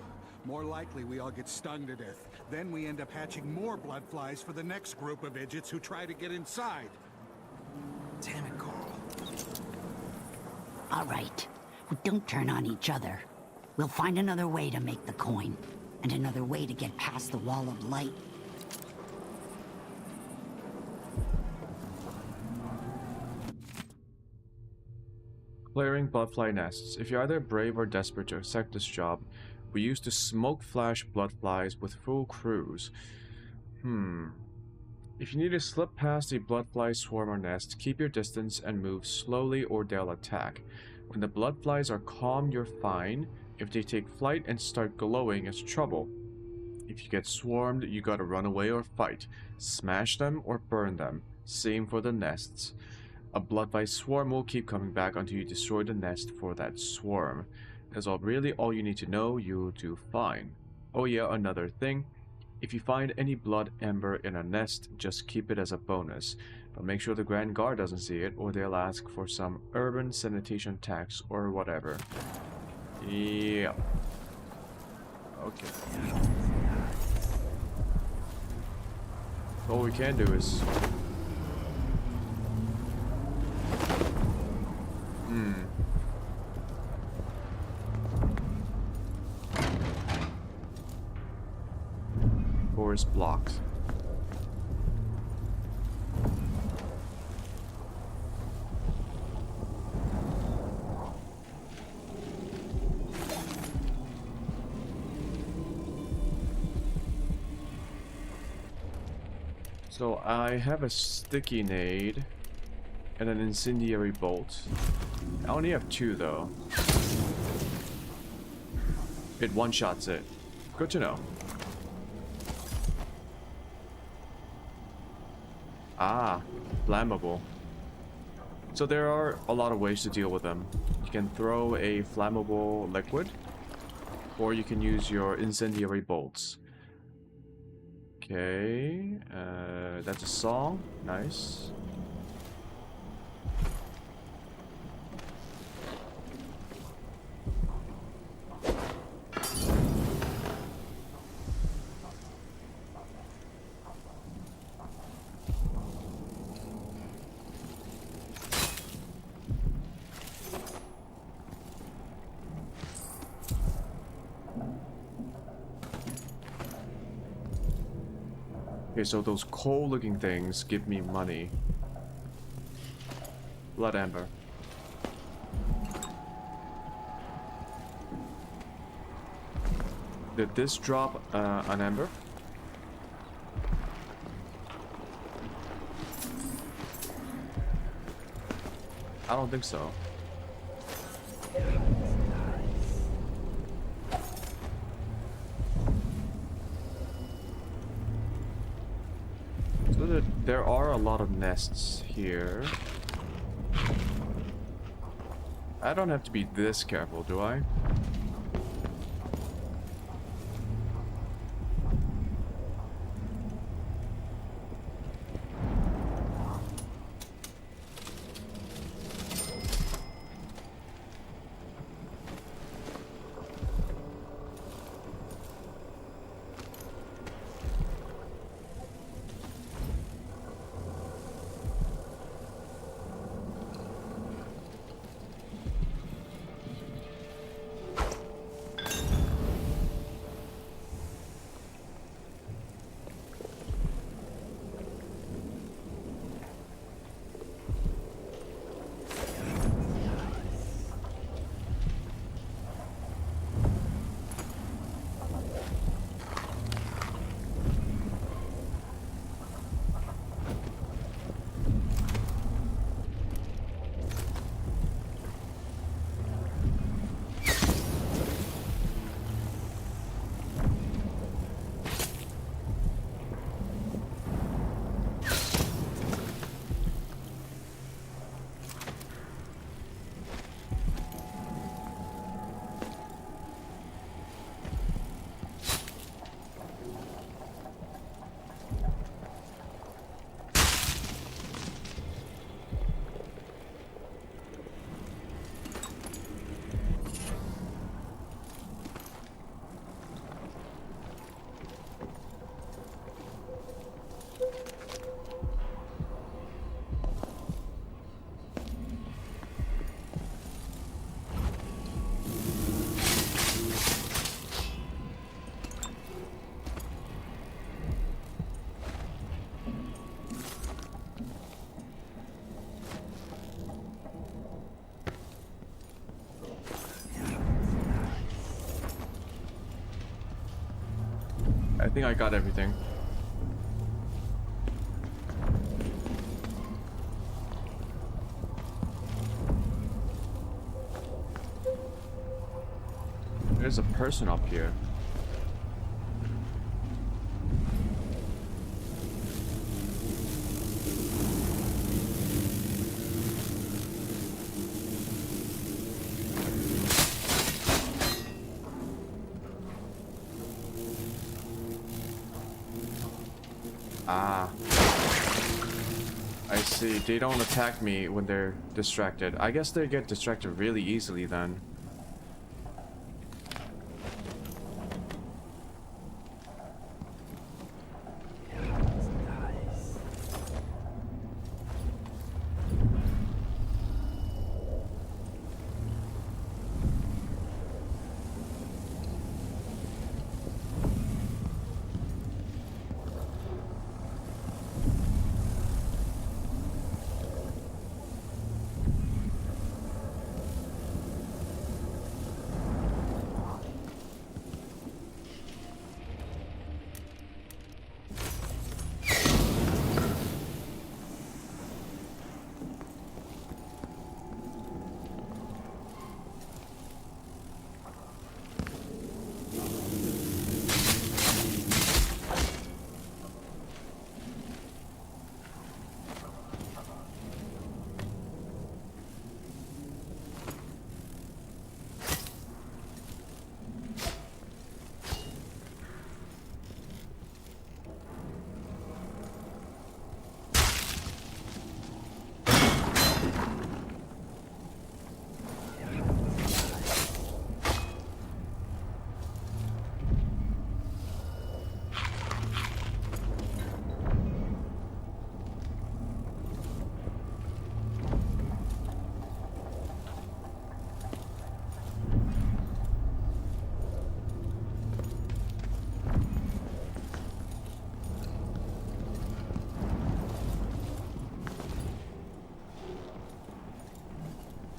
More likely we all get stung to death. Then we end up hatching more blood flies for the next group of idiots who try to get inside. Damn it, Carl. All right. We don't turn on each other. We'll find another way to make the coin, and another way to get past the wall of light. Clearing bloodfly nests. If you're either brave or desperate to accept this job, we used to smoke flash bloodflies with full crews. If you need to slip past a bloodfly swarm or nest, keep your distance and move slowly or they'll attack. When the bloodflies are calm, you're fine. If they take flight and start glowing, it's trouble. If you get swarmed, you gotta run away or fight. Smash them or burn them. Same for the nests. A bloodfly swarm will keep coming back until you destroy the nest for that swarm. That's really all you need to know. You'll do fine. Oh yeah, another thing. If you find any blood ember in a nest, just keep it as a bonus. But make sure the Grand Guard doesn't see it, or they'll ask for some urban sanitation tax or whatever. Yeah. Okay. All we can do is... Forest blocked. So I have a sticky nade and an incendiary bolt. I only have 2 though. It one-shots it. Good to know. Ah, flammable. So there are a lot of ways to deal with them. You can throw a flammable liquid, or you can use your incendiary bolts. Okay, that's a song. Nice. Okay, so those coal-looking things give me money. Blood amber. Did this drop an amber? I don't think so. So there are a lot of nests here. I don't have to be this careful, do I? I think I got everything. There's a person up here. Ah. I see. They don't attack me when they're distracted. I guess they get distracted really easily then.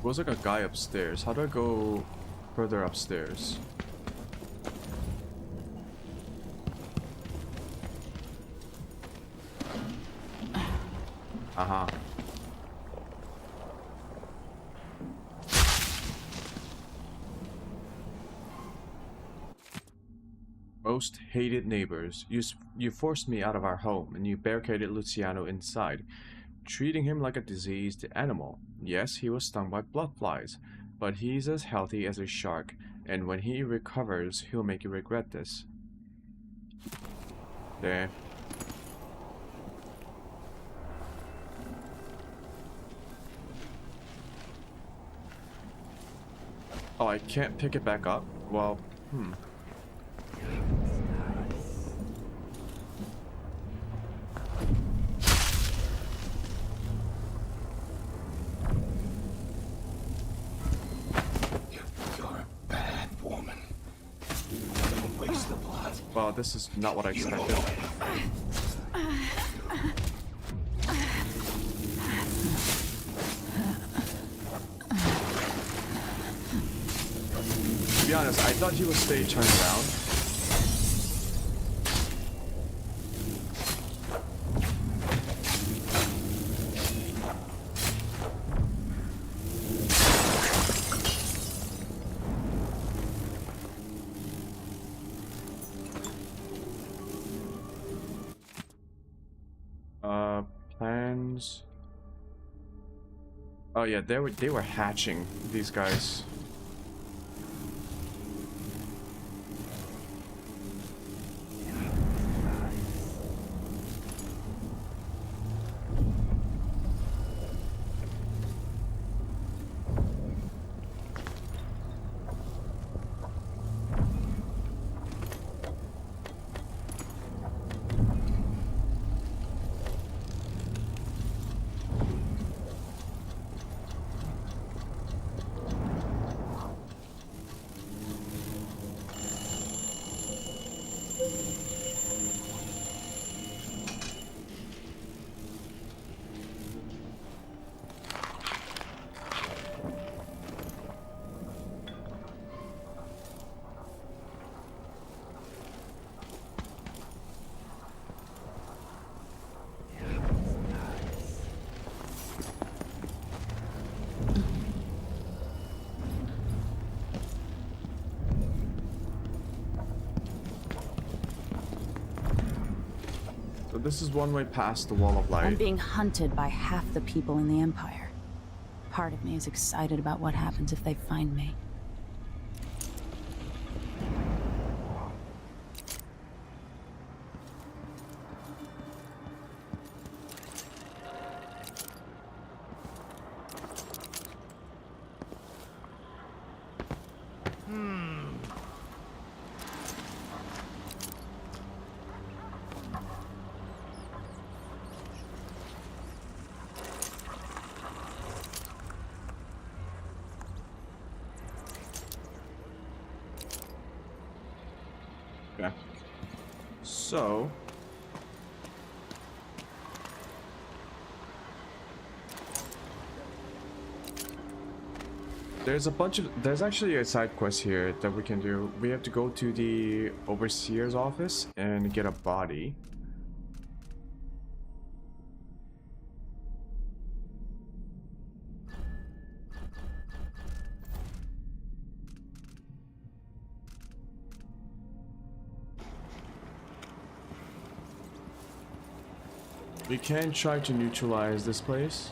was like a guy upstairs. How do I go further upstairs? Uh-huh. Most hated neighbors. You forced me out of our home and you barricaded Luciano inside, treating him like a diseased animal. Yes, he was stung by blood flies, but he's as healthy as a shark, and when he recovers, he'll make you regret this. There. Oh, I can't pick it back up? Well, Wow, this is not what I expected. To be honest, I thought he would stay turned around. Plans. Oh yeah, they were hatching, these guys. This is one way past the wall of light. I'm being hunted by half the people in the Empire. Part of me is excited about what happens if they find me. Okay. So there's actually a side quest here that we can do. We have to go to the overseer's office and get a body. We can try to neutralize this place.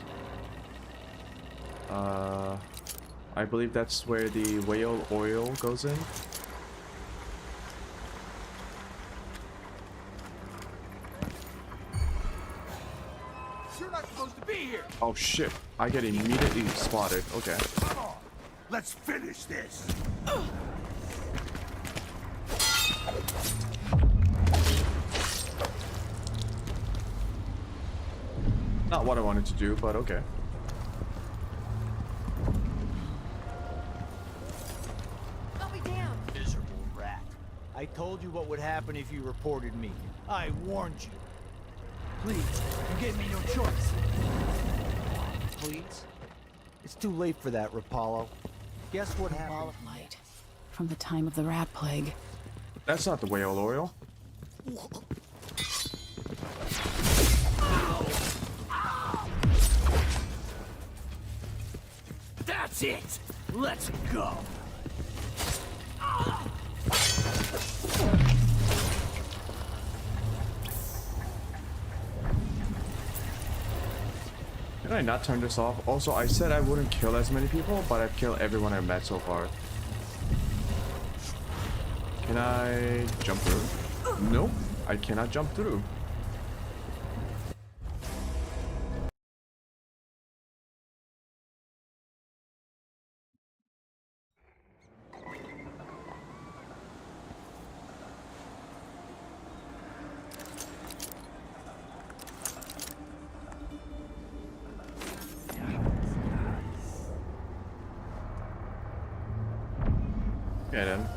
I believe that's where the whale oil goes in. You're not supposed to be here. Oh shit, I get immediately spotted. Okay. Come on, let's finish this. Not what I wanted to do, but okay. I'll be damned. Miserable rat. I told you what would happen if you reported me. I warned you. Please, you gave me no choice. Please? It's too late for that, Rapallo. Guess what happened? Ball of light. From the time of the rat plague. That's not the way, L'Oreal. That's it! Let's go! Can I not turn this off? Also, I said I wouldn't kill as many people, but I've killed everyone I've met so far. Can I jump through? Nope, I cannot jump through. Okay then.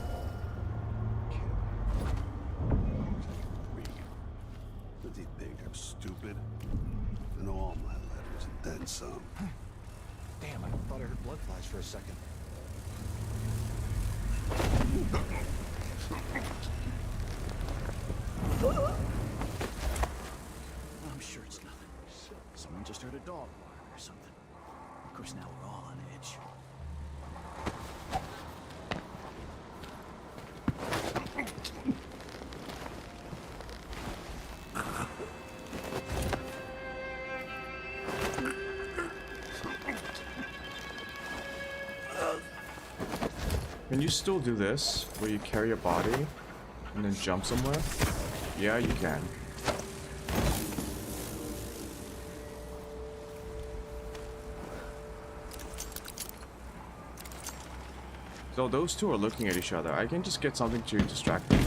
Does he think I'm stupid? I know all my letters and then some. Damn, I thought I heard blood flies for a second. I'm sure it's nothing. Someone just heard a dog bark or something. Of course, now we're all on edge. Can you still do this, where you carry a body and then jump somewhere? Yeah, you can. So those two are looking at each other. I can just get something to distract them.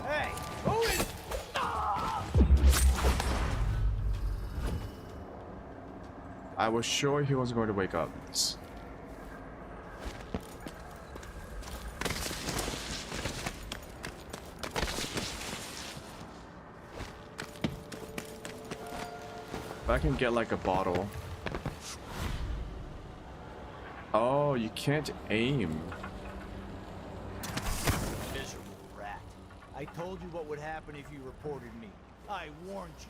Hey, who is? I was sure he was going to wake up. If I can get like a bottle. Oh, you can't aim. Miserable rat. I told you what would happen if you reported me. I warned you.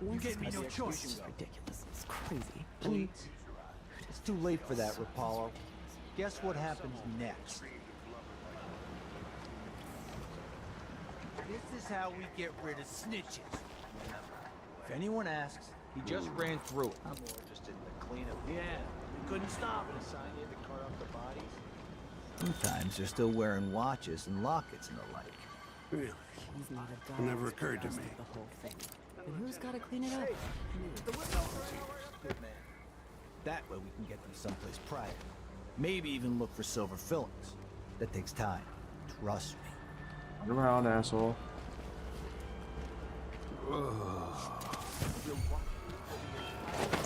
You gave me no choice. This is ridiculous. It's crazy. Please. It's too late for that, Rapallo. Guess what happens next? This is how we get rid of snitches. If anyone asks, he just ran through it. I'm more interested in the cleanup. Yeah, we couldn't stop it. Assigned you to cart off the bodies. Sometimes they're still wearing watches and lockets and the like. Really? It never occurred to me. The whole thing. But who's got to clean it up? Good man. That way we can get them someplace private. Maybe even look for silver fillings. That takes time. Trust me. Turn around, asshole.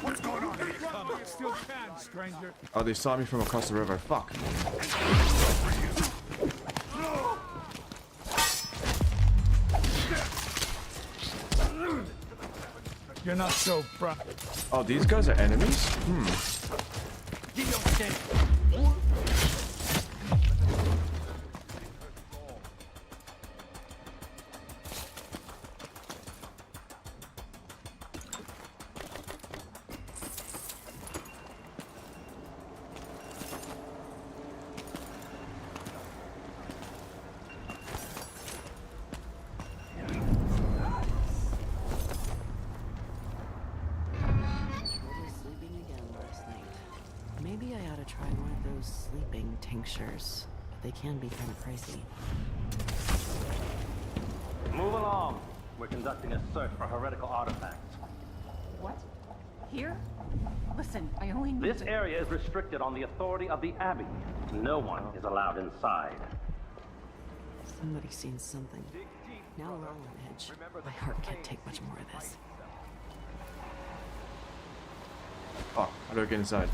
What's going on? You still can, stranger. Oh, they saw me from across the river. Fuck. You're not so proud. Oh, these guys are enemies? You don't stand. Maybe I ought to try one of those sleeping tinctures. They can be kind of pricey. Move along. We're conducting a search for heretical artifacts. What? Here? Listen, I only need This to... area is restricted on the authority of the Abbey. No one is allowed inside. Somebody's seen something. Now we're all on edge. My heart can't take much more of this. Oh, how do I get inside?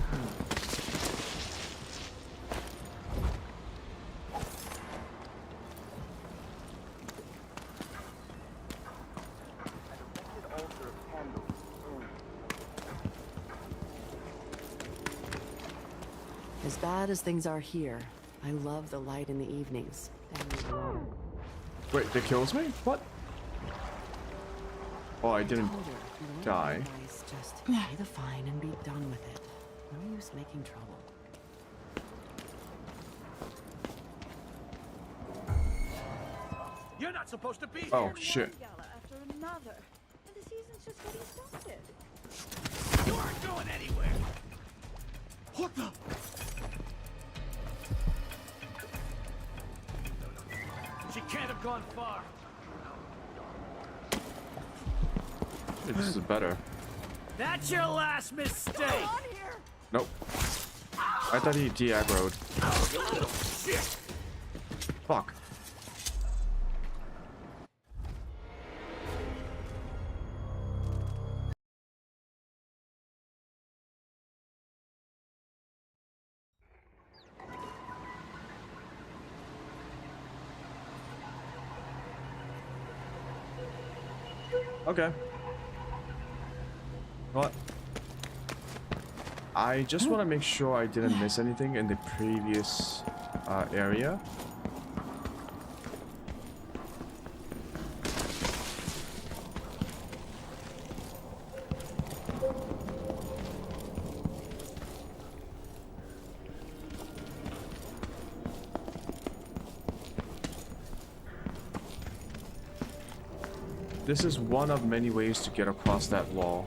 As bad as things are here, I love the light in the evenings. Wait, that kills me? What? Oh, I didn't die. Just pay the fine and be done with it. No use making trouble. You're not supposed to be here. Oh shit. After another. And the season's just getting started. You aren't going anywhere. What the? She can't have gone far. This is better. That's your last mistake. Nope. I thought he de-aggroed. Fuck. Okay. What? I just want to make sure I didn't miss anything in the previous area. This is one of many ways to get across that wall.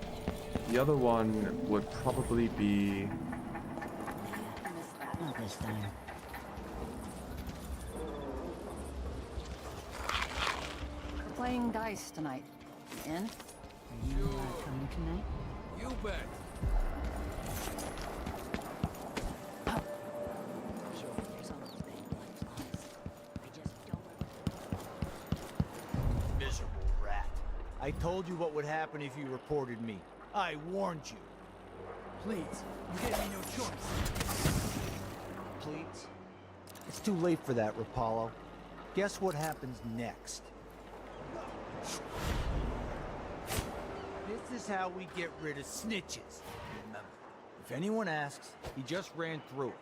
The other one would probably be... Not this time. We're playing dice tonight. In? Are you coming tonight? You bet. Miserable rat. I told you what would happen if you reported me. I warned you. Please, you gave me no choice. Please? It's too late for that, Rapallo. Guess what happens next? This is how we get rid of snitches. Remember, if anyone asks, he just ran through it.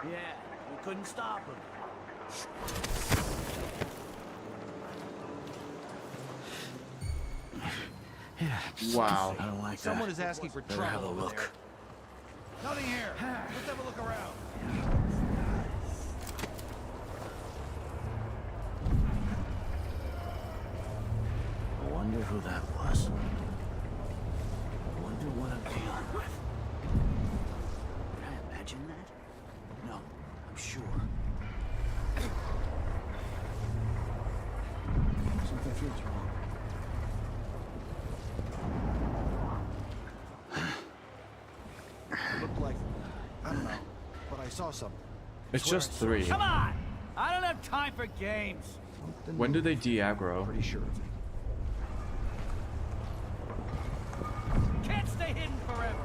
Yeah, we couldn't stop him. Wow. I don't like Someone that. is asking for Better trouble have a over look. there. Nothing here. Let's have a look around. I wonder who that was. I wonder what I'm dealing with. Did I imagine that? No, I'm sure. Something feels wrong. It looked like, I don't know, but I saw something. It's just 3. Come on! I don't have time for games. When do they de-aggro? Pretty sure of it. Can't stay hidden forever.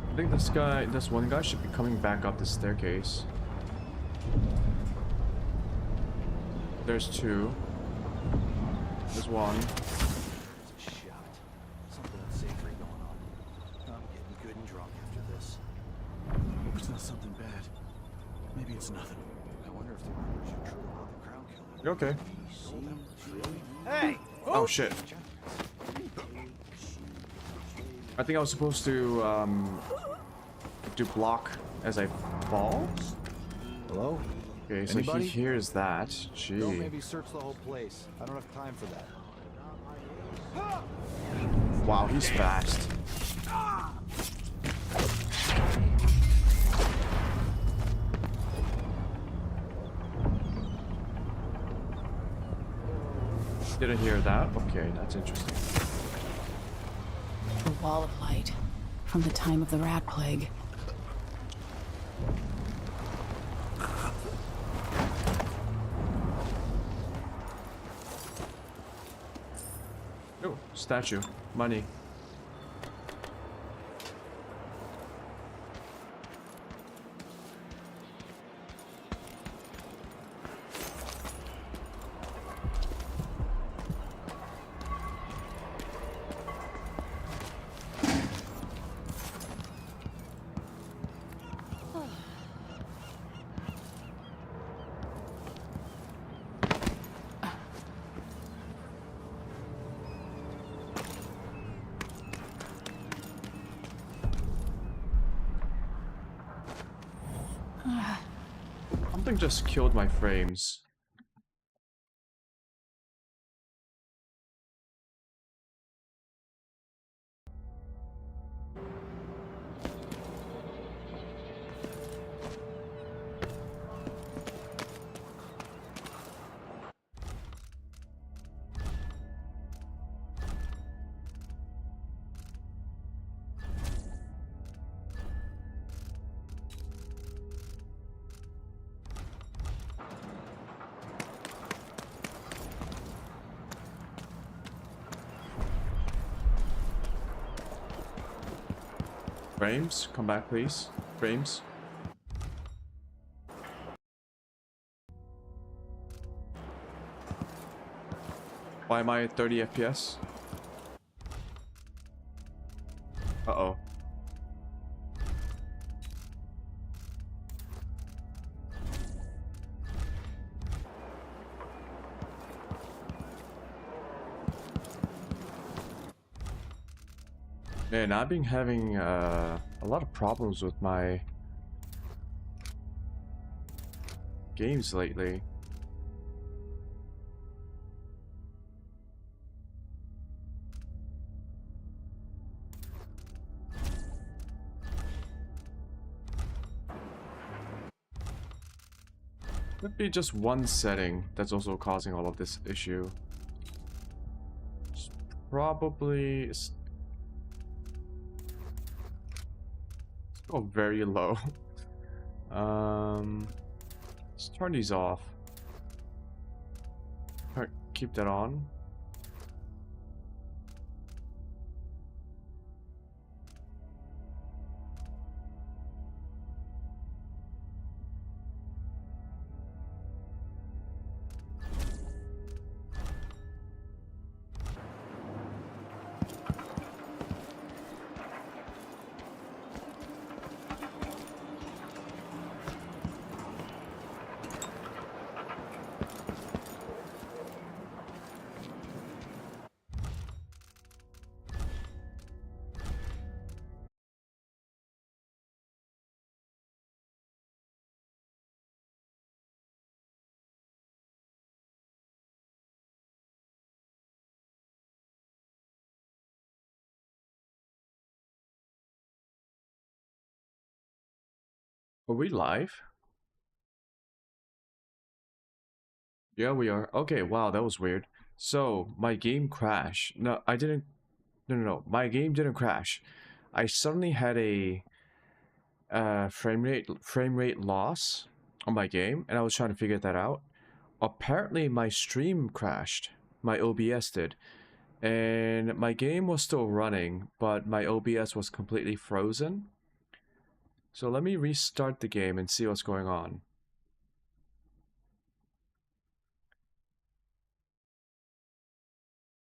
I think this one guy should be coming back up the staircase. There's 2. There's 1. There's a shot. Something unsavory going on. I'm getting good and drunk after this. Hope it's not something bad. Maybe it's nothing. I wonder if the rumors are true about the crown killer. You okay? Hey! Oh shit. I think I was supposed to do block as I fall. Hello? Okay, so Anybody? he hears that. Gee. Don't maybe search the whole place. I don't have time for that. Wow, he's fast. Didn't hear that? Okay, that's interesting. A wall of light from the time of the rat plague. statue. Money. Something just killed my frames. Frames, come back please. Frames. Why am I at 30 FPS? Uh-oh. Man, I've been having a lot of problems with my games lately. Could be just one setting that's also causing all of this issue. It's probably... Let's go very low. Let's turn these off. Alright, keep that on. Are we live? Yeah, we are. Okay, wow, that was weird. So, my game crashed. No, I didn't... No. My game didn't crash. I suddenly had a frame rate loss on my game, and I was trying to figure that out. Apparently, my stream crashed. My OBS did. And my game was still running, but my OBS was completely frozen. So let me restart the game and see what's going on.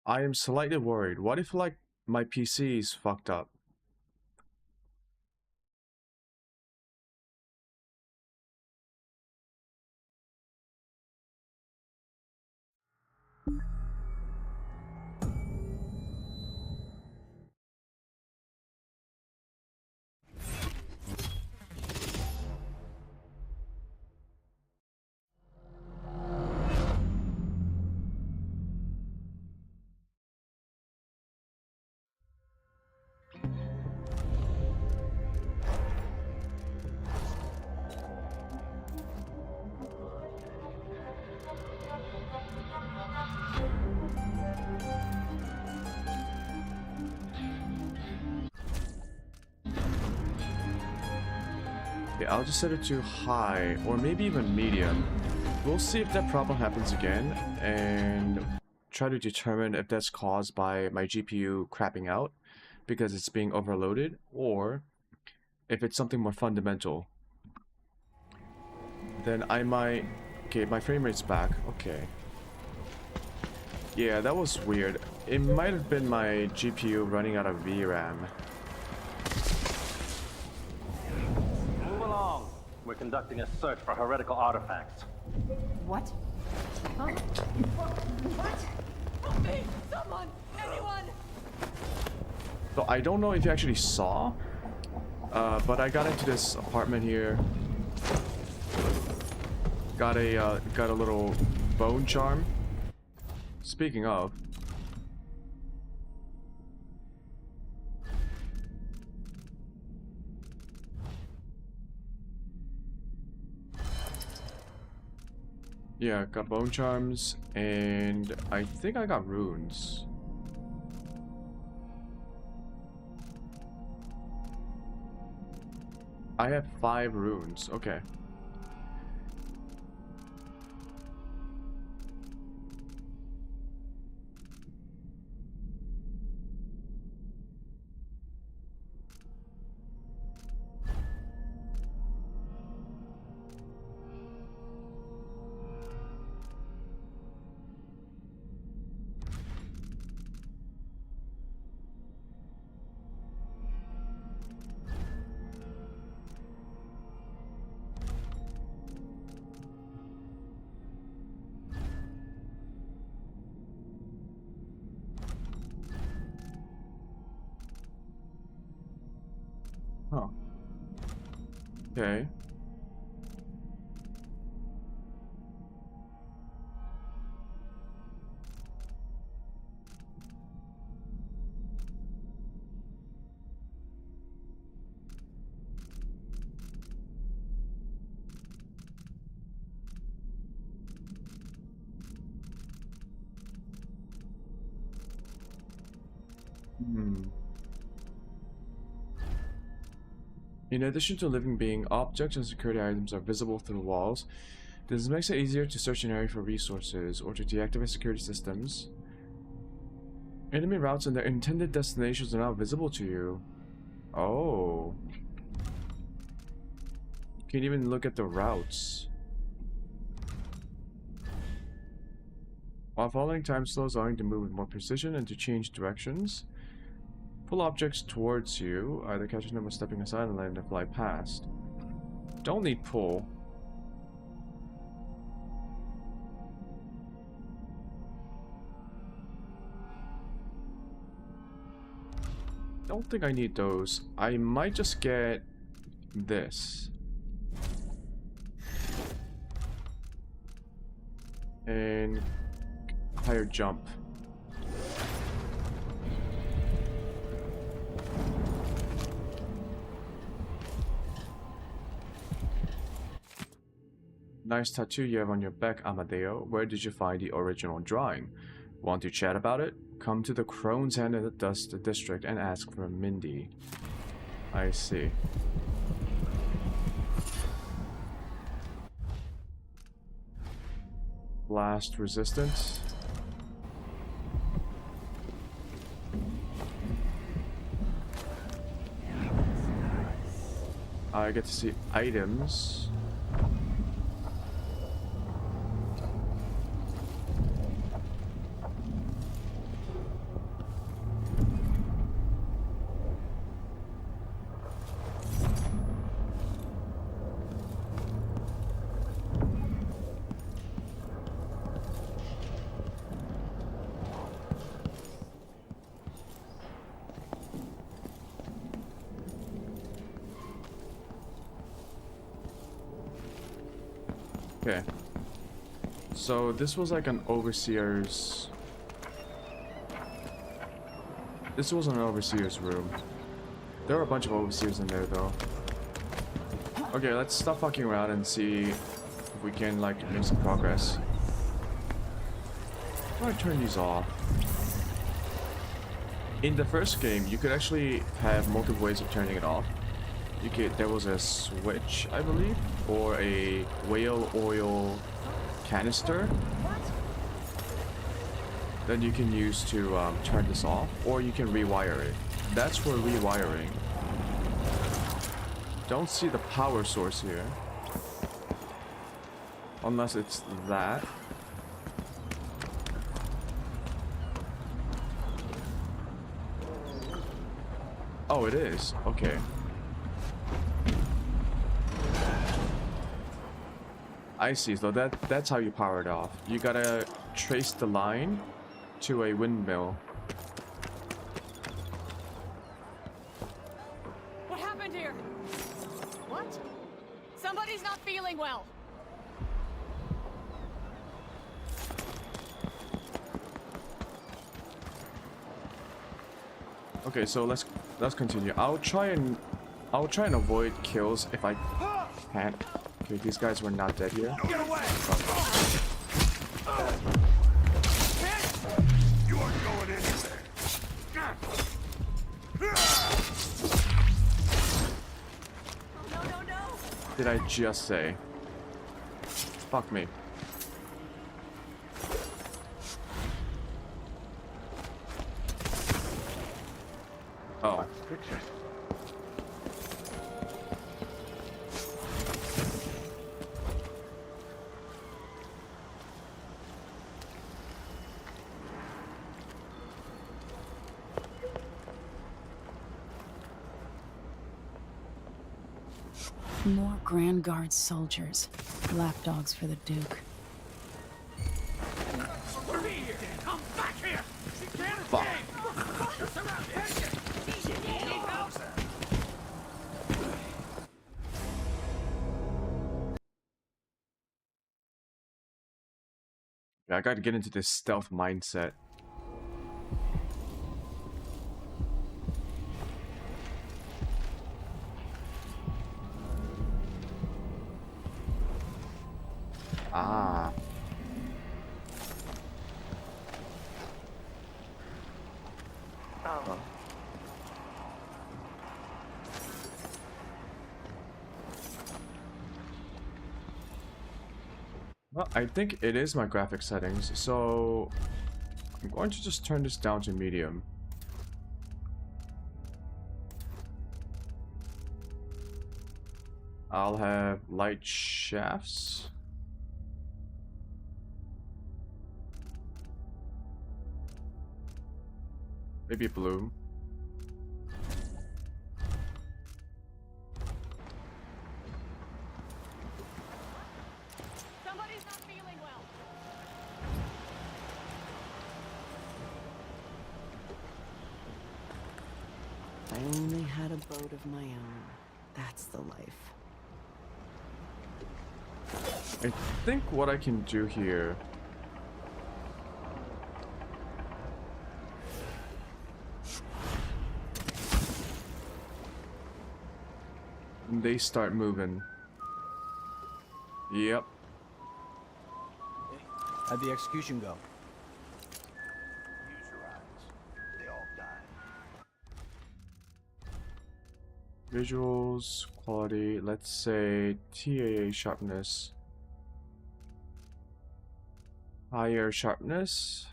I am slightly worried. What if, like, my PC is fucked up? I'll just set it to high, or maybe even medium. We'll see if that problem happens again, and try to determine if that's caused by my GPU crapping out because it's being overloaded, or if it's something more fundamental. Then I might... Okay, my frame rate's back. Okay. Yeah, that was weird. It might have been my GPU running out of VRAM. Move along. We're conducting a search for heretical artifacts. What? Huh? What? Help me! Someone! Anyone! So I don't know if you actually saw, but I got into this apartment here. Got a little bone charm. Speaking of, yeah, got bone charms, and I think I got runes. I have 5 runes. Okay. Huh. Okay. In addition to living being, objects and security items are visible through the walls. This makes it easier to search an area for resources or to deactivate security systems. Enemy routes and their intended destinations are now visible to you. Oh. You can't even look at the routes. While following time slows allowing to move with more precision and to change directions. Pull objects towards you, either catching them or stepping aside and letting them fly past. Don't need pull. Don't think I need those. I might just get this. And higher jump. Nice tattoo you have on your back, Amadeo. Where did you find the original drawing? Want to chat about it? Come to the Crone's End in the Dust District and ask for Mindy. I see. Blast resistance. I get to see items. Okay. So this was like an overseer's... This was an overseer's room. There are a bunch of overseers in there though. Okay, let's stop fucking around and see if we can like make some progress. I'm gonna turn these off. In the first game, you could actually have multiple ways of turning it off. There was a switch, I believe, or a whale oil canister then you can use to turn this off, or you can rewire it. That's for rewiring. Don't see the power source here. Unless it's that. Oh, it is. Okay. I see. So that's how you power it off. You gotta trace the line to a windmill. What happened here? What? Somebody's not feeling well. Okay, so let's continue. I'll try and avoid kills if I can. Okay, these guys were not dead here. Get away! You aren't going anywhere. No. Did I just say? Fuck me. Oh. More Grand Guard soldiers. Lapdogs for the Duke. Come back here! Fuck. Yeah, I gotta get into this stealth mindset. Ah. Oh. Well, I think it is my graphic settings, so I'm going to just turn this down to medium. I'll have light shafts. Maybe blue. Somebody's not feeling well. If I only had a boat of my own. That's the life. I think what I can do here. They start moving. Yep. How'd the execution go? Use your eyes. They all died. Visuals, quality, let's say TAA sharpness. Higher sharpness.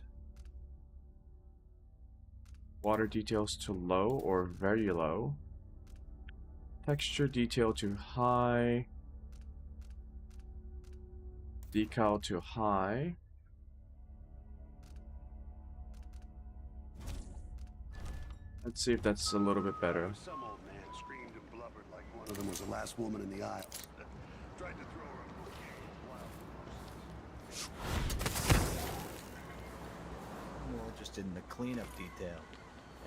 Water details to low or very low. Texture detail to high. Decal to high. Let's see if that's a little bit better. Some old man screamed and blubbered like one of them was the last woman in the Isles. Tried to throw her a bouquet of wild. More interested in the cleanup detail.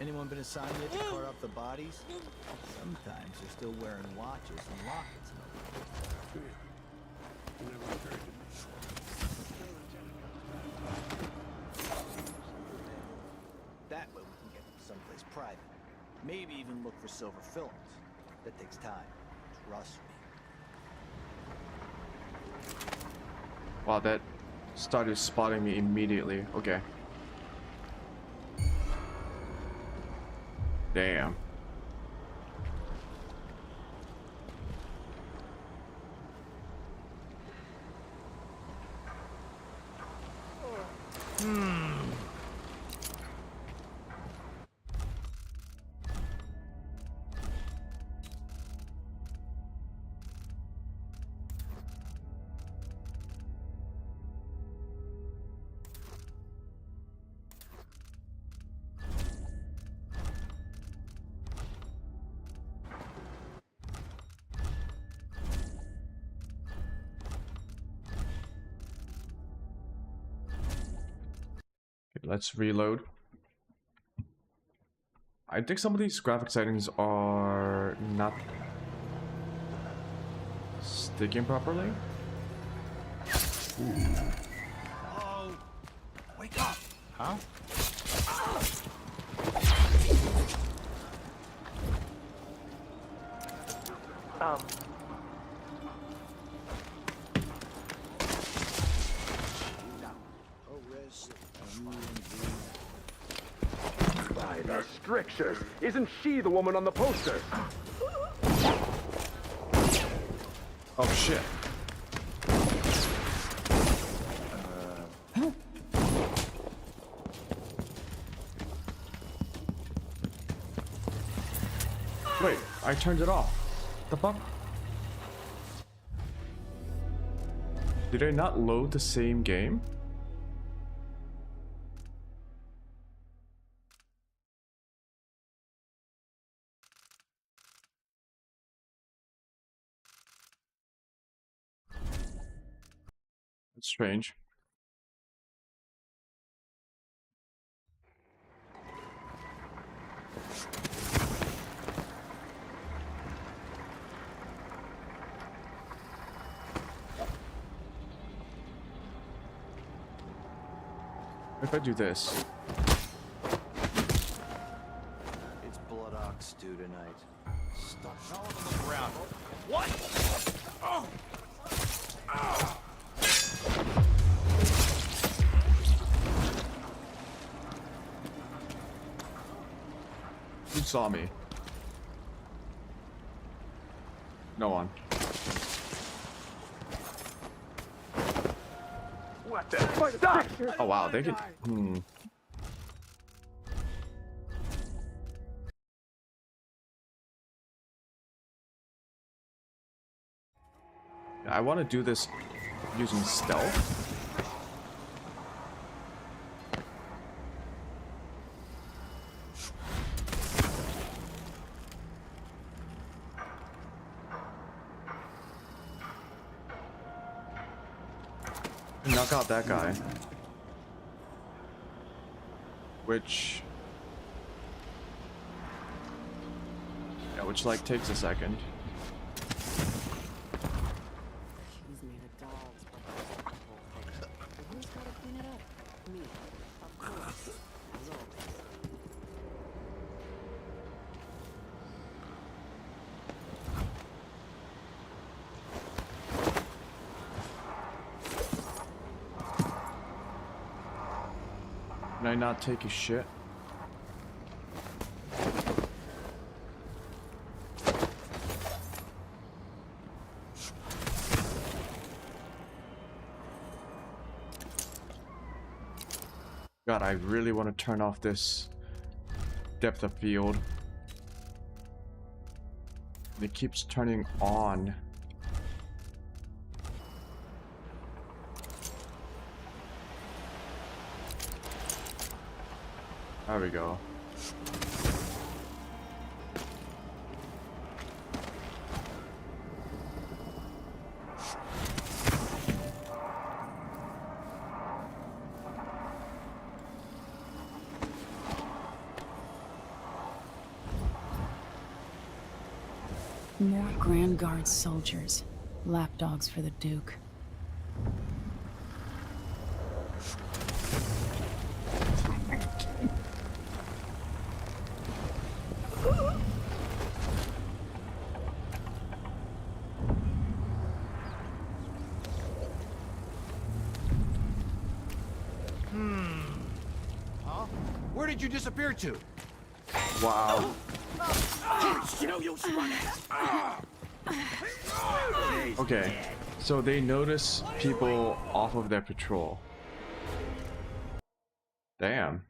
Anyone been assigned yet to cart up the bodies? Sometimes they're still wearing watches and lockets. That way we can get them someplace private. Maybe even look for silver fillings. That takes time. Trust me. Wow, that started spotting me immediately. Okay. Damn. Let's reload. I think some of these graphic settings are not sticking properly. Oh, wake up! Huh? By the strictures, isn't she the woman on the poster? Oh shit. Wait, I turned it off. The fuck? Did I not load the same game? That's strange. If I do this. It's Blood Ox stew tonight. Stop. No one look around. What? Oh! Oh! You saw me. No one. What the fuck? Stop! Oh wow, they can. I want to do this using stealth. Knock out that guy. Which like takes a second. She's made of dolls, but who's gotta clean it up? Me, of course, as always. Can I not take a shit? God, I really want to turn off this depth of field. It keeps turning on. There we go. More Grand Guard soldiers. Lapdogs for the Duke. Huh? Where did you disappear to? Wow. Okay, so they notice people off of their patrol. Damn.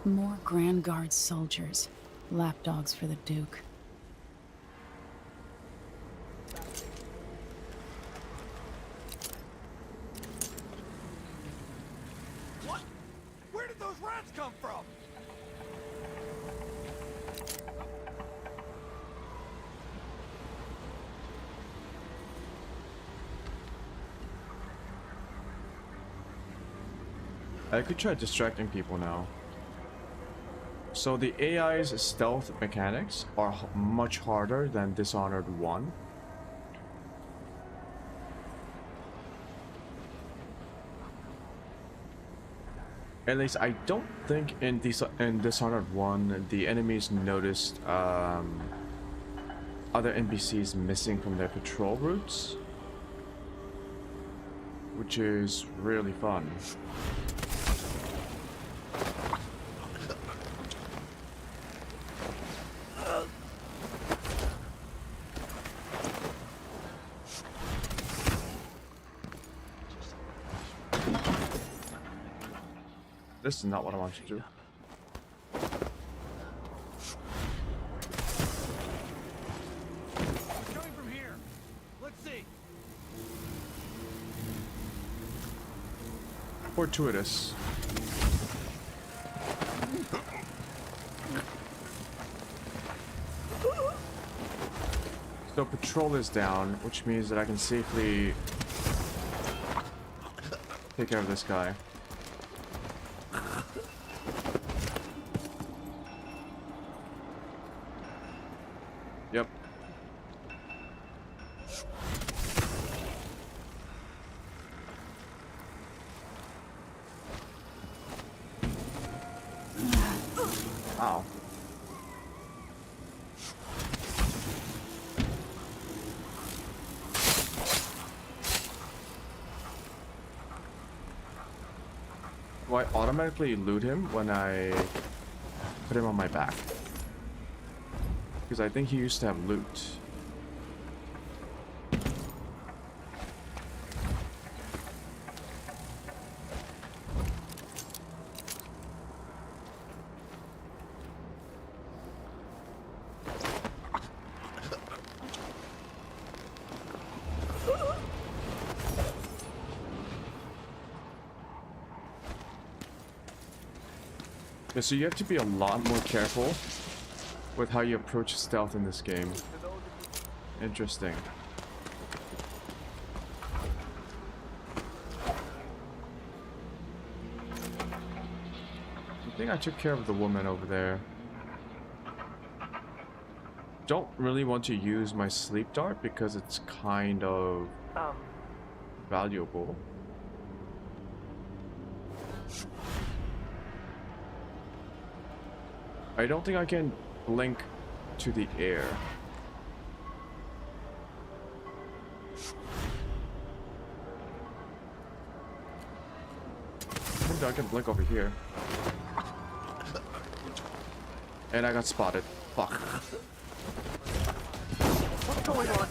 More Grand Guard soldiers. Lapdogs for the Duke. What? Where did those rats come from? I could try distracting people now. So the AI's stealth mechanics are much harder than Dishonored 1. At least I don't think in Dishonored 1 the enemies noticed other NPCs missing from their patrol routes, which is really fun. This is not what I want you to do. Coming from here. Let's see. Fortuitous. So patrol is down, which means that I can safely take care of this guy. Yep. Ow. Do I automatically loot him when I put him on my back? Because I think he used to have loot. Yeah, so you have to be a lot more careful with how you approach stealth in this game. Interesting. I think I took care of the woman over there. Don't really want to use my sleep dart because it's kind of valuable. I don't think I can blink to the air. Maybe I can blink over here. And I got spotted. Fuck. What's going on?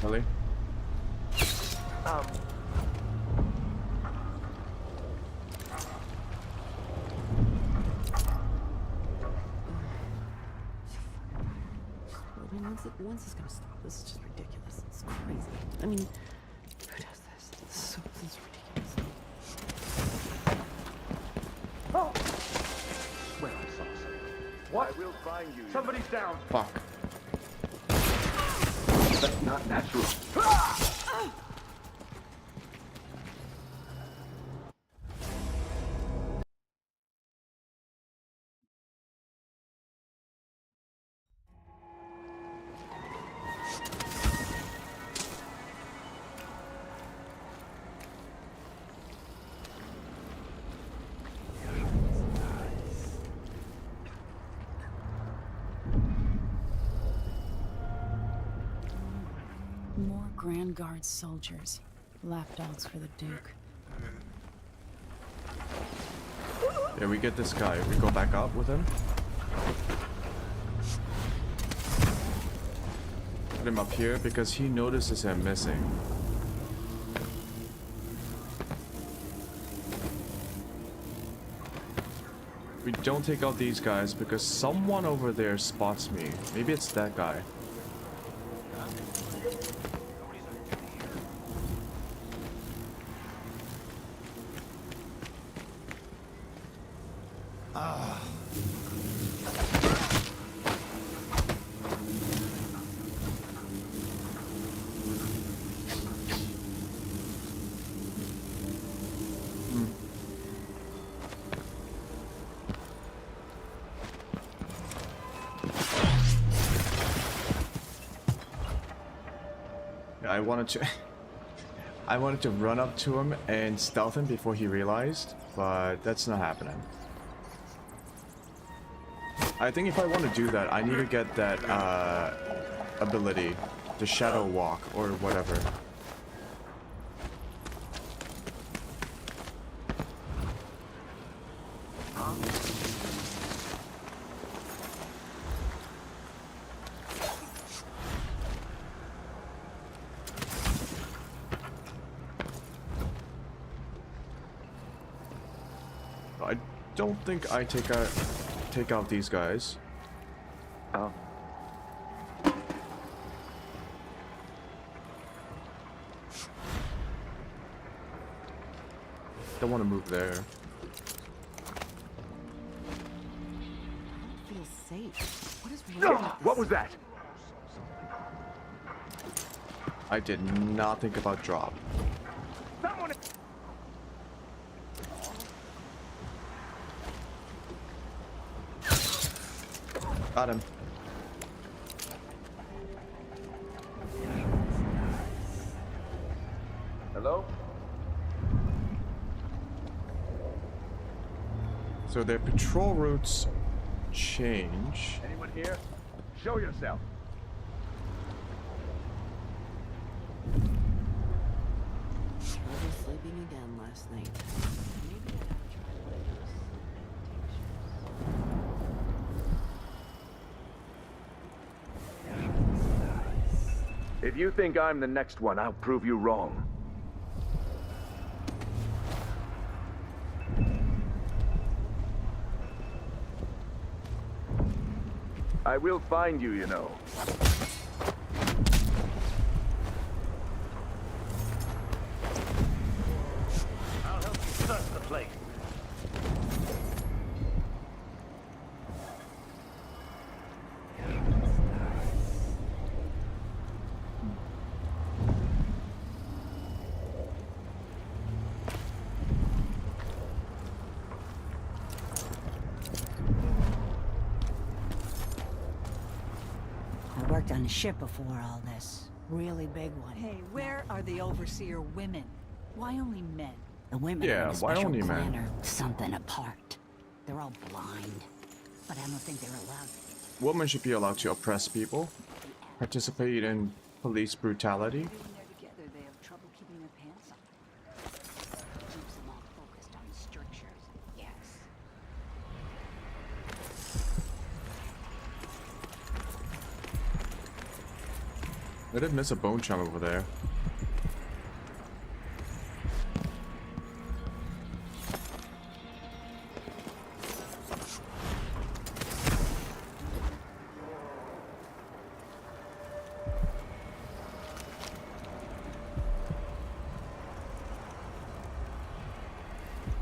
Really? When's this gonna stop? This is just ridiculous. It's crazy. I mean, who does this? This is ridiculous. Oh! Wait, I saw something. What? I will find you. Somebody's down. Fuck. That's not natural. More Grand Guard soldiers. Lapdogs for the Duke. Yeah, we get this guy. We go back up with him. Put him up here because he notices him missing. We don't take out these guys because someone over there spots me. Maybe it's that guy. I wanted to run up to him and stealth him before he realized, but that's not happening. I think if I want to do that, I need to get that ability, the shadow walk or whatever. I don't think I take out these guys. Oh. Don't want to move there. I don't feel safe. What is wrong with this? What was that? I did not think about drop. Someone. Got him. Hello? So their patrol routes change. Anyone here? Show yourself. Trouble sleeping again last night. Maybe I ought to try one of those. If you think I'm the next one, I'll prove you wrong. I will find you, you know. I'll help you search the place. I worked on a ship before all this. Really big one. Hey, where are the overseer women? Why only men? The women Yeah, are the why special only men? planner, something apart. They're all blind, but I don't think they're allowed. Women should be allowed to oppress people, participate in police brutality. When they're together, they have trouble keeping their pants on. Keeps them all focused on strictures. Yes. I did miss a bone chum over there.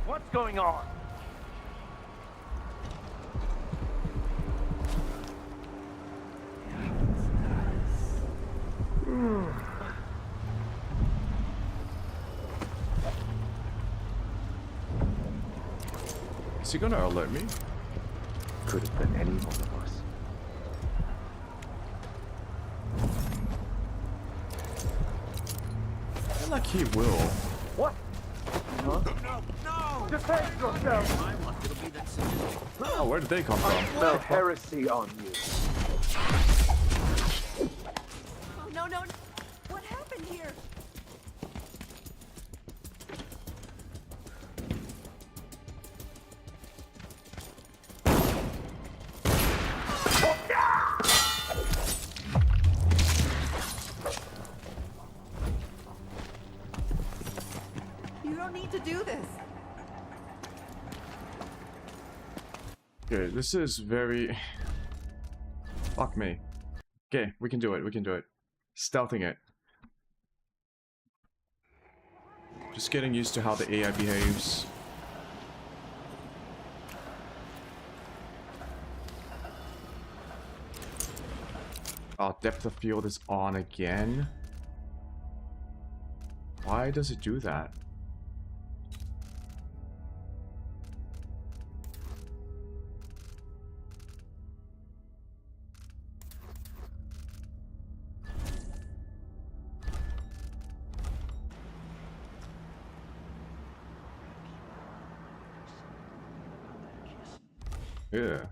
What's going on? Is he gonna alert me? Could have been any one of us. I feel like he will. What? Huh? No! Defend yourself! Oh, where did they come from? Smell heresy on you. Oh, no, no, no. What to do this. Okay, this is very... Fuck me. Okay, we can do it, we can do it. Stealthing it. Just getting used to how the AI behaves. Oh, depth of field is on again. Why does it do that? Yeah.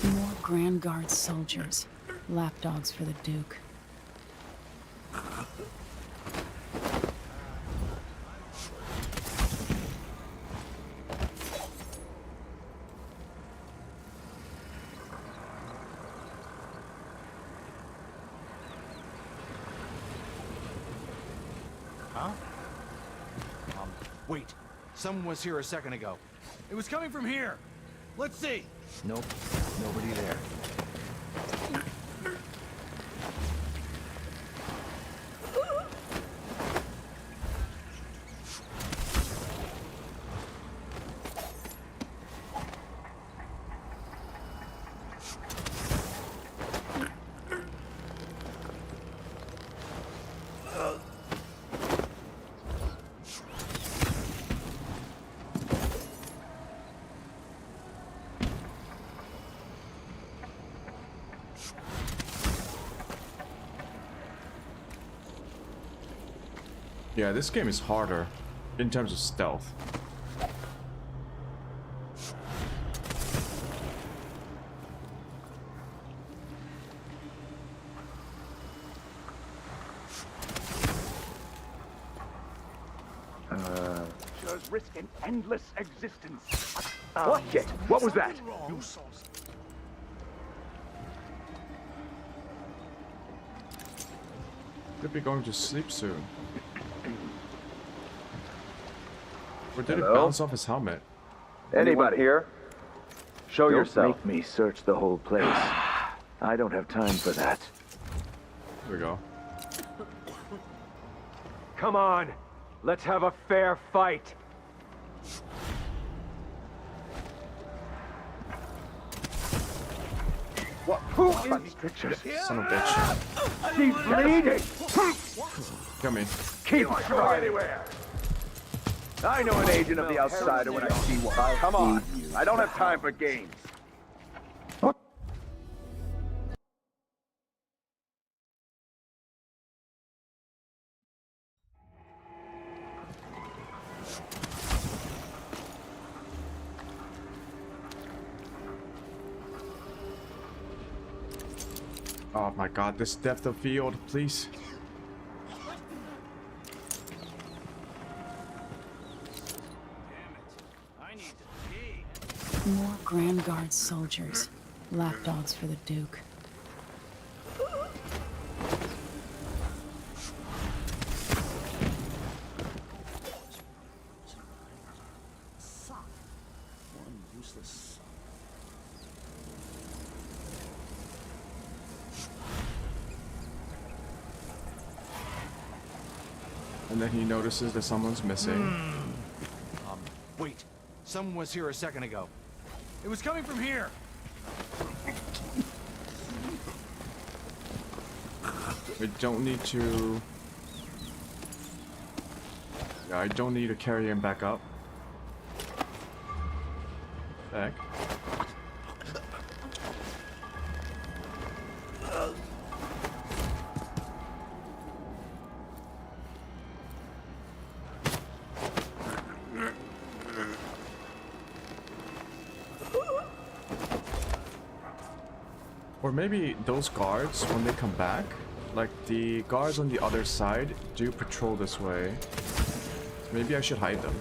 More Grand Guard soldiers. Lapdogs for the Duke. Huh? Wait. Someone was here a second ago. It was coming from here. Let's see. Nope. Nobody there. Yeah, this game is harder in terms of stealth. Just risk an endless existence. What shit? What was that? Could be going to sleep soon. Or did it Hello? bounce off his helmet? Anybody here? Show Don't yourself. make me search the whole place. I don't have time for that. Here we go. Come on. Let's have a fair fight. What? Who is... Pictures. Son of a bitch. She's bleeding! Come in. Keep trying anywhere! I know an agent of the outsider when I see one. Come on. I don't have time for games. Oh my god, this depth of field, please. More Grand Guard soldiers. Lapdogs for the Duke. And then he notices that someone's missing. Wait. Someone was here a second ago. It was coming from here. I don't need to... Yeah, I don't need to carry him back up. Back. Or maybe those guards, when they come back, like the guards on the other side do patrol this way. Maybe I should hide them.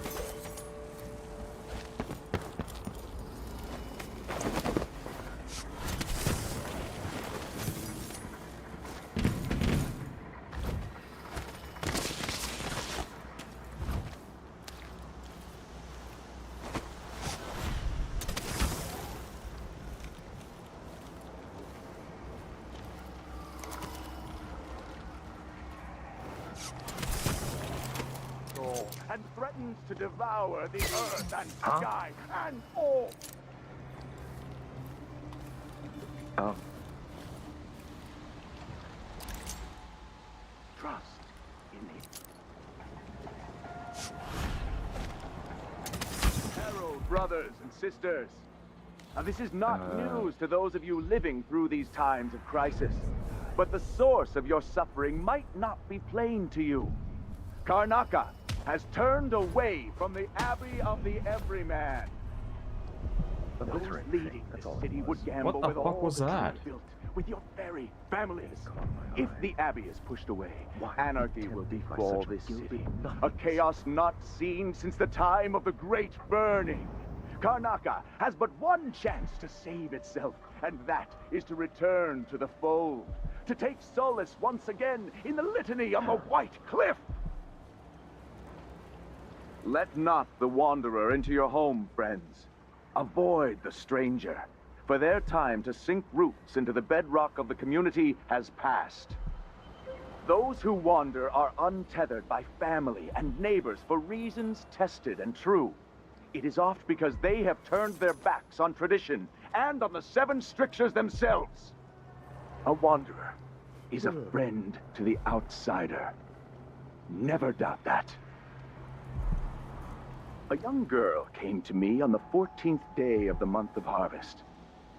And threatens to devour the earth and sky and all. Trust in it. Herald brothers and sisters. Now this is not news to those of you living through these times of crisis. But the source of your suffering might not be plain to you. Karnaca has turned away from the Abbey of the Everyman. Those leading the city would gamble with all the Choom built, with your very families. If the Abbey is pushed away, anarchy will befall this city. A chaos not seen since the time of the Great Burning. Karnaca has but one chance to save itself, and that is to return to the fold. To take solace once again in the litany on the White Cliff. Let not the wanderer into your home, friends. Avoid the stranger, for their time to sink roots into the bedrock of the community has passed. Those who wander are untethered by family and neighbors for reasons tested and true. It is oft because they have turned their backs on tradition and on the 7 strictures themselves. A wanderer is a friend to the outsider. Never doubt that. A young girl came to me on the 14th day of the month of harvest.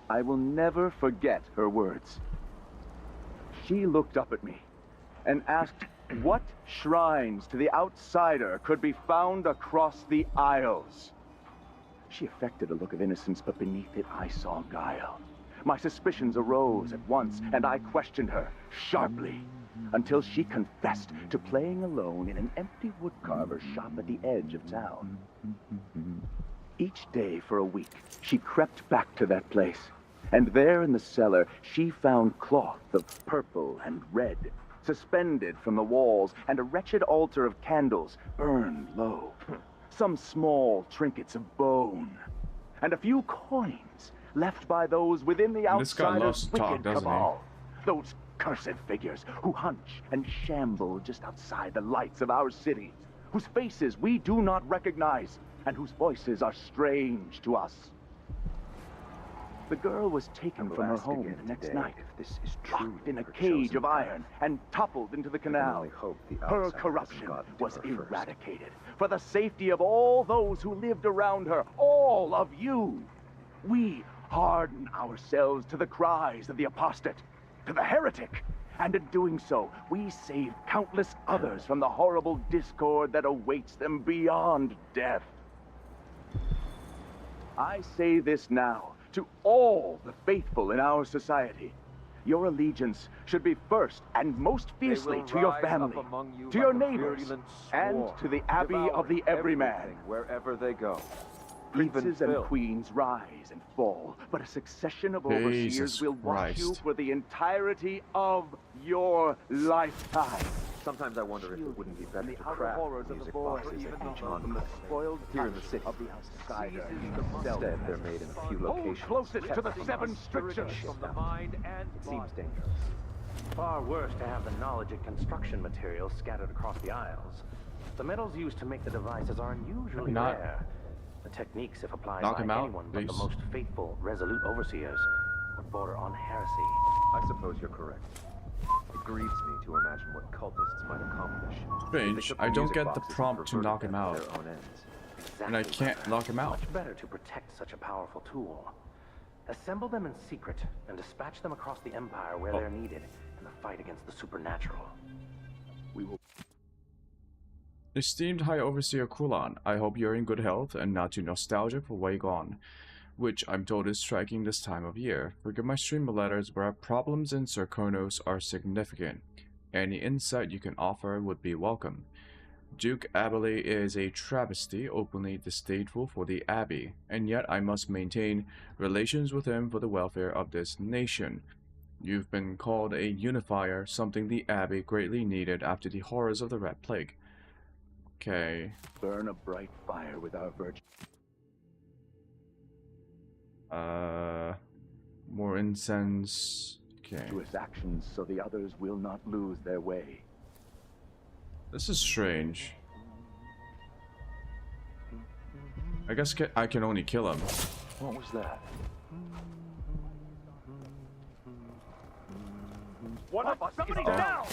I will never forget her words. She looked up at me and asked what shrines to the outsider could be found across the Isles. She affected a look of innocence, but beneath it I saw guile. My suspicions arose at once, and I questioned her sharply, until she confessed to playing alone in an empty woodcarver's shop at the edge of town. Each day for a week, she crept back to that place, and there in the cellar, she found cloth of purple and red, suspended from the walls, and a wretched altar of candles burned low. Some small trinkets of bone, and a few coins left by those within the outsider's wicked cabal. Those cursed figures who hunch and shamble just outside the lights of our city, whose faces we do not recognize, and whose voices are strange to us. The girl was taken from her home the next night, locked in a cage of iron, and toppled into the canal. Her corruption was eradicated for the safety of all those who lived around her, all of you. We harden ourselves to the cries of the apostate, to the heretic, and in doing so, we save countless others from the horrible discord that awaits them beyond death. I say this now to all the faithful in our society. Your allegiance should be first and most fiercely to your family, to your neighbors, and to the Abbey of the Everyman. Wherever they go. Princes and queens rise and fall, but a succession of overseers will watch you for the entirety of your lifetime. Sometimes I wonder if it wouldn't be better to craft music boxes at each enclave. Here in the city, instead they're made in a few locations. Closest to the 7 strictures. It seems dangerous. Far worse to have the knowledge and construction materials scattered across the Isles. The metals used to make the devices are unusually rare. The techniques, if applied by anyone but the most faithful, resolute overseers, would border on heresy. I suppose you're correct. It grieves me to imagine what cultists might accomplish. Strange, I don't get the prompt to knock him out. And I can't knock him out. Much better to protect such a powerful tool. Assemble them in secret and dispatch them across the Empire where they're needed in the fight against the supernatural. We will. Esteemed High Overseer Kulan, I hope you're in good health and not too nostalgic for way gone. which I'm told is striking this time of year. Forgive my stream letters, but our problems in Serkonos are significant. Any insight you can offer would be welcome. Duke Abbey is a travesty, openly distasteful for the Abbey, and yet I must maintain relations with him for the welfare of this nation. You've been called a unifier, something the Abbey greatly needed after the horrors of the Red Plague. Okay. Burn a bright fire with our virtue. More incense. Okay. To his actions, so the others will not lose their way. This is strange. I guess I can only kill him. What was that? One of us is down!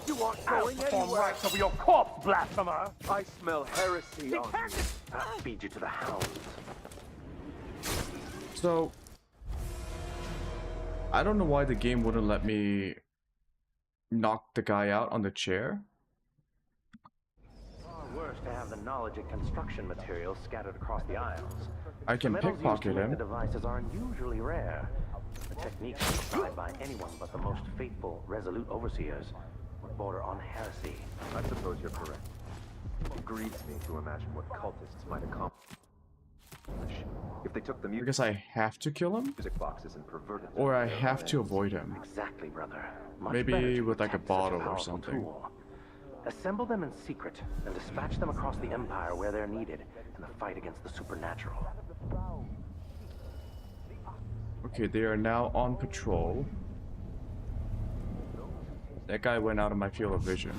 You aren't going anywhere! Rights over your corpse, blasphemer! I smell heresy on you. I'll feed you to the hounds. So, I don't know why the game wouldn't let me knock the guy out on the chair. Far worse to have the knowledge of construction materials scattered across the aisles. I can pickpocket him. The devices are unusually rare. The techniques tried by anyone but the most faithful, resolute overseers would border on heresy. I suppose you're correct. It grieves me to imagine what cultists might accomplish. If they took the I guess I have to kill him? music boxes and perverted them Or I have to avoid him. Exactly, brother. Much Maybe with like a bottle or something. Tool. Assemble them in secret and dispatch them across the Empire where they're needed in the fight against the supernatural. Okay, they are now on patrol. That guy went out of my field of vision.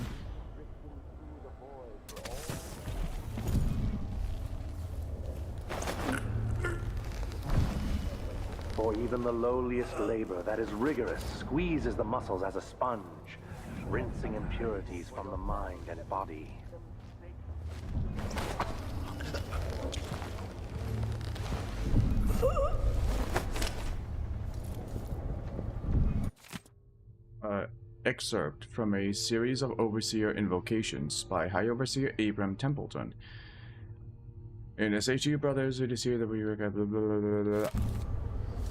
For even the lowliest labor that is rigorous squeezes the muscles as a sponge, rinsing impurities from the mind and body. Excerpt from a series of Overseer invocations by High Overseer Abram Templeton. In SHU Brothers, it is here that we blah, blah, blah, blah, blah.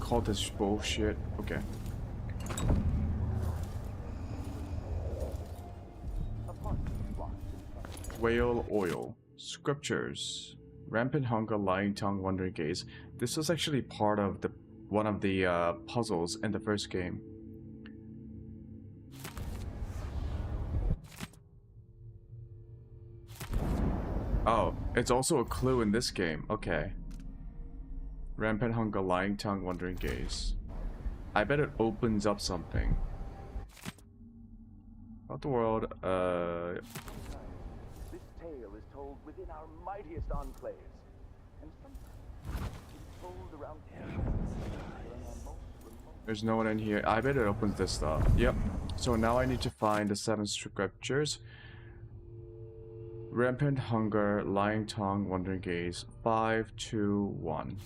Call this bullshit. Okay. Whale oil. Scriptures. Rampant hunger, lying tongue, wandering gaze. This was actually part of one of the puzzles in the first game. Oh, it's also a clue in this game. Okay. Rampant hunger, lying tongue, wandering gaze. I bet it opens up something. About the world, This tale is told within our mightiest enclaves. And sometimes it's told around There's no one in here. I bet it opens this stuff. Yep. So now I need to find the 7 scriptures. Rampant hunger, lying tongue, wandering gaze. 5, 2, 1.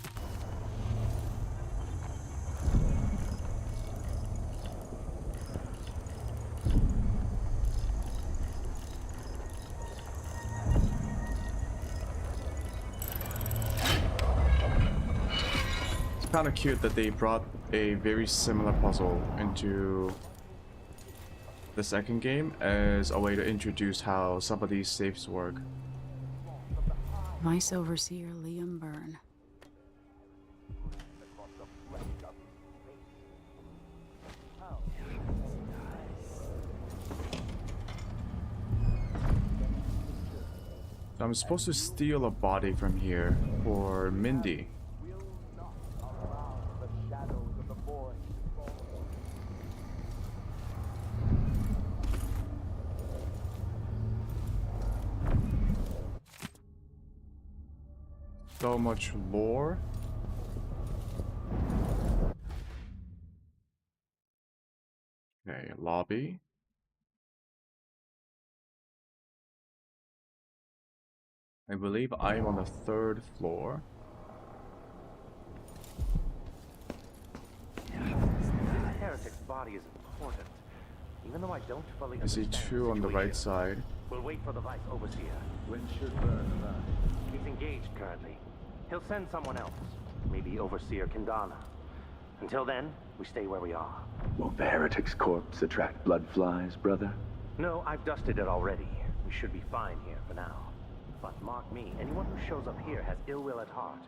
It's kind of cute that they brought a very similar puzzle into the second game as a way to introduce how some of these safes work. Vice Overseer Liam Byrne. So I'm supposed to steal a body from here for Mindy. So much lore. Okay, lobby. I believe I am on the 3rd floor. This heretic's body is important. Even though I don't fully I see understand 2 on the right side. We'll wait for the Vice Overseer. When should Burn arrive? He's engaged currently. He'll send someone else. Maybe Overseer Kindana. Until then, we stay where we are. Won't the heretic's corpse attract blood flies, brother? No, I've dusted it already. We should be fine here for now. But mark me, anyone who shows up here has ill will at heart.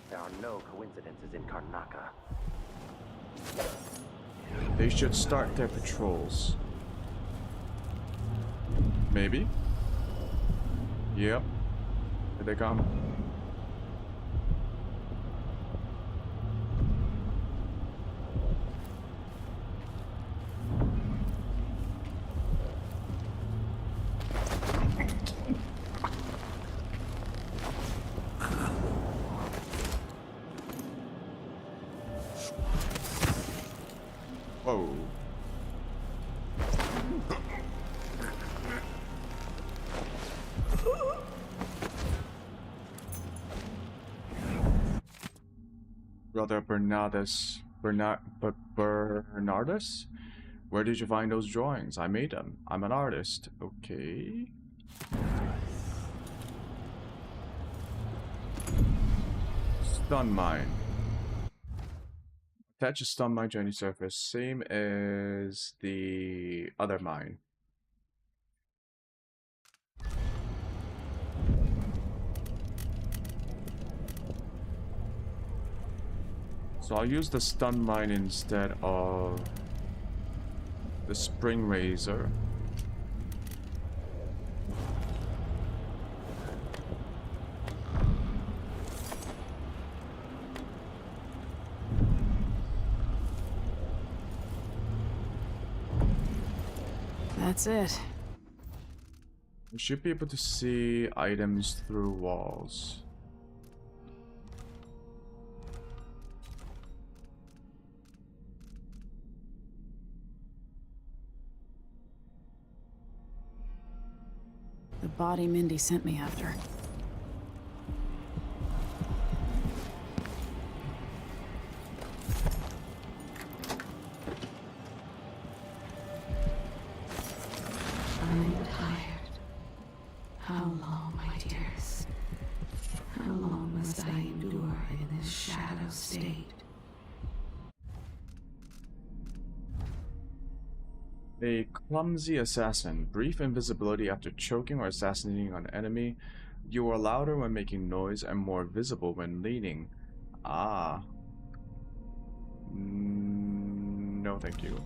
There are no coincidences in Karnaca. They should start their patrols. Maybe? Yep. Here they come. Whoa. Brother Bernardus. Bernardus? Where did you find those drawings? I made them. I'm an artist. Okay. Stun mine. Attach a stun mine to any surface, same as the other mine. So I'll use the stun mine instead of the spring razor. That's it. We should be able to see items through walls. The body Mindy sent me after. I'm tired. How long, my dears? How long must I endure in this shadow state? A clumsy assassin. Brief invisibility after choking or assassinating an enemy. You are louder when making noise and more visible when leaning. Ah. No, thank you.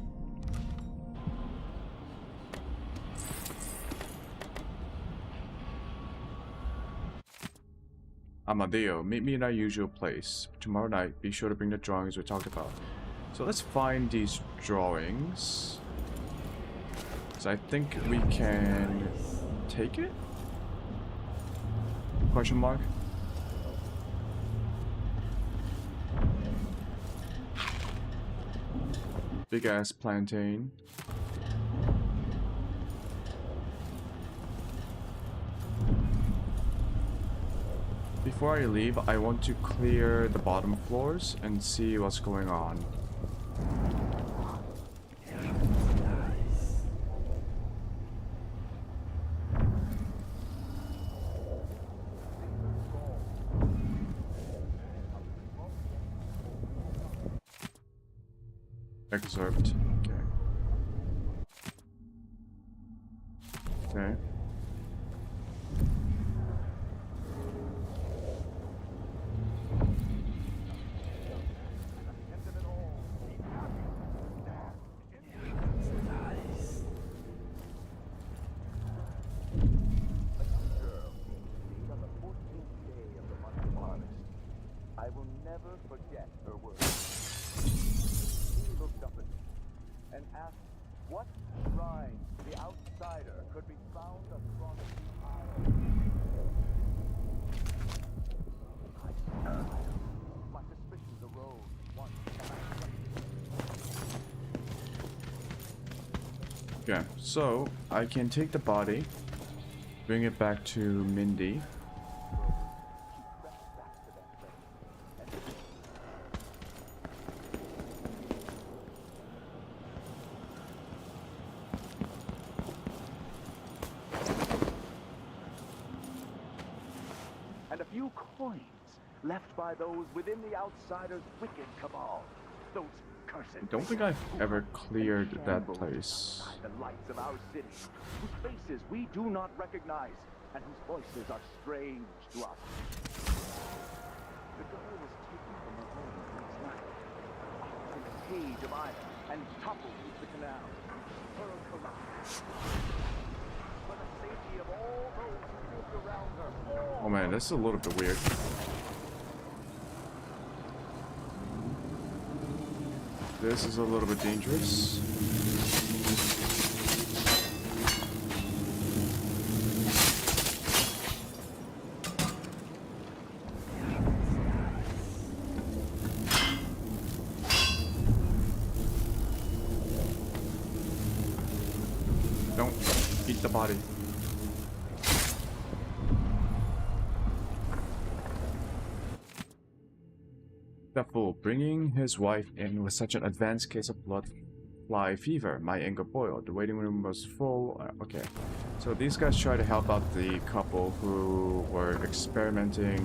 Amadeo, meet me in our usual place. Tomorrow night, be sure to bring the drawings we talked about. So let's find these drawings. So I think we can take it? Question mark? Big ass plantain. Before I leave, I want to clear the bottom floors and see what's going on. Excerpt. Okay. Okay. I will never forget her words. She looked up at me and asked what shrine the outsider could be found across the isle. I smiled. My suspicions arose once. Okay, so I can take the body, bring it back to Mindy. And a few coins left by those within the Outsiders' wicked cabal. Those cursed I don't think I've ever cleared that place. the lights of our city, whose faces we do not recognize, and whose voices are strange to us. The girl was taken from her home last night, locked in a cage of iron, and toppled into the canal. Her collapsed. For the safety of all those who lived around her. Oh man, this is a little bit weird. This is a little bit dangerous. Don't eat the body. The fool, bringing his wife in with such an advanced case of blood fly fever. My anger boiled. The waiting room was full. Okay, so these guys try to help out the couple who were experimenting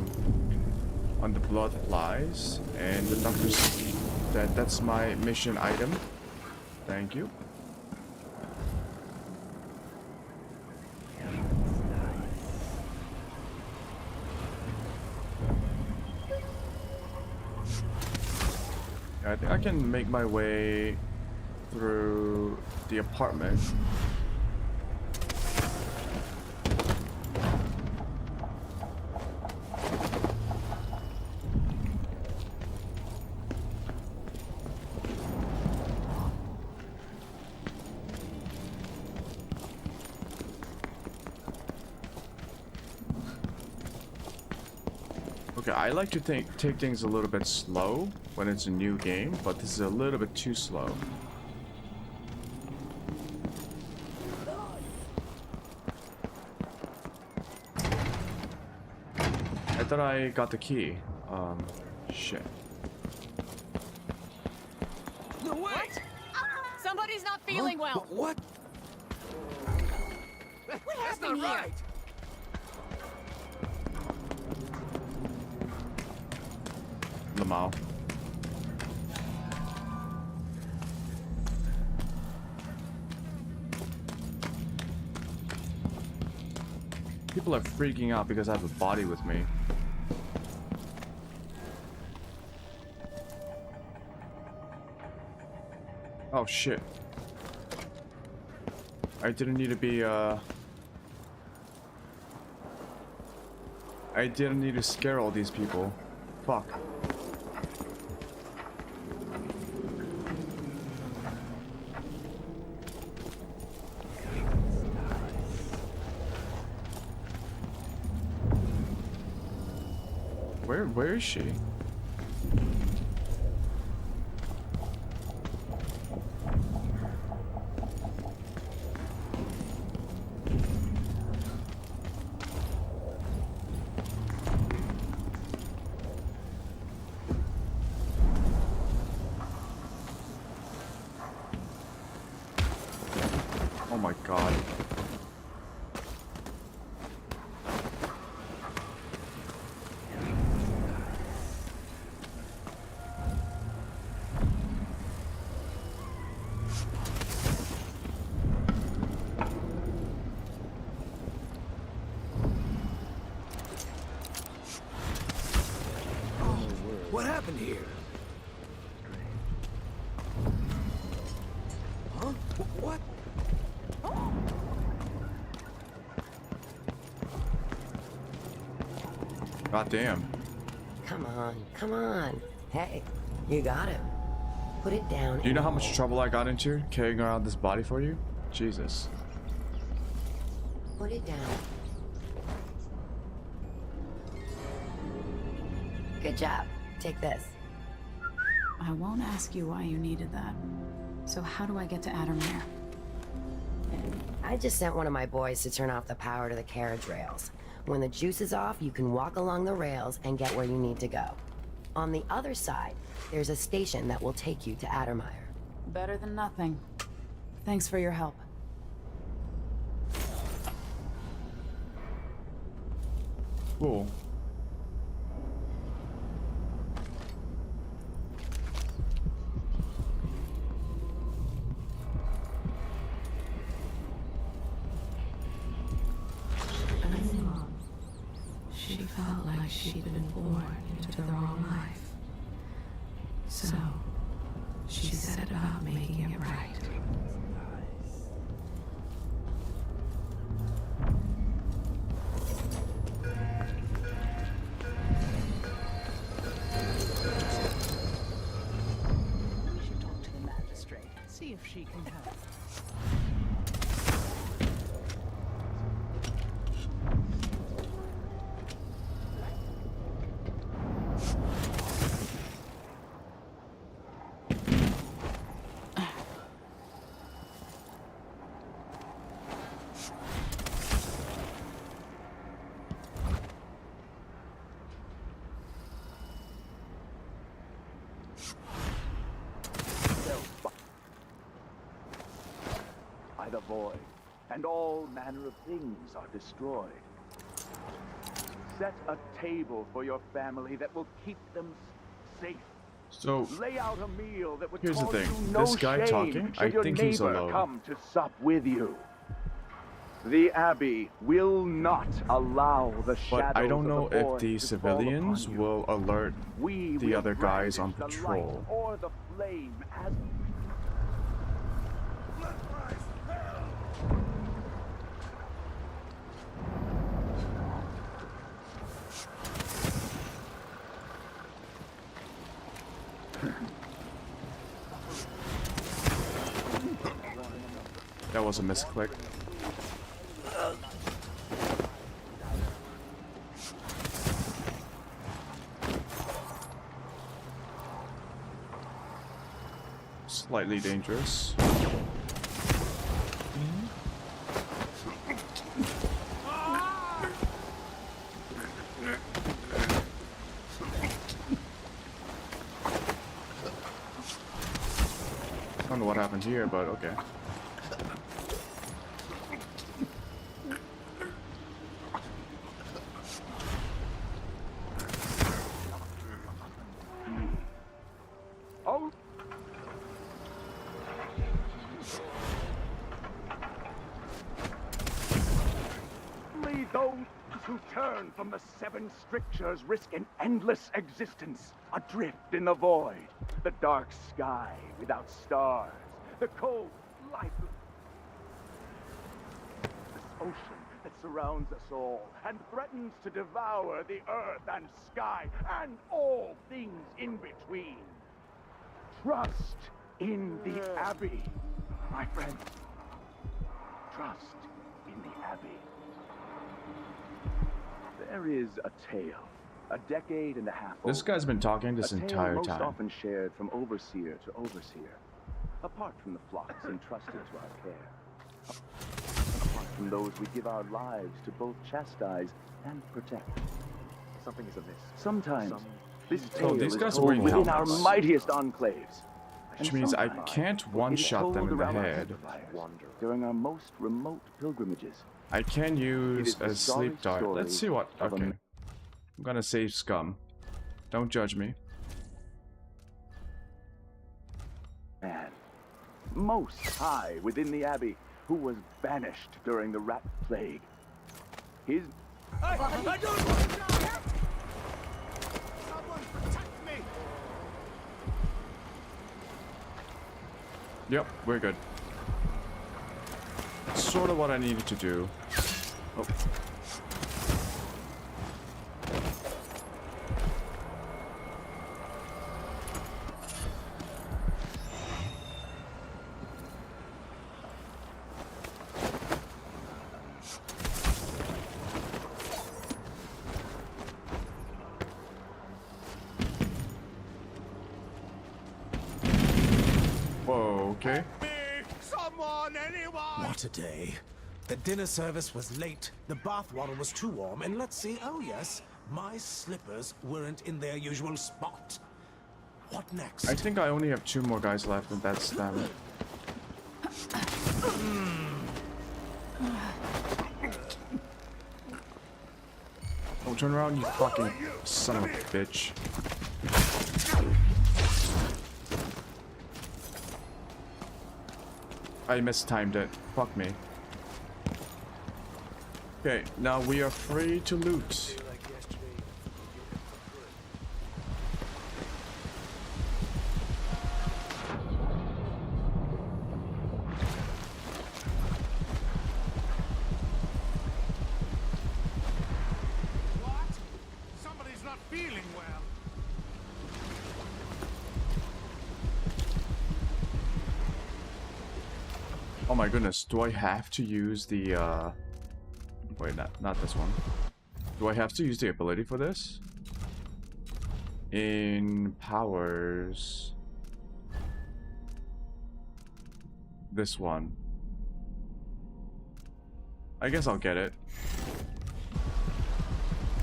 on the blood flies, and the doctor said that that's my mission item. Thank you. I think I can make my way through the apartment. Okay, I like to take things a little bit slow when it's a new game, but this is a little bit too slow. I thought I got the key. Shit. No way! Somebody's not feeling well. What? What That's happened not here? right. Lamau. People are freaking out because I have a body with me. Oh shit. I didn't need to be I didn't need to scare all these people. Fuck. Where is she? Oh my god. What happened here? Huh? What? God damn. Come on, come on. Hey, you got it. Put it down. Do you know how much trouble I got into carrying around this body for you? Jesus. Put it down. Good job. Take this. I won't ask you why you needed that. So how do I get to Addermere? I just sent one of my boys to turn off the power to the carriage rails. When the juice is off, you can walk along the rails and get where you need to go. On the other side, there's a station that will take you to Addermere. Better than nothing. Thanks for your help. Cool. She felt like she'd been born into the wrong life. So, she set about making it right. We should talk to the magistrate, see if she can help. By the void, and all manner of things are destroyed. Set a table for your family that will keep them safe. So, lay out a meal that would here's the cause thing. you no This guy shame talking, should I your think he's neighbor alone. come to sup with you. The Abbey will not allow the shadows But I don't know of the if void the to civilians fall upon you. will alert We the will other guys on brandish the patrol. light or the flame as That was a misclick. Slightly dangerous. I don't know what happened here, but okay. oh. Only those who turn from the seven strictures risk an endless existence, adrift in the void, the dark sky without stars, the cold, lifeless ocean that surrounds us all and threatens to devour the earth and sky and all things in between. Trust in the Abbey, my friend. Trust in the Abbey. There is a tale, a decade and a half old. This guy's been talking this A tale entire most time. often shared from overseer to overseer, apart from the flocks entrusted to our care. Apart from those we give our lives to both chastise and protect. Something is amiss. Sometimes this tale these is guys are told wearing within our helmets. mightiest enclaves. Which And means I sometimes can't it is one-shot them told in the around our head. campfires during our most remote pilgrimages. I can use is the a sleep sorry dart. Let's see what. of a Okay. I'm gonna save scum. Don't judge me. Man, most high within the Abbey, who was banished during the rat plague. His... I don't want to die! Someone protect me! Yep, we're good. Sort of what I needed to do. Oh. Whoa, okay. Someone, anyone! What a day. The dinner service was late, the bath water was too warm, and let's see, oh yes, my slippers weren't in their usual spot. What next? I think I only have 2 more guys left, and that's them. Oh, turn around, you fucking son of a bitch. I mistimed it. Fuck me. Okay, now we are free to loot. feeling well. Oh my goodness, do I have to use the, wait, not this one. Do I have to use the ability for this? In powers... This one. I guess I'll get it.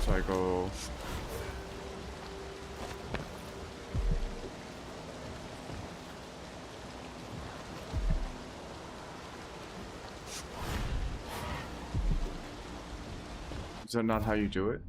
So I go... Is that not how you do it?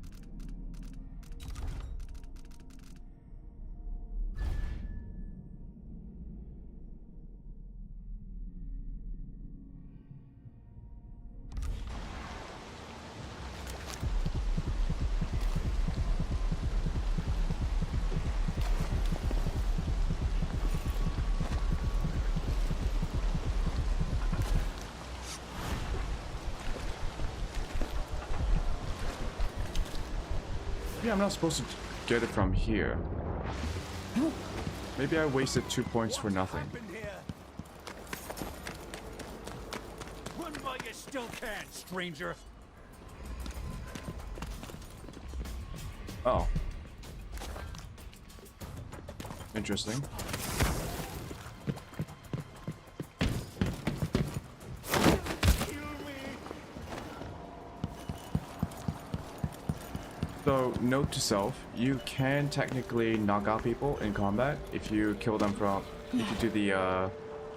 Yeah, I'm not supposed to get it from here. Maybe I wasted 2 points for nothing. Run while you still can, stranger. Oh. Interesting. So, note to self, you can technically knock out people in combat if you kill them from, if you do the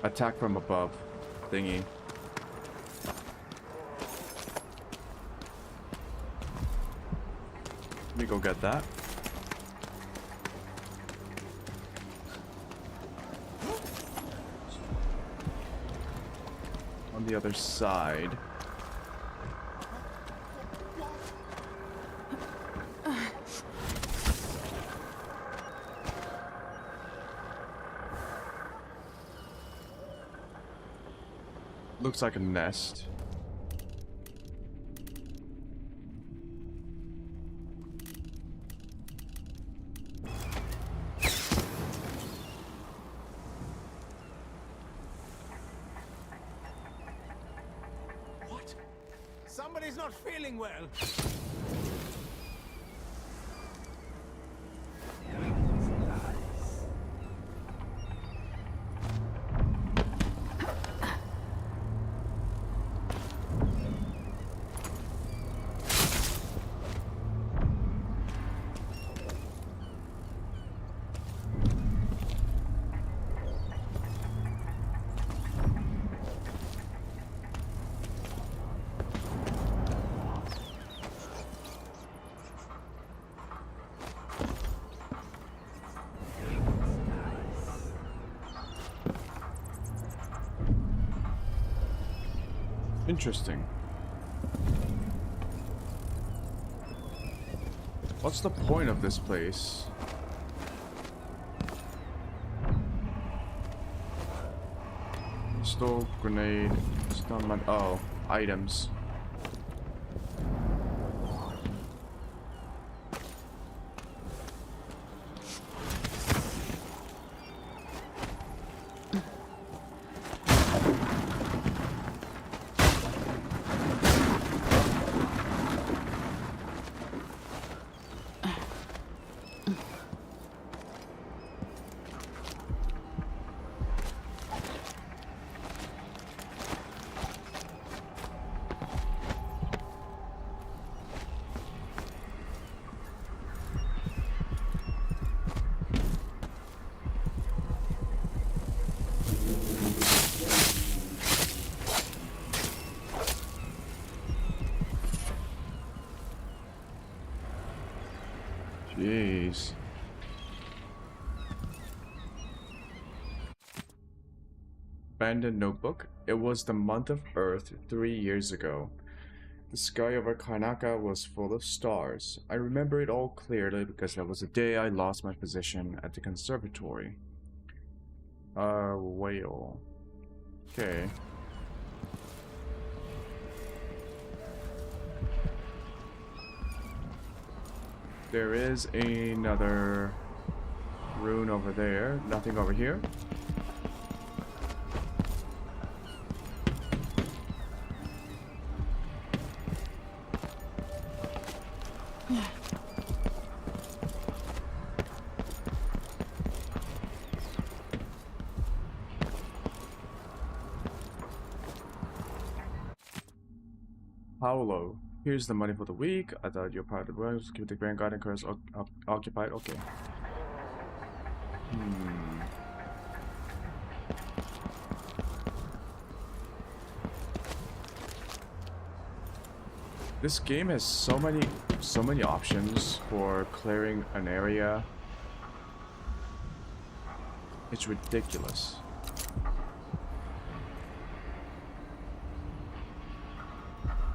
attack from above thingy. Let me go get that. On the other side. Looks like a nest. What? Somebody's not feeling well. Interesting. What's the point of this place? Pistol, grenade, stun man. Oh, items. Jeez. Abandoned notebook. It was the month of Earth 3 years ago. The sky over Karnaca was full of stars. I remember it all clearly because that was the day I lost my position at the conservatory. Whale. Okay. There is another rune over there. Nothing over here. Paolo, here's the money for the week. I thought you're part of the works. Keep the Grand Garden curse occupied. Okay. This game has so many options for clearing an area. It's ridiculous.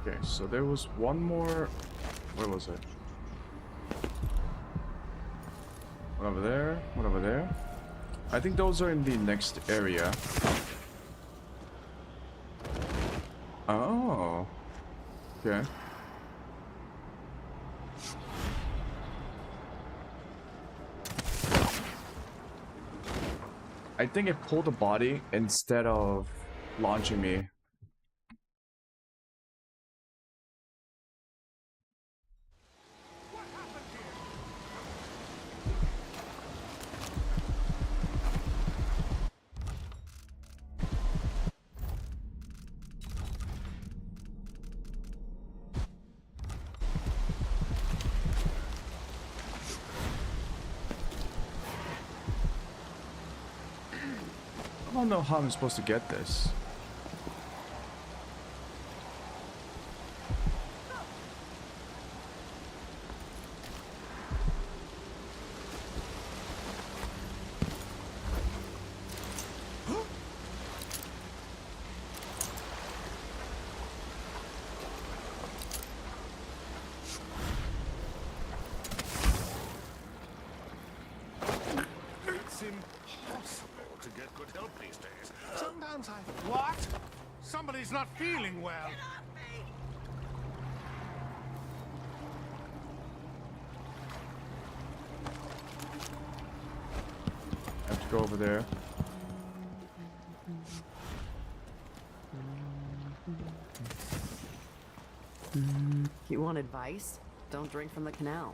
Okay, so there was one more. Where was it? One over there, one over there. I think those are in the next area. Oh. Okay. I think it pulled the body instead of launching me. I don't know how I'm supposed to get this. It's impossible to get good help these days. Sometimes I... What? Somebody's not feeling well. I have to go over there. You want advice? Don't drink from the canal.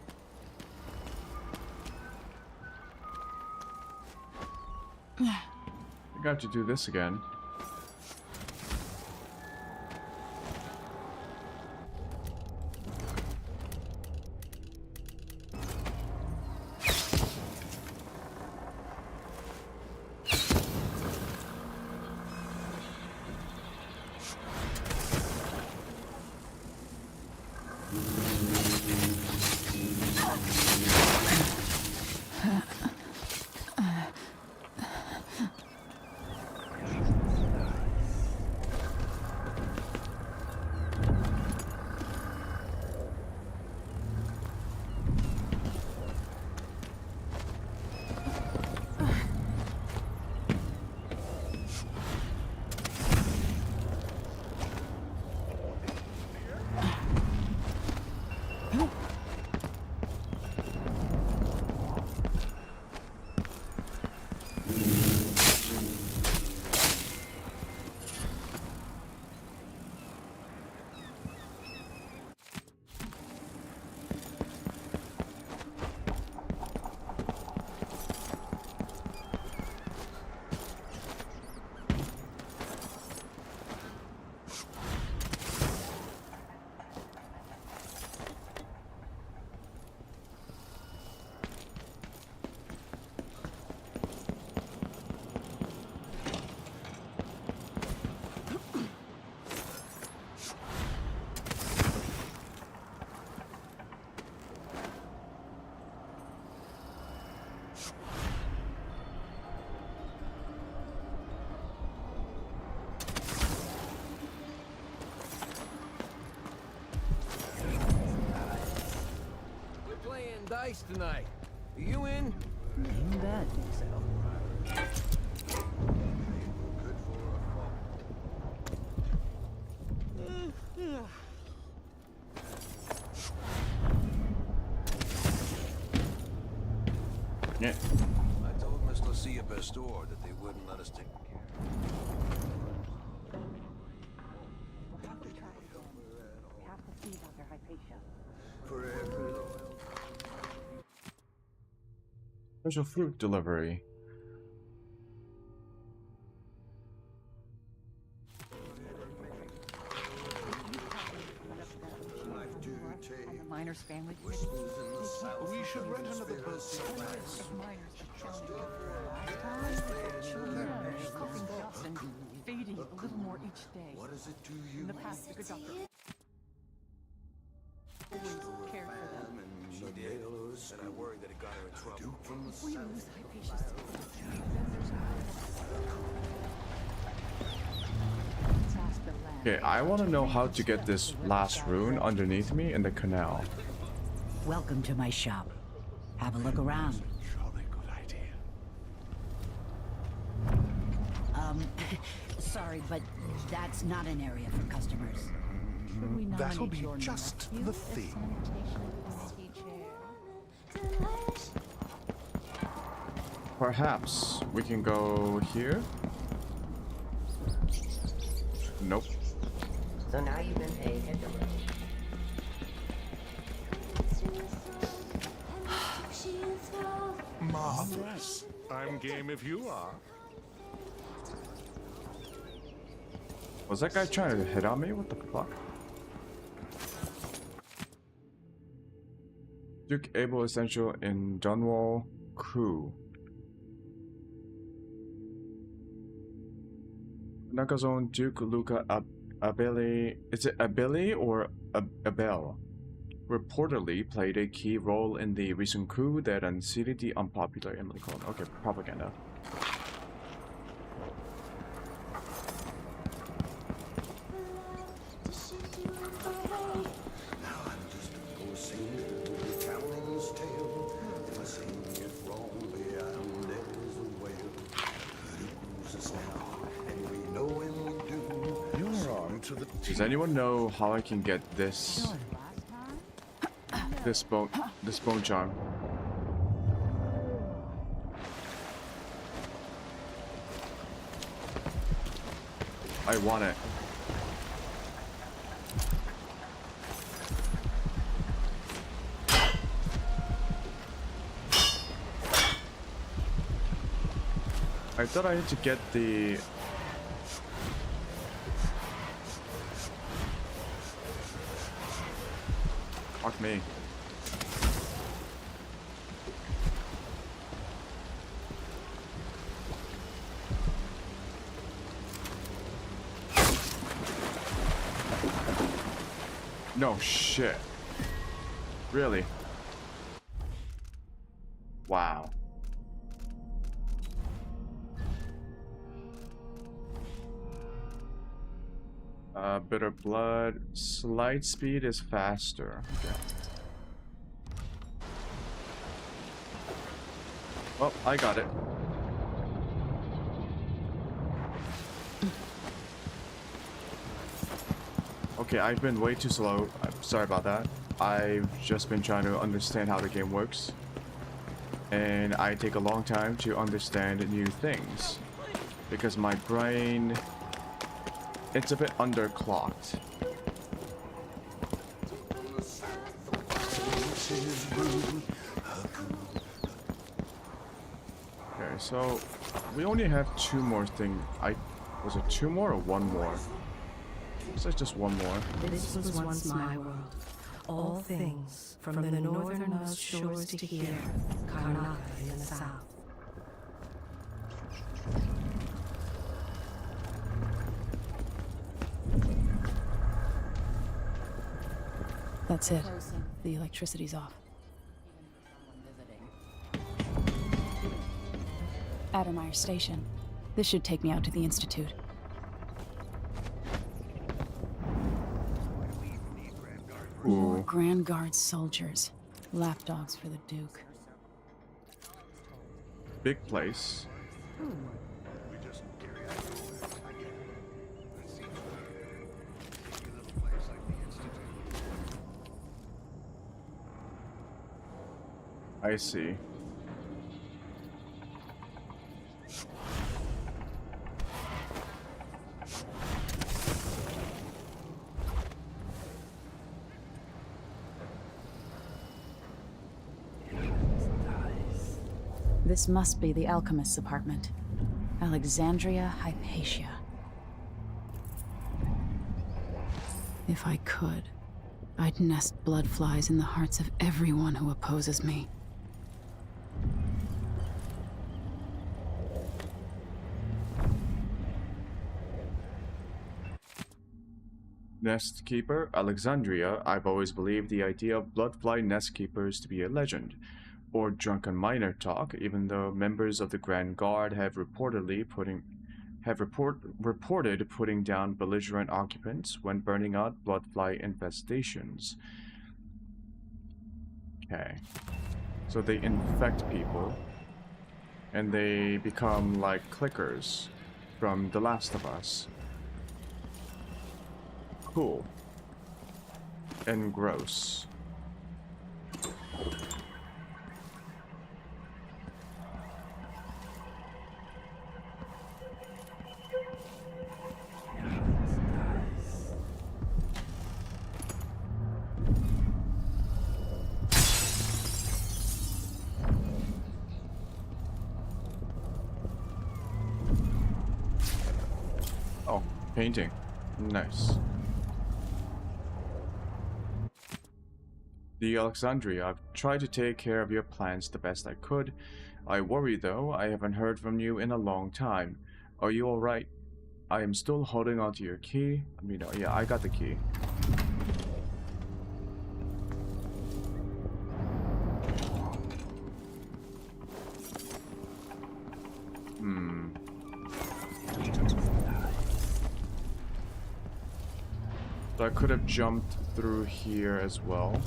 I got to do this again. Dice tonight. Are you in? In bed. Yeah. I told Miss Lucia Pastor that they wouldn't let us take Special fruit delivery. Miner's family. We should rent another boat. Fading a little more each day. What does it do you? In the past, the good doctor always cared for them. She did, and I worried that it got her in trouble. If we lose Hypatia's then there's Okay, I want to know how to get this last rune underneath me in the canal. Welcome to my shop. Have a look around. Sorry, but that's not an area for customers. That'll be just the thing. Perhaps we can go here? Nope. So now you've been paid, hit the road. Marvelous. I'm game if you are. Was that guy trying to hit on me? What the fuck? Duke Able Essential in Dunwall Crew. Nakazone Duke Luca Abeli. Is it Abeli or Abel? Reportedly played a key role in the recent coup that unseated the unpopular Emily Cohen. Okay, propaganda. Does anyone know how I can get this bone charm? I want it. I thought I had to get the fuck me. No shit. Really? Wow. Bitter blood. Slide speed is faster. Okay. Oh, I got it. Okay, I've been way too slow. I'm sorry about that. I've just been trying to understand how the game works. And I take a long time to understand new things. Because my brain... it's a bit underclocked. Okay, so we only have two more things. Was it two more or one more? Looks like just one more. This was once my world. All things, from the northernmost shores to here, Karnaka in the south. That's it. The electricity's off. Addermeyer Station. This should take me out to the Institute. More Grand Guard soldiers. Lapdogs for the Duke. Big place. I see. This must be the alchemist's apartment. Alexandria Hypatia. If I could, I'd nest bloodflies in the hearts of everyone who opposes me. Nest Keeper, Alexandria. I've always believed the idea of bloodfly nest keepers to be a legend, or drunken miner talk, even though members of the Grand Guard have reported putting down belligerent occupants when burning out bloodfly infestations. Okay. So they infect people, and they become like clickers from The Last of Us. Cool. And gross. Oh, painting. Nice. The Alexandria, I've tried to take care of your plans the best I could. I worry though, I haven't heard from you in a long time. Are you alright? I am still holding on to your key. I mean, yeah, I got the key. So I could have jumped through here as well.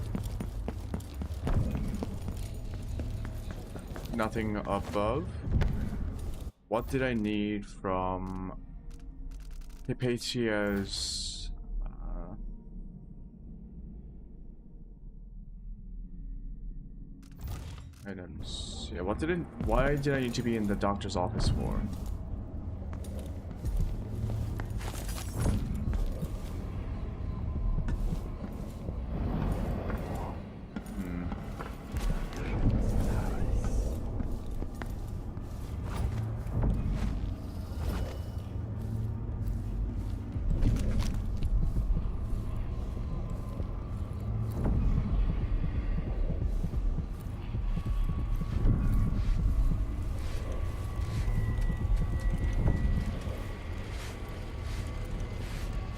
Nothing above. What did I need from Hypatia's items? Yeah, why did I need to be in the doctor's office for?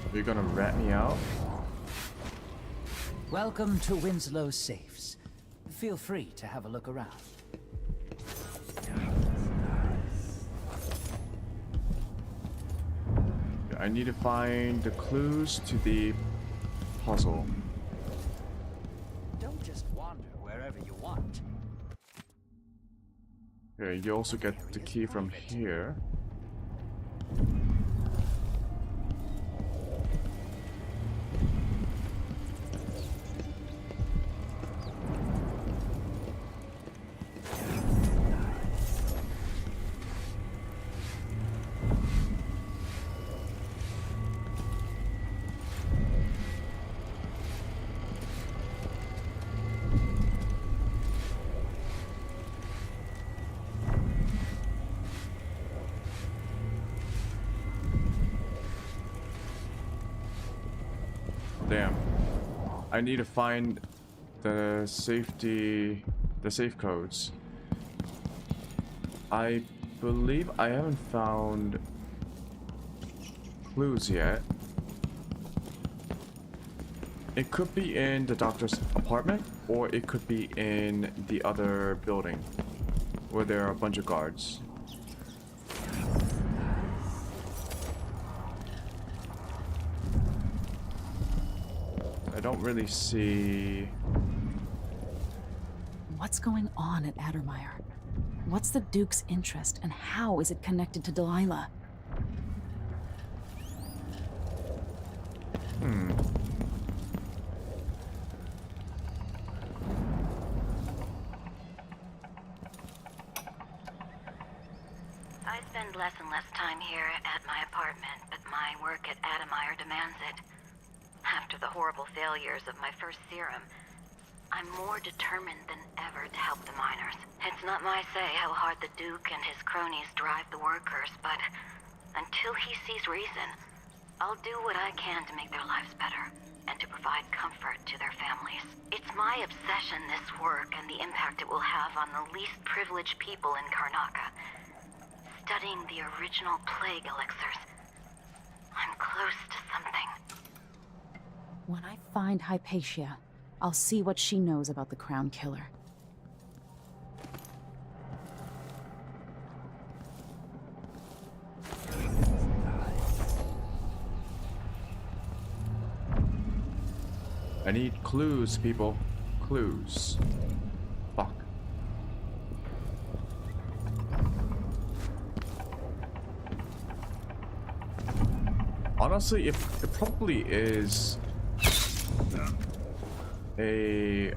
Are you gonna rat me out? Welcome to Winslow's safes. Feel free to have a look around. I need to find the clues to the puzzle. Don't just wander wherever you want. Okay, you also get the key from here. Damn. I need to find the safe codes. I believe I haven't found clues yet. It could be in the doctor's apartment, or it could be in the other building where there are a bunch of guards. I don't really see... What's going on at Addermire? What's the Duke's interest, and how is it connected to Delilah? I spend less and less time here at my apartment, but my work at Addermire demands it. After the horrible failures of my first serum, I'm I'm more determined than ever to help the miners. It's not my say how hard the Duke and his cronies drive the workers, but until he sees reason, I'll do what I can to make their lives better and to provide comfort to their families. It's my obsession, this work, and the impact it will have on the least privileged people in Karnaca. Studying the original plague elixirs, I'm close to something. When I find Hypatia, I'll see what she knows about the Crown Killer. I need clues, people. Clues. Fuck. Honestly, it probably is a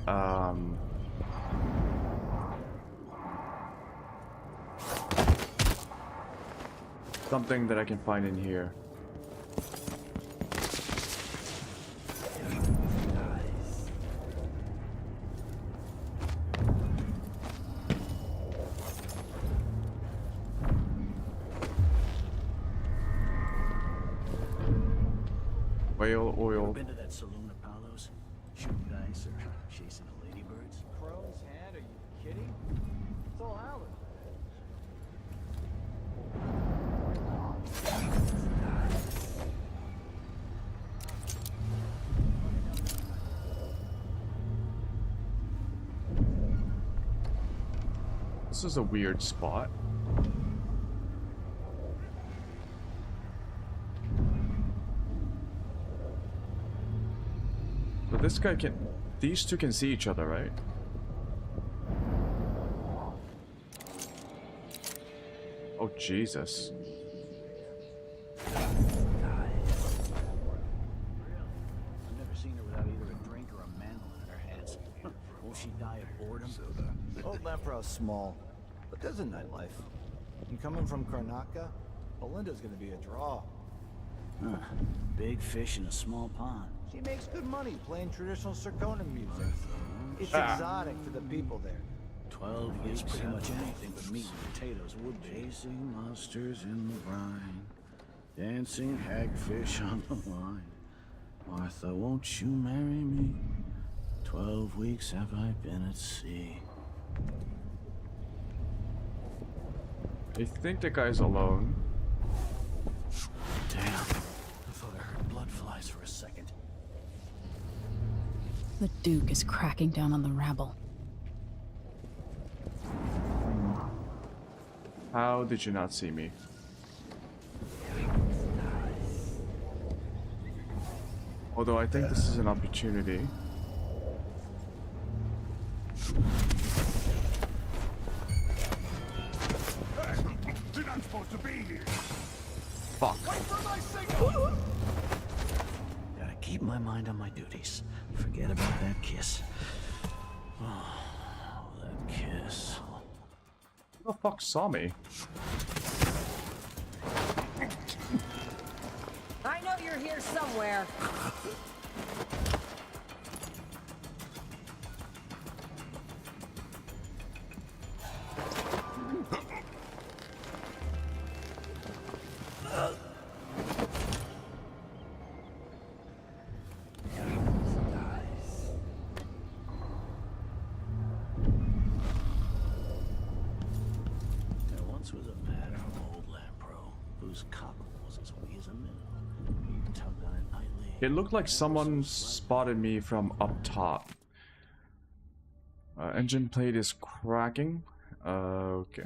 something that I can find in here. Whale oil. Been to that saloon of Paolo's? Shooting dice or chasing the ladybirds? Crone's hand? Are you kidding? It's all Howard. This is a weird spot. But this guy can... These two can see each other, right? Oh, Jesus. I've never seen her without either a drink or a mantle in her hands. Won't she die of boredom? Old Lempro's small, but there's a nightlife. And coming from Karnaca, Belinda's gonna be a draw. Huh. Big fish in a small pond. She makes good money playing traditional Serkonan music. It's exotic to the people there. 12 weeks, pretty much anything but meat and potatoes would be. Chasing monsters in the brine, dancing hagfish on the line. Martha, won't you marry me? 12 weeks have I been at sea. I think the guy's alone. Damn. I thought I heard blood flies for a second. The Duke is cracking down on the rabble. How did you not see me? Although I think this is an opportunity. You're not supposed to be here. Fuck. Wait for my signal. Gotta keep my mind on my duties. Forget about that kiss. Oh, that kiss. Who the fuck saw me? I know you're here somewhere. It looked like someone spotted me from up top. Engine plate is cracking. Okay.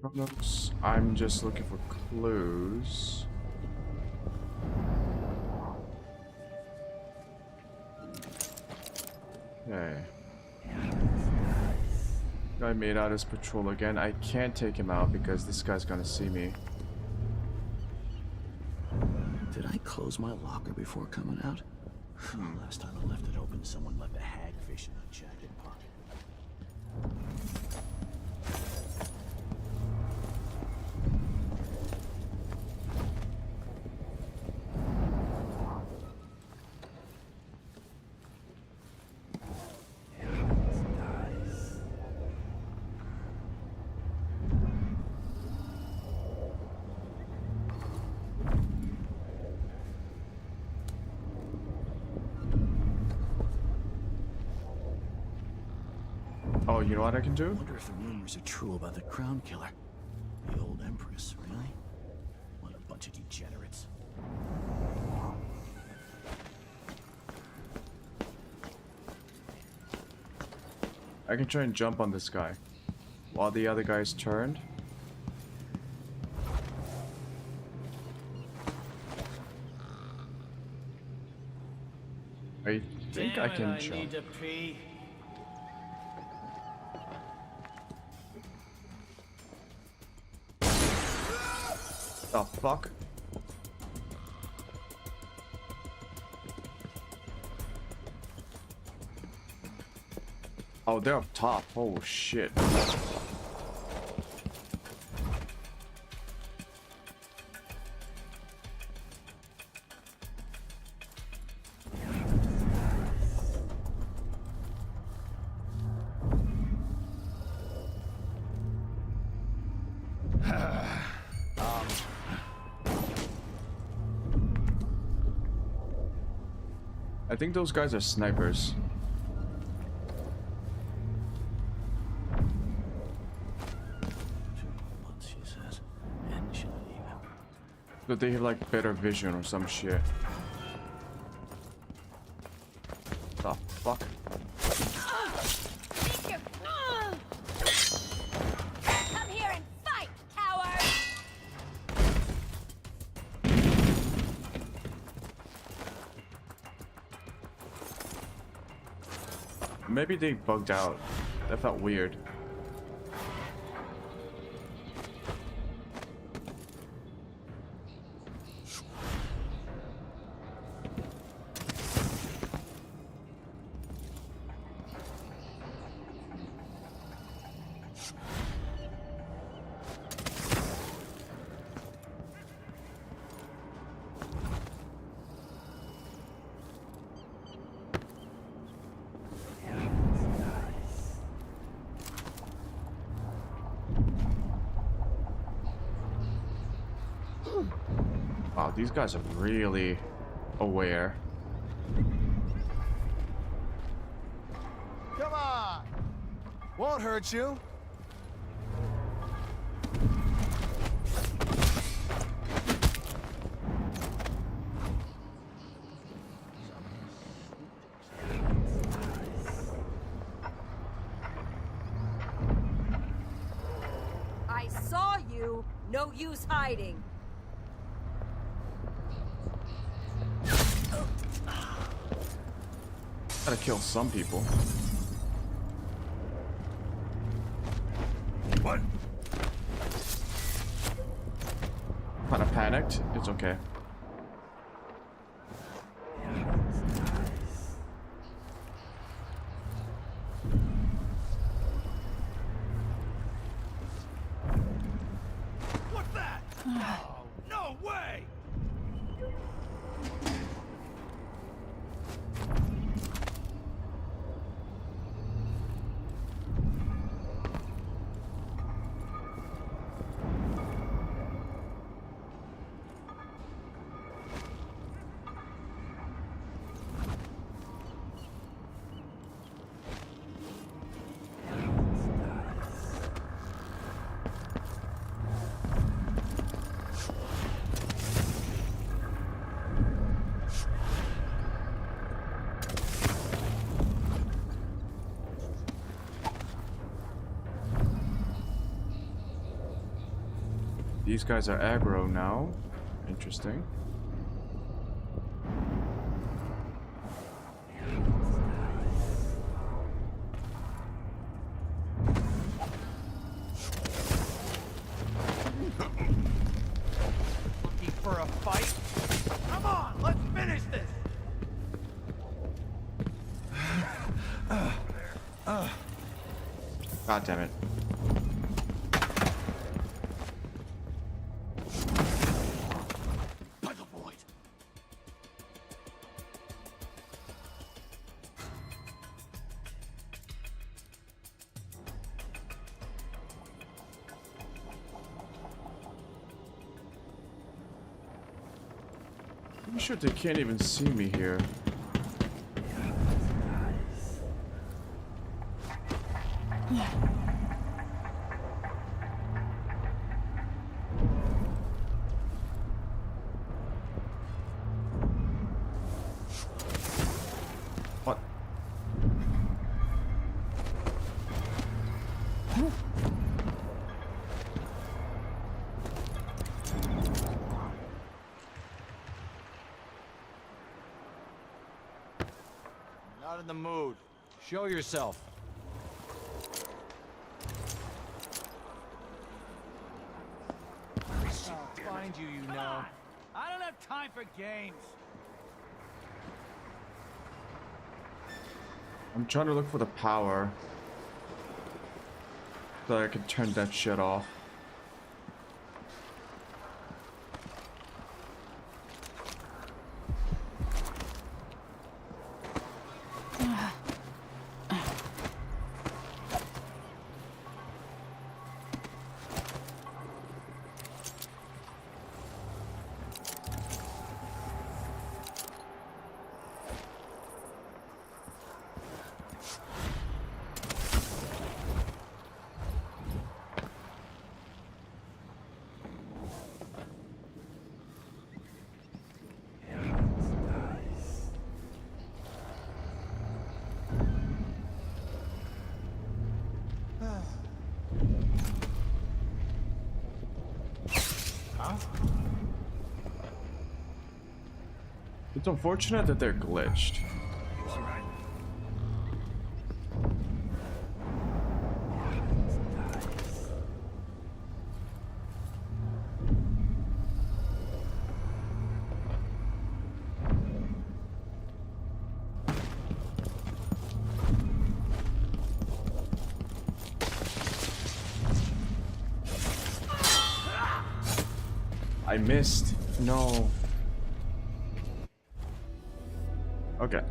Chronos. I'm just looking for clues. Okay. Guy made out his patrol again. I can't take him out because this guy's gonna see me. Did I close my locker before coming out? Last time I left it open, someone left a hagfish in a jacket pocket. Oh, you know what I can do? I wonder if the rumors are true about the Crown Killer. The old Empress, really? What a bunch of degenerates. I can try and jump on this guy while the other guy's turned. I think I can jump. Need to pee. The fuck? Oh, they're up top. Oh shit. I think those guys are snipers. But they have like better vision or some shit. The fuck? Come here and fight, coward! Maybe they bugged out. That felt weird. Wow, these guys are really aware. Come on! Won't hurt you. I saw you. No use hiding. Gotta kill some people. What? Kinda panicked. It's okay. What's that? Oh, no way! These guys are aggro now. Interesting. Looking for a fight? Come on, let's finish this! God damn it. I'm sure they can't even see me here. What? Not in the mood. Show yourself. I'll find you, you know. I don't have time for games. I'm trying to look for the power so I can turn that shit off. It's unfortunate that they're glitched. I missed. No. Okay.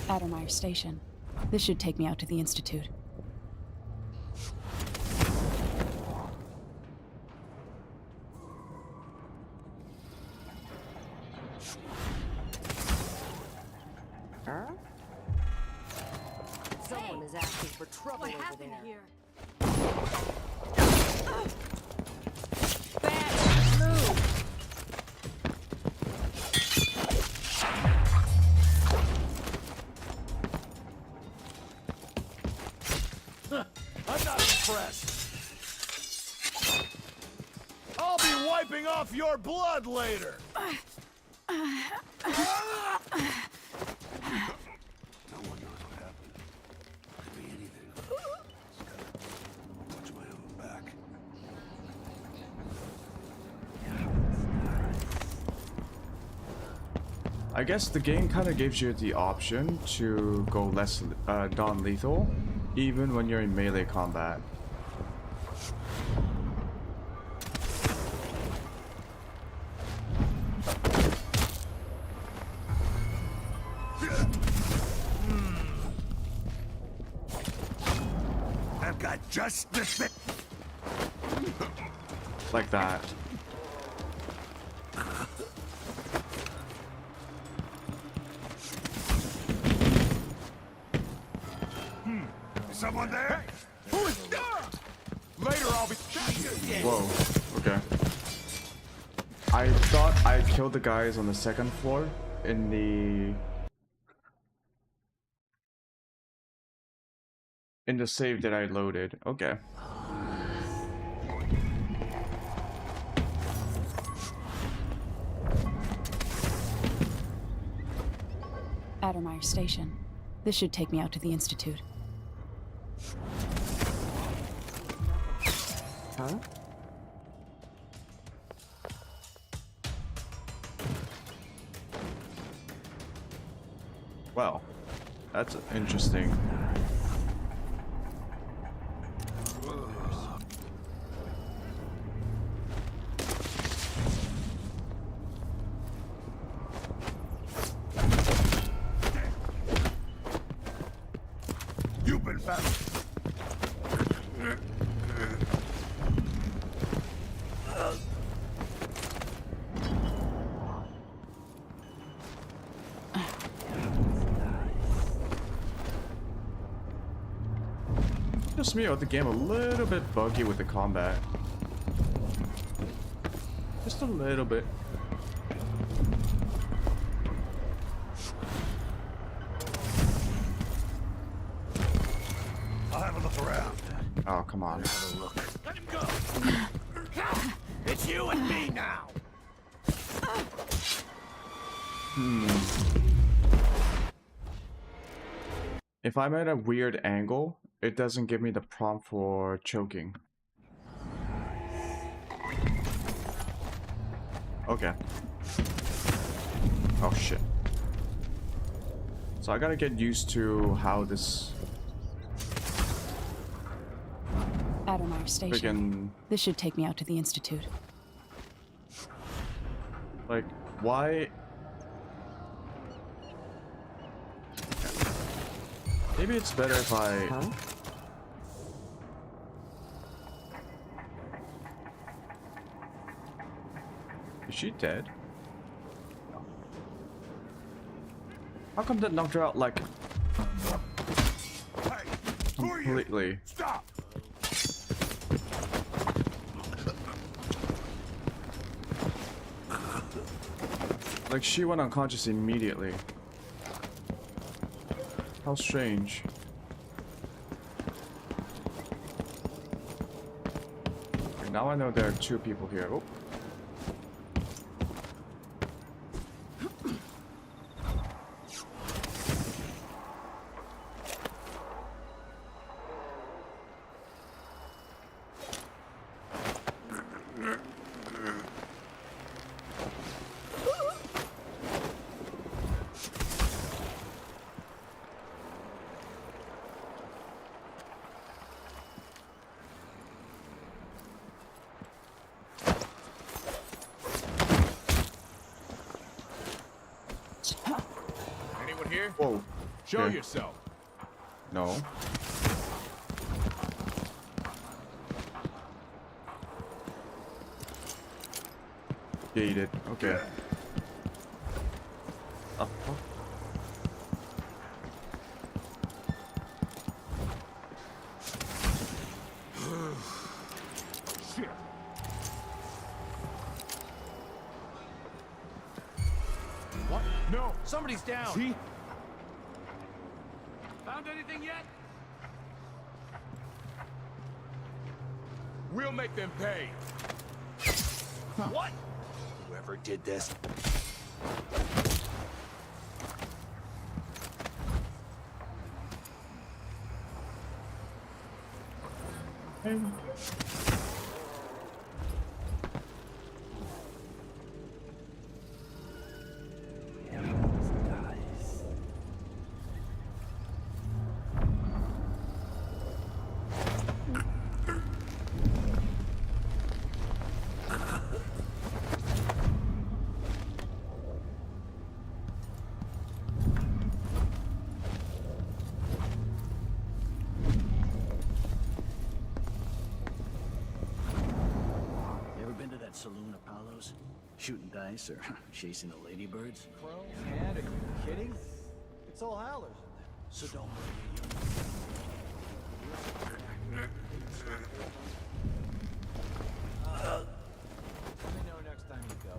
Addermeyer Station. This should take me out to the Institute. Someone is asking for trouble what happened here? Bad move. I'm not impressed. I'll be wiping off your blood later. No one knows what happened. Could be anything. Just gotta watch my own back. I guess the game kind of gives you the option to go less non-lethal, even when you're in melee combat. I've got just the thing. Like that. Someone there? Who is there? Later I'll be... Whoa. Okay. I thought I killed the guys on the second floor in the save that I loaded. Okay. Addermeyer Station. This should take me out to the Institute. Huh? Well, that's interesting. You've been found. Just me with the game a little bit buggy with the combat. Just a little bit. I'll have a look around. Oh, come on. Have a look. Let him go. It's you and me now. If I'm at a weird angle, it doesn't give me the prompt for choking. Okay. Oh shit. So I gotta get used to how this Adamar Station. This should take me out to the Institute. Like, why? Maybe it's better if I... Huh? Is she dead? How come that knocked her out like... completely? Stop! Like, she went unconscious immediately. How strange. Okay, now I know there are two people here. Oh. Anyone here? Whoa. Show Okay. yourself. No. Gated. Okay. Oh. Shit. What? No. Somebody's down. See? Found anything yet? We'll make them pay. What? Whoever did this. Saloon Apollos? Shooting dice or chasing the ladybirds? Chrome, man, are you kidding? It's all howlers in there. So don't Let me know next time you go.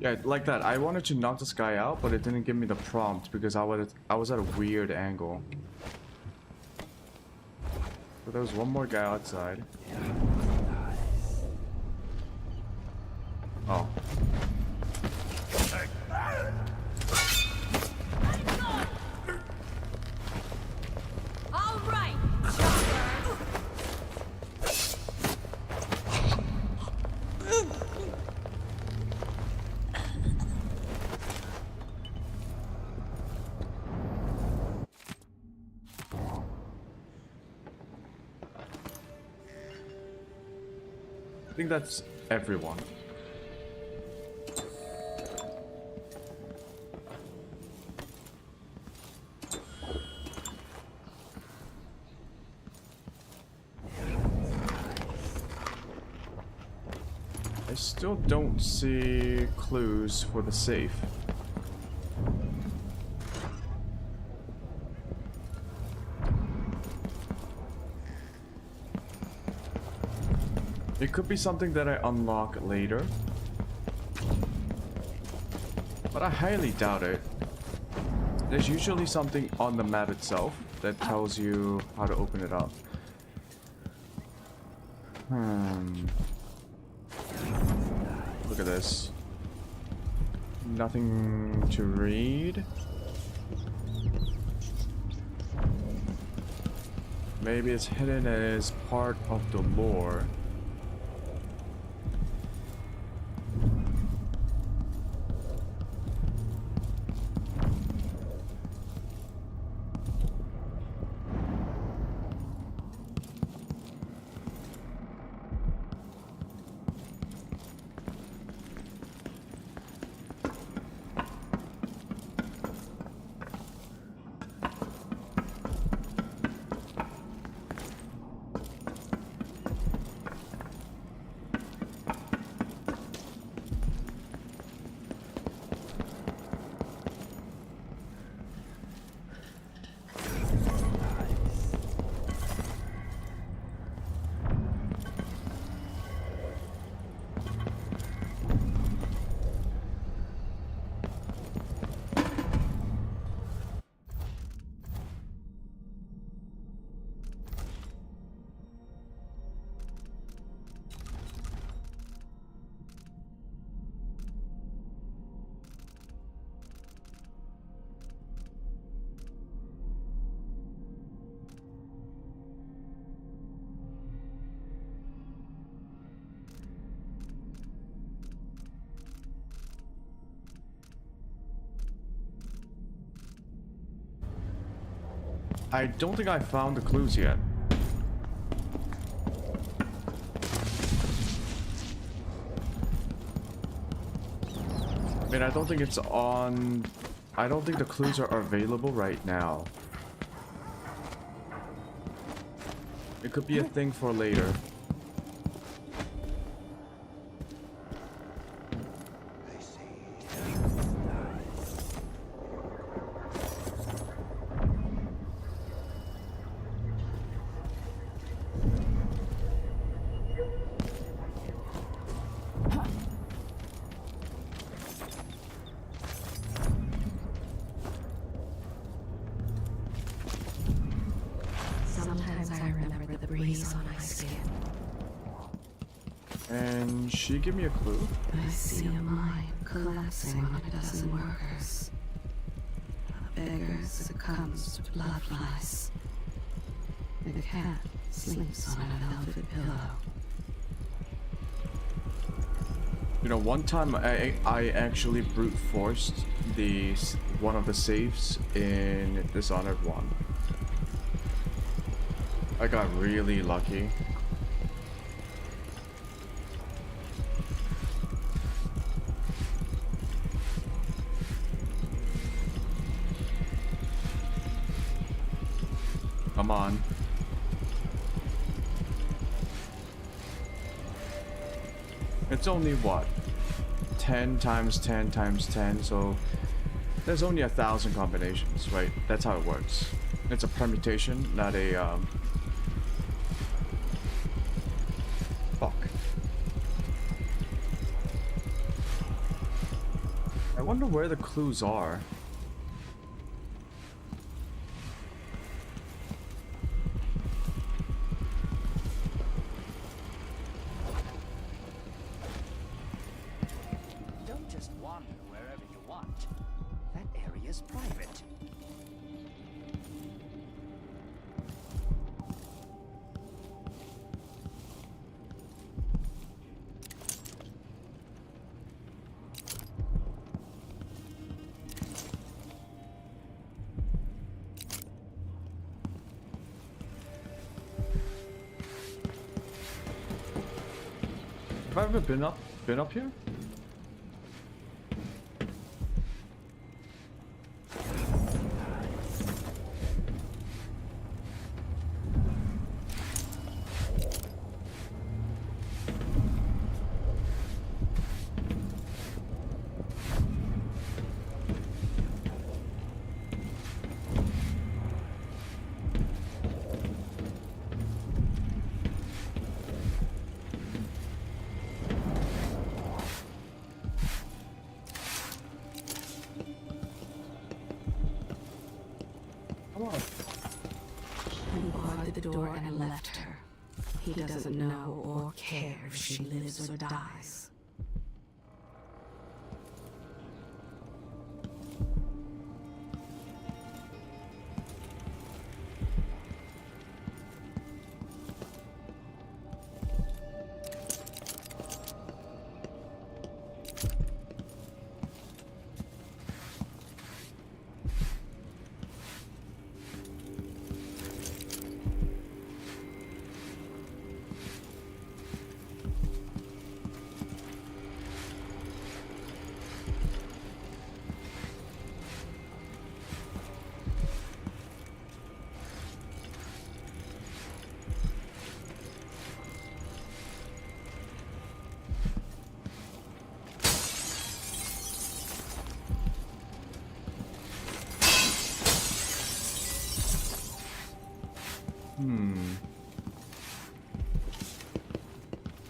Yeah, like that. I wanted to knock this guy out, but it didn't give me the prompt because I was at a weird angle. So there was one more guy outside. Oh. All right, think that's everyone. I still don't see clues for the safe. It could be something that I unlock later, but I highly doubt it. There's usually something on the map itself that tells you how to open it up. Look at this. Nothing to read. Maybe it's hidden as part of the lore. I don't think I found the clues yet. I mean, I don't think it's on... I don't think the clues are available right now. It could be a thing for later. And she give me a clue. I see a mine collapsing on a dozen workers. A beggar succumbs to blood flies. A cat sleeps on a velvet pillow. You know, one time I actually brute forced one of the safes in Dishonored 1. I got really lucky. Come on. It's only what? 10 times 10 times 10, so there's only 1,000 combinations, right? That's how it works. It's a permutation, not a fuck. I wonder where the clues are. I ever been up here? He barred the door and left her. He doesn't know or care if she lives or dies.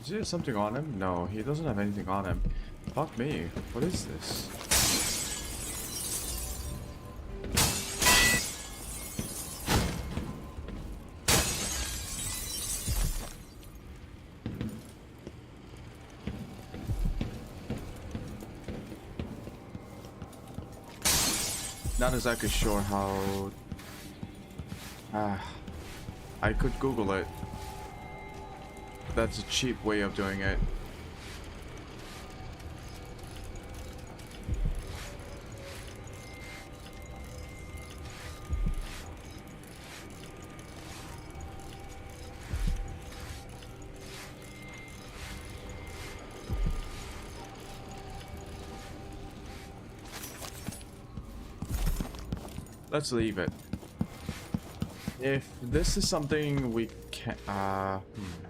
Does he have something on him? No, he doesn't have anything on him. Fuck me. What is this? Not exactly sure how... I could Google it. That's a cheap way of doing it. Let's leave it. If this is something we can...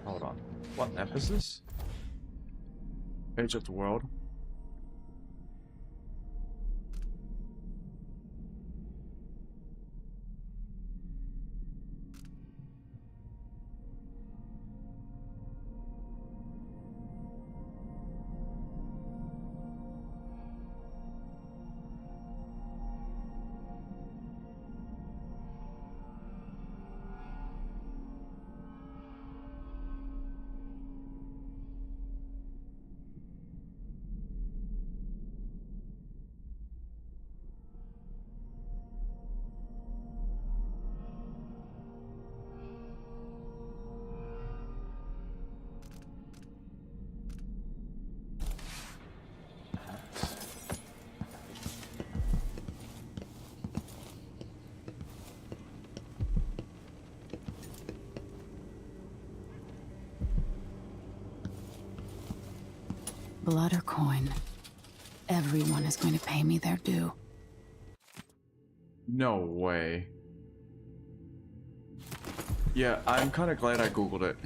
hold on. What map is this? Edge of the world. Blood or coin, everyone is going to pay me their due. No way. Yeah, I'm kind of glad I googled it.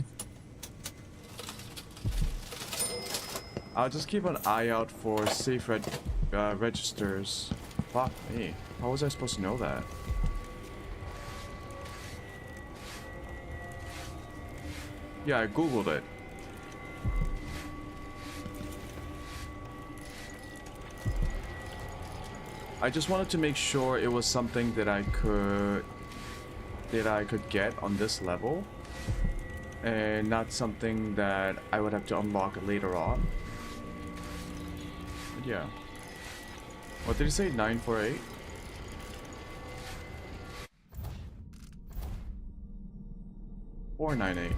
I'll just keep an eye out for safe registers. Fuck me. How was I supposed to know that? Yeah, I googled it. I just wanted to make sure it was something that I could get on this level, and not something that I would have to unlock later on. But yeah. What did he say? 948? Or 98.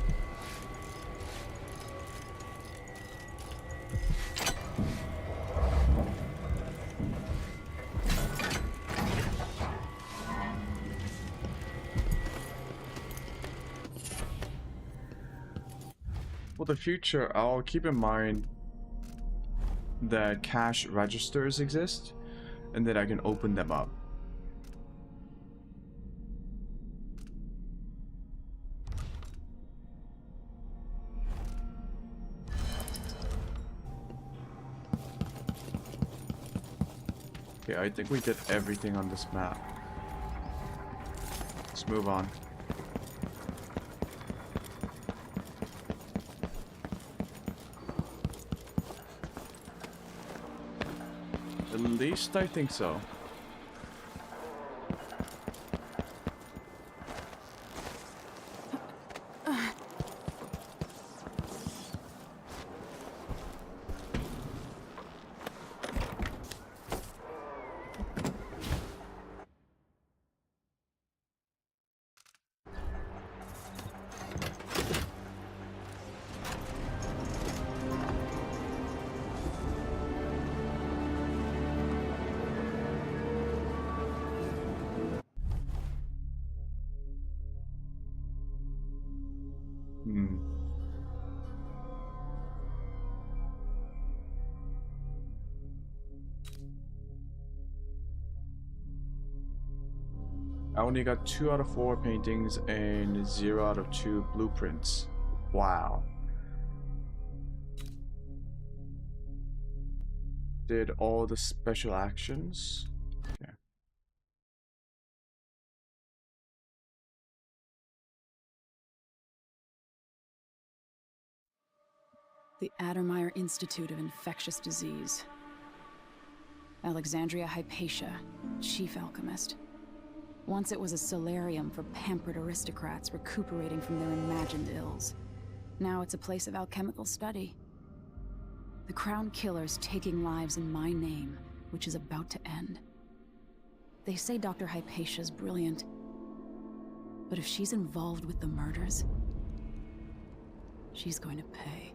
For the future, I'll keep in mind that cash registers exist and that I can open them up. Okay, I think we did everything on this map. Let's move on. At least I think so. I only got 2 out of 4 paintings and 0 out of 2 blueprints. Wow. Did all the special actions. Okay. The Addermeyer Institute of Infectious Disease. Alexandria Hypatia, chief alchemist. Once it was a solarium for pampered aristocrats recuperating from their imagined ills. Now it's a place of alchemical study. The Crown Killer's taking lives in my name, which is about to end. They say Dr. Hypatia's brilliant, but if she's involved with the murders, she's going to pay.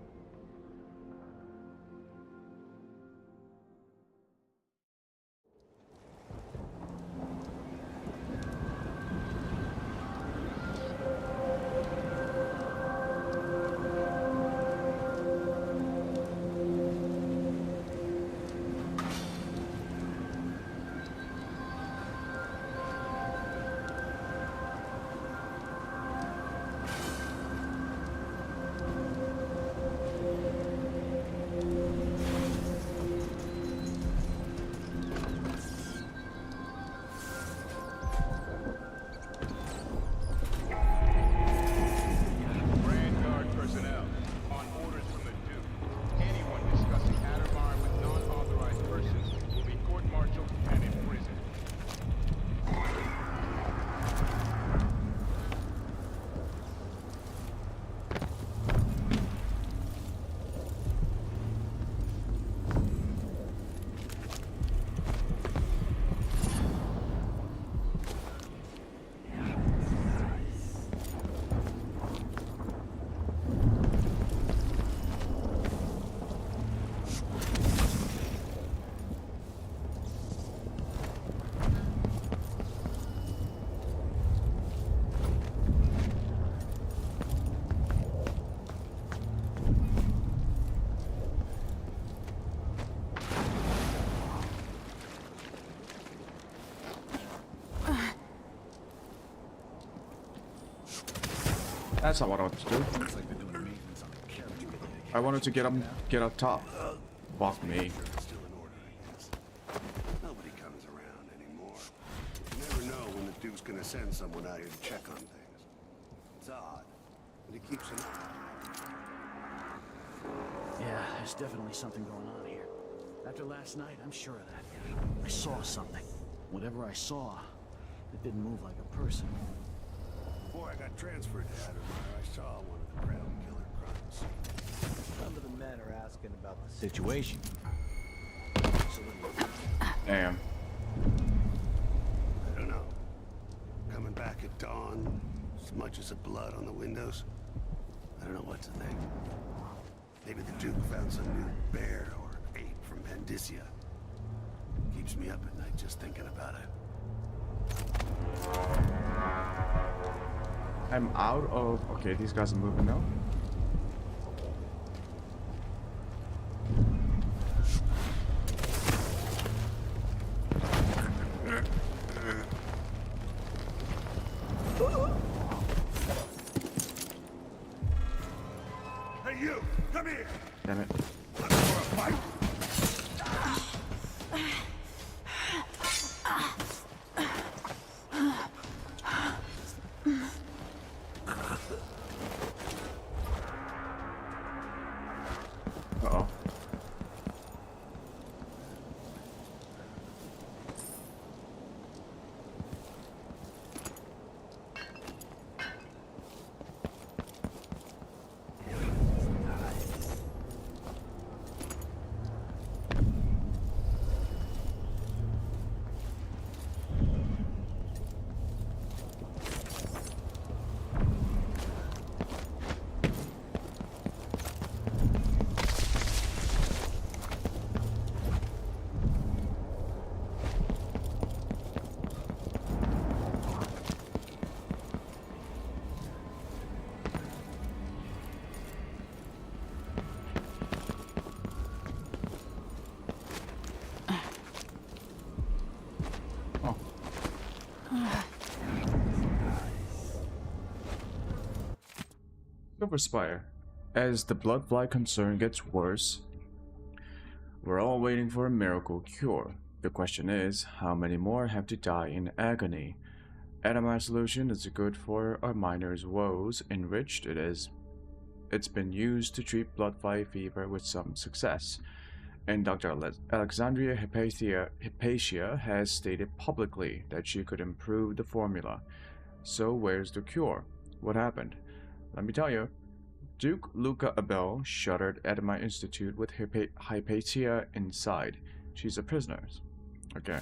That's not what I wanted to do. I wanted to get up top. Fuck me. Nobody comes around anymore. You never know when the Duke's gonna send someone out here to check on things. It's odd, but he keeps an eye. Yeah, there's definitely something going on here. After last night, I'm sure of that. I saw something. Whatever I saw, it didn't move like a person. Before I got transferred to Addermeyer, I saw one of the Crown Killer crimes. Some of the men are asking about the situation. Damn. I don't know. Coming back at dawn, smudges of blood on the windows. I don't know what to think. Maybe the Duke found some new bear or ape from Pandicia. Keeps me up at night just thinking about it. I'm out of... Okay, these guys are moving now. you! Come here! Damn it. Let's for a fight! Uh-oh. Silver Spire. As the bloodfly concern gets worse, we're all waiting for a miracle cure. The question is, how many more have to die in agony? Adamite solution is good for our miners' woes. Enriched it is. It's been used to treat bloodfly fever with some success. And Dr. Alexandria Hypatia has stated publicly that she could improve the formula. So where's the cure? What happened? Let me tell you. Duke Luca Abel shuttered Adamite Institute with Hypatia inside. She's a prisoner. Okay.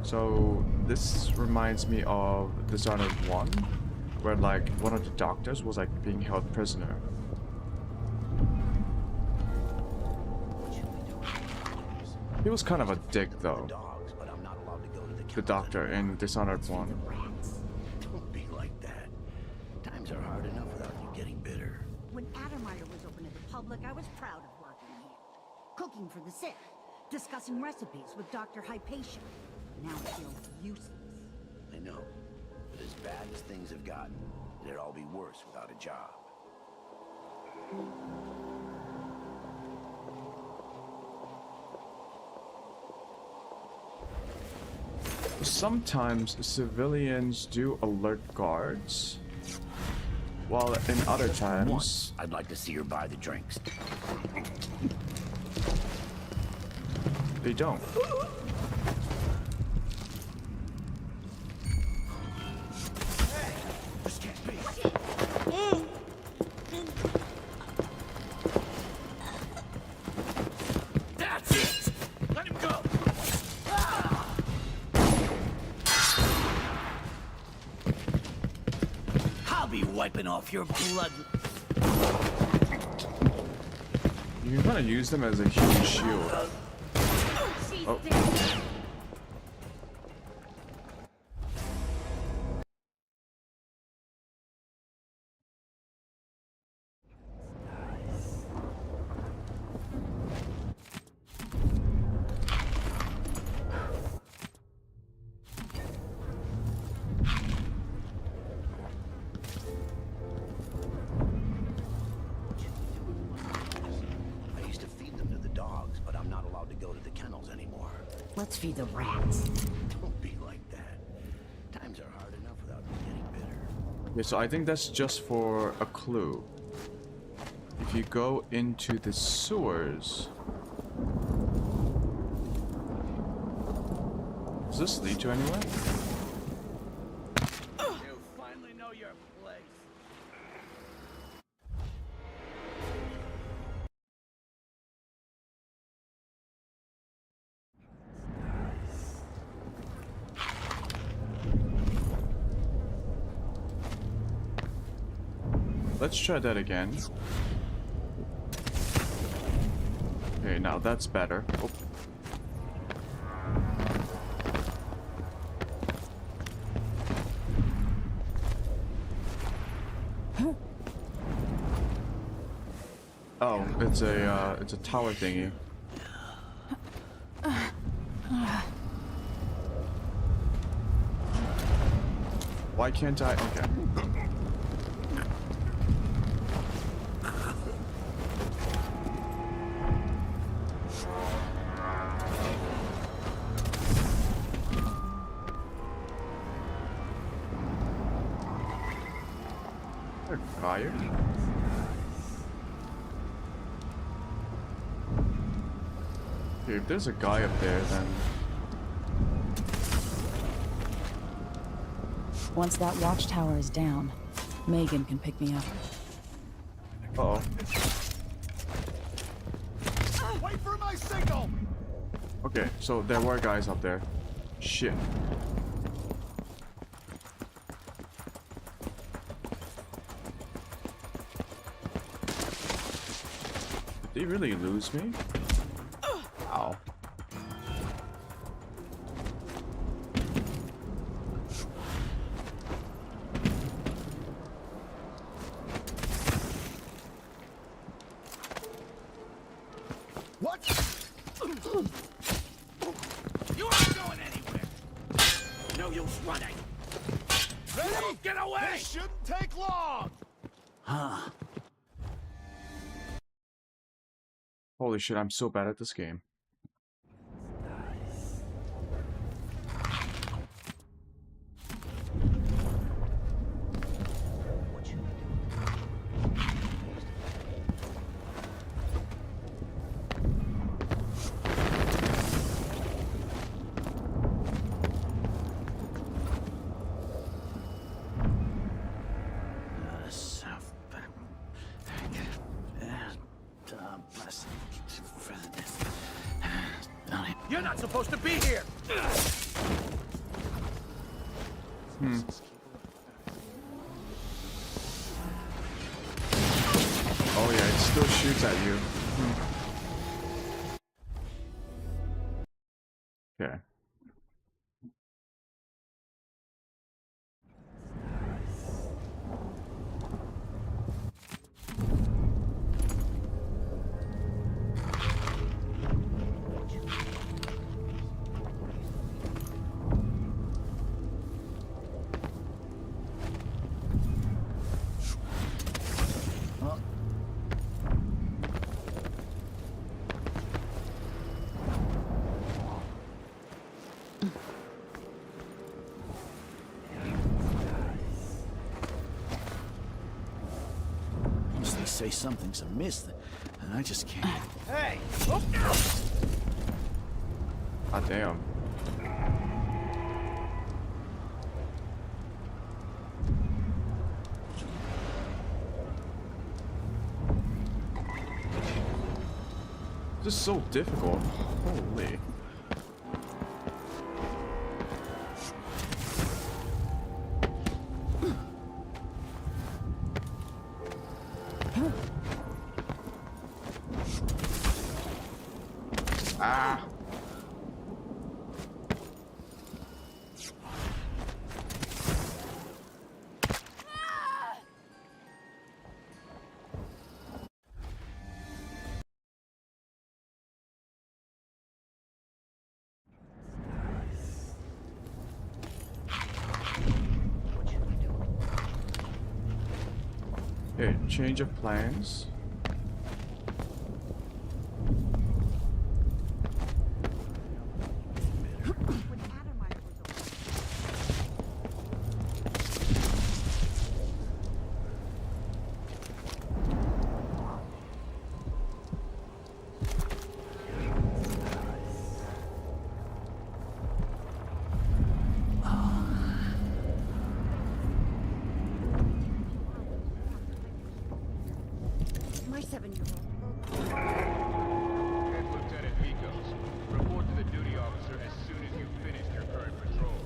So this reminds me of Dishonored 1, where like one of the doctors was like being held prisoner. He was kind of a dick though. The doctor in Dishonored 1. Don't be like that. Times are hard enough without you getting bitter. When Atomizer was open to the public, I was proud of working here. Cooking for the sick, discussing recipes with Dr. Hypatia. Now it feels useless. I know, but as bad as things have gotten, it'd all be worse without a job. Sometimes civilians do alert guards, while in other times... I'd like to see her buy the drinks. They don't. This can't be. That's it! Let him go! I'll be wiping off your blood. You can kind of use them as a huge shield. Oh. I used to feed them to the dogs, but I'm not allowed to go to the kennels anymore. Let's feed the rats. Don't be like that. Times are hard enough without you getting bitter. Yeah, so I think that's just for a clue. If you go into the sewers... Does this lead to anywhere? You finally know your place. Let's try that again. Okay, now that's better. Oh. Oh, it's a tower thingy. Why can't I? Okay. A fire? Okay, if there's a guy up there, then... Once that watchtower is down, Megan can pick me up. Uh-oh. Wait for my signal! Okay, so there were guys up there. Shit. Did they really lose me? Ow. What? You aren't going anywhere. No use running. Ready? Get away! This shouldn't take long. Huh. Holy shit, I'm so bad at this game. You're not supposed to be here. Oh yeah, it still shoots at you. Okay. Once they say something's amiss, and I just can't. Hey! Ah, damn. This is so difficult. Holy. Ah. Okay, change of plans. My 7-year-old. Head Lieutenant Mikos. Report to the duty officer as soon as you've finished your current patrol.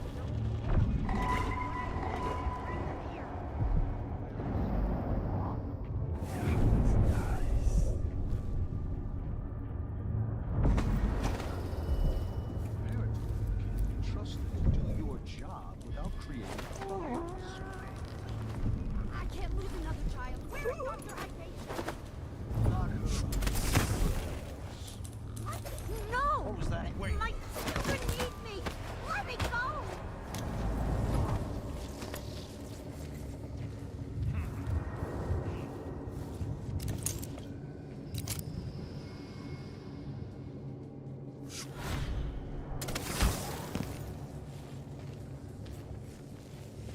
Trust you to do your job without creating chaos. I can't lose another child. Where is Dr. Hypatia? No! What was that? Wait. My children need me! Let me go!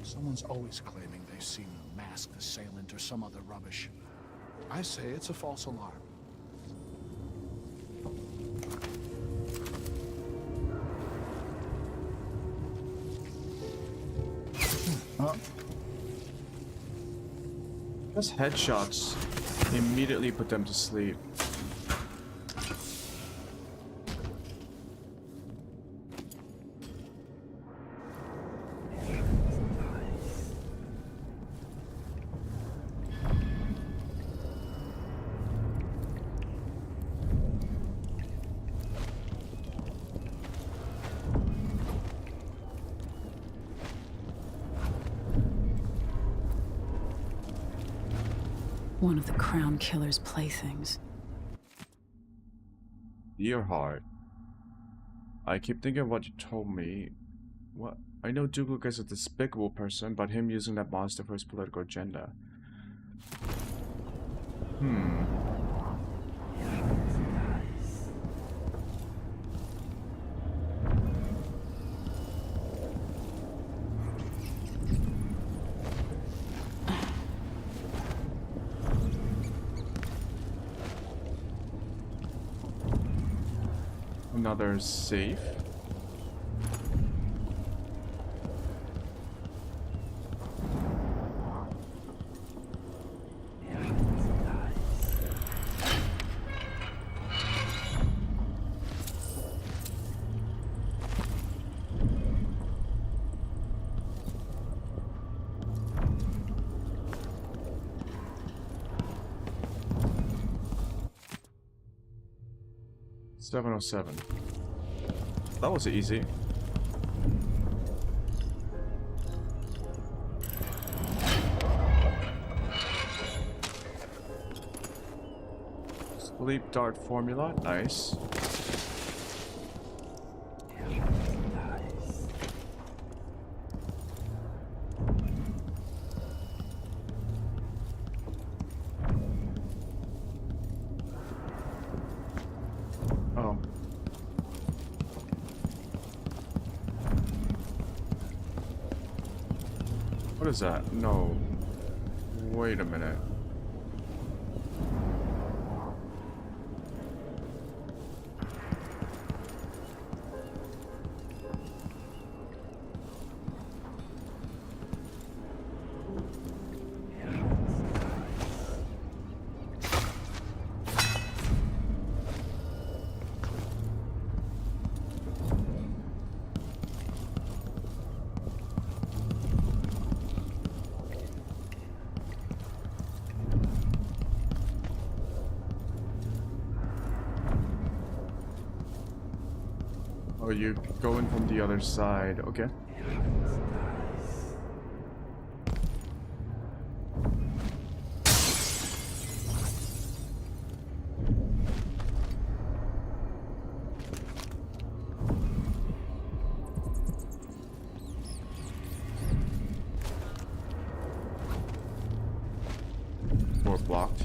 Someone's always claiming they've seen a man masked assailant or some other rubbish. I say it's a false alarm. Just headshots immediately put them to sleep. One of the Crown Killer's playthings. Dear heart. I keep thinking of what you told me. What? I know Duke Luke is a despicable person, but him using that monster for his political agenda. Another safe. $707. That was easy. Sleep dart formula, nice. Oh. What is that? No. Wait a minute. Oh, you go in from the other side. Okay. Door blocked.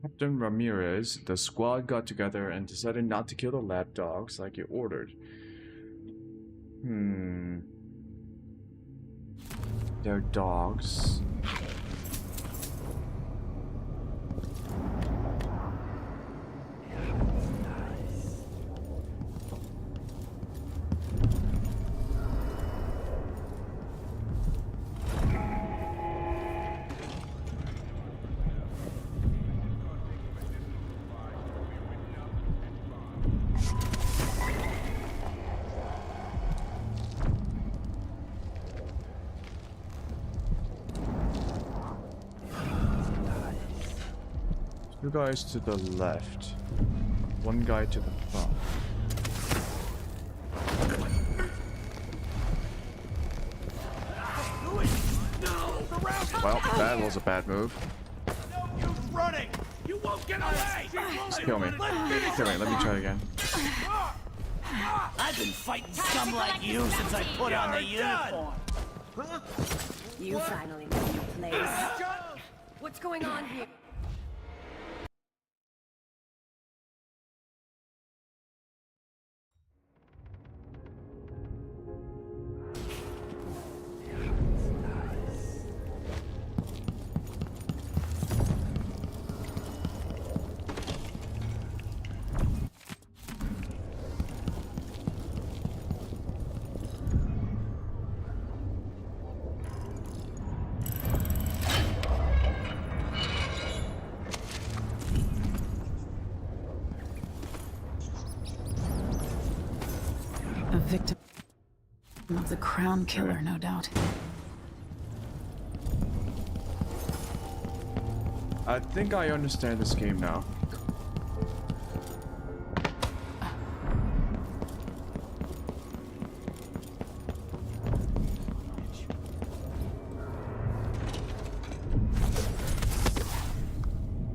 Captain Ramirez, the squad got together and decided not to kill the lab dogs like you ordered. They're dogs. Two guys to the left, one guy to the front. No! Well, that was a bad move. No use running. You won't get away. Just kill me. Kill me. Let me try again. I've been fighting scum like you since I put on the uniform. You finally know your place. What's going on here? A victim of the Crown Killer, no doubt. I think I understand this game now.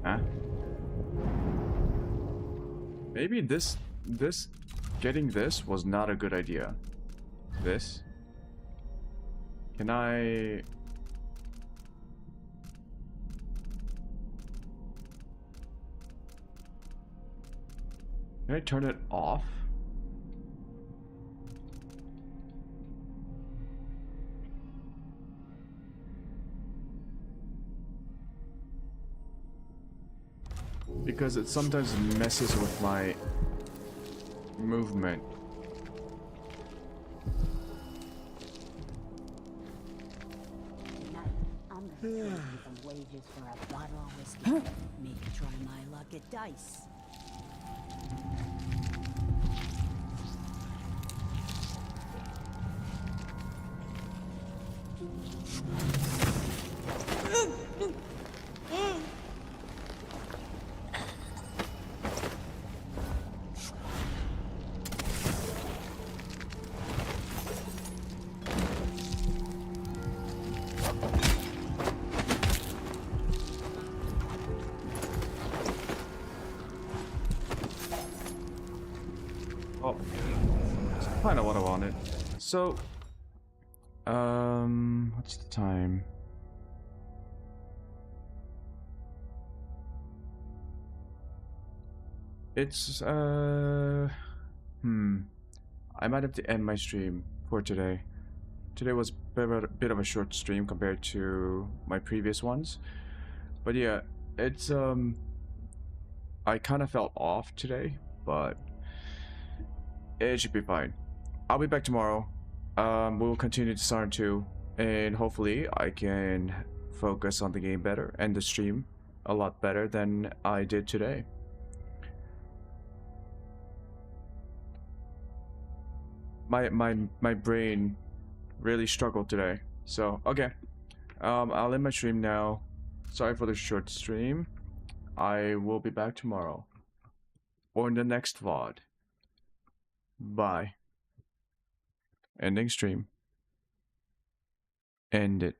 Huh? Maybe getting this was not a good idea. This? Can I... Can I turn it off? Because it sometimes messes with my movement. I'm gonna pay you some wages for a bottle of whiskey. Maybe try my luck at dice. Oh, that's kind of what I wanted. So, what's the time? It's, I might have to end my stream for today. Today was a bit of a short stream compared to my previous ones. But yeah, it's, I kind of felt off today, but it should be fine. I'll be back tomorrow. We will continue Dishonored 2, and hopefully I can focus on the game better and the stream a lot better than I did today. My brain really struggled today. So okay, I'll end my stream now. Sorry for the short stream. I will be back tomorrow or in the next VOD. Bye. Ending stream. End it.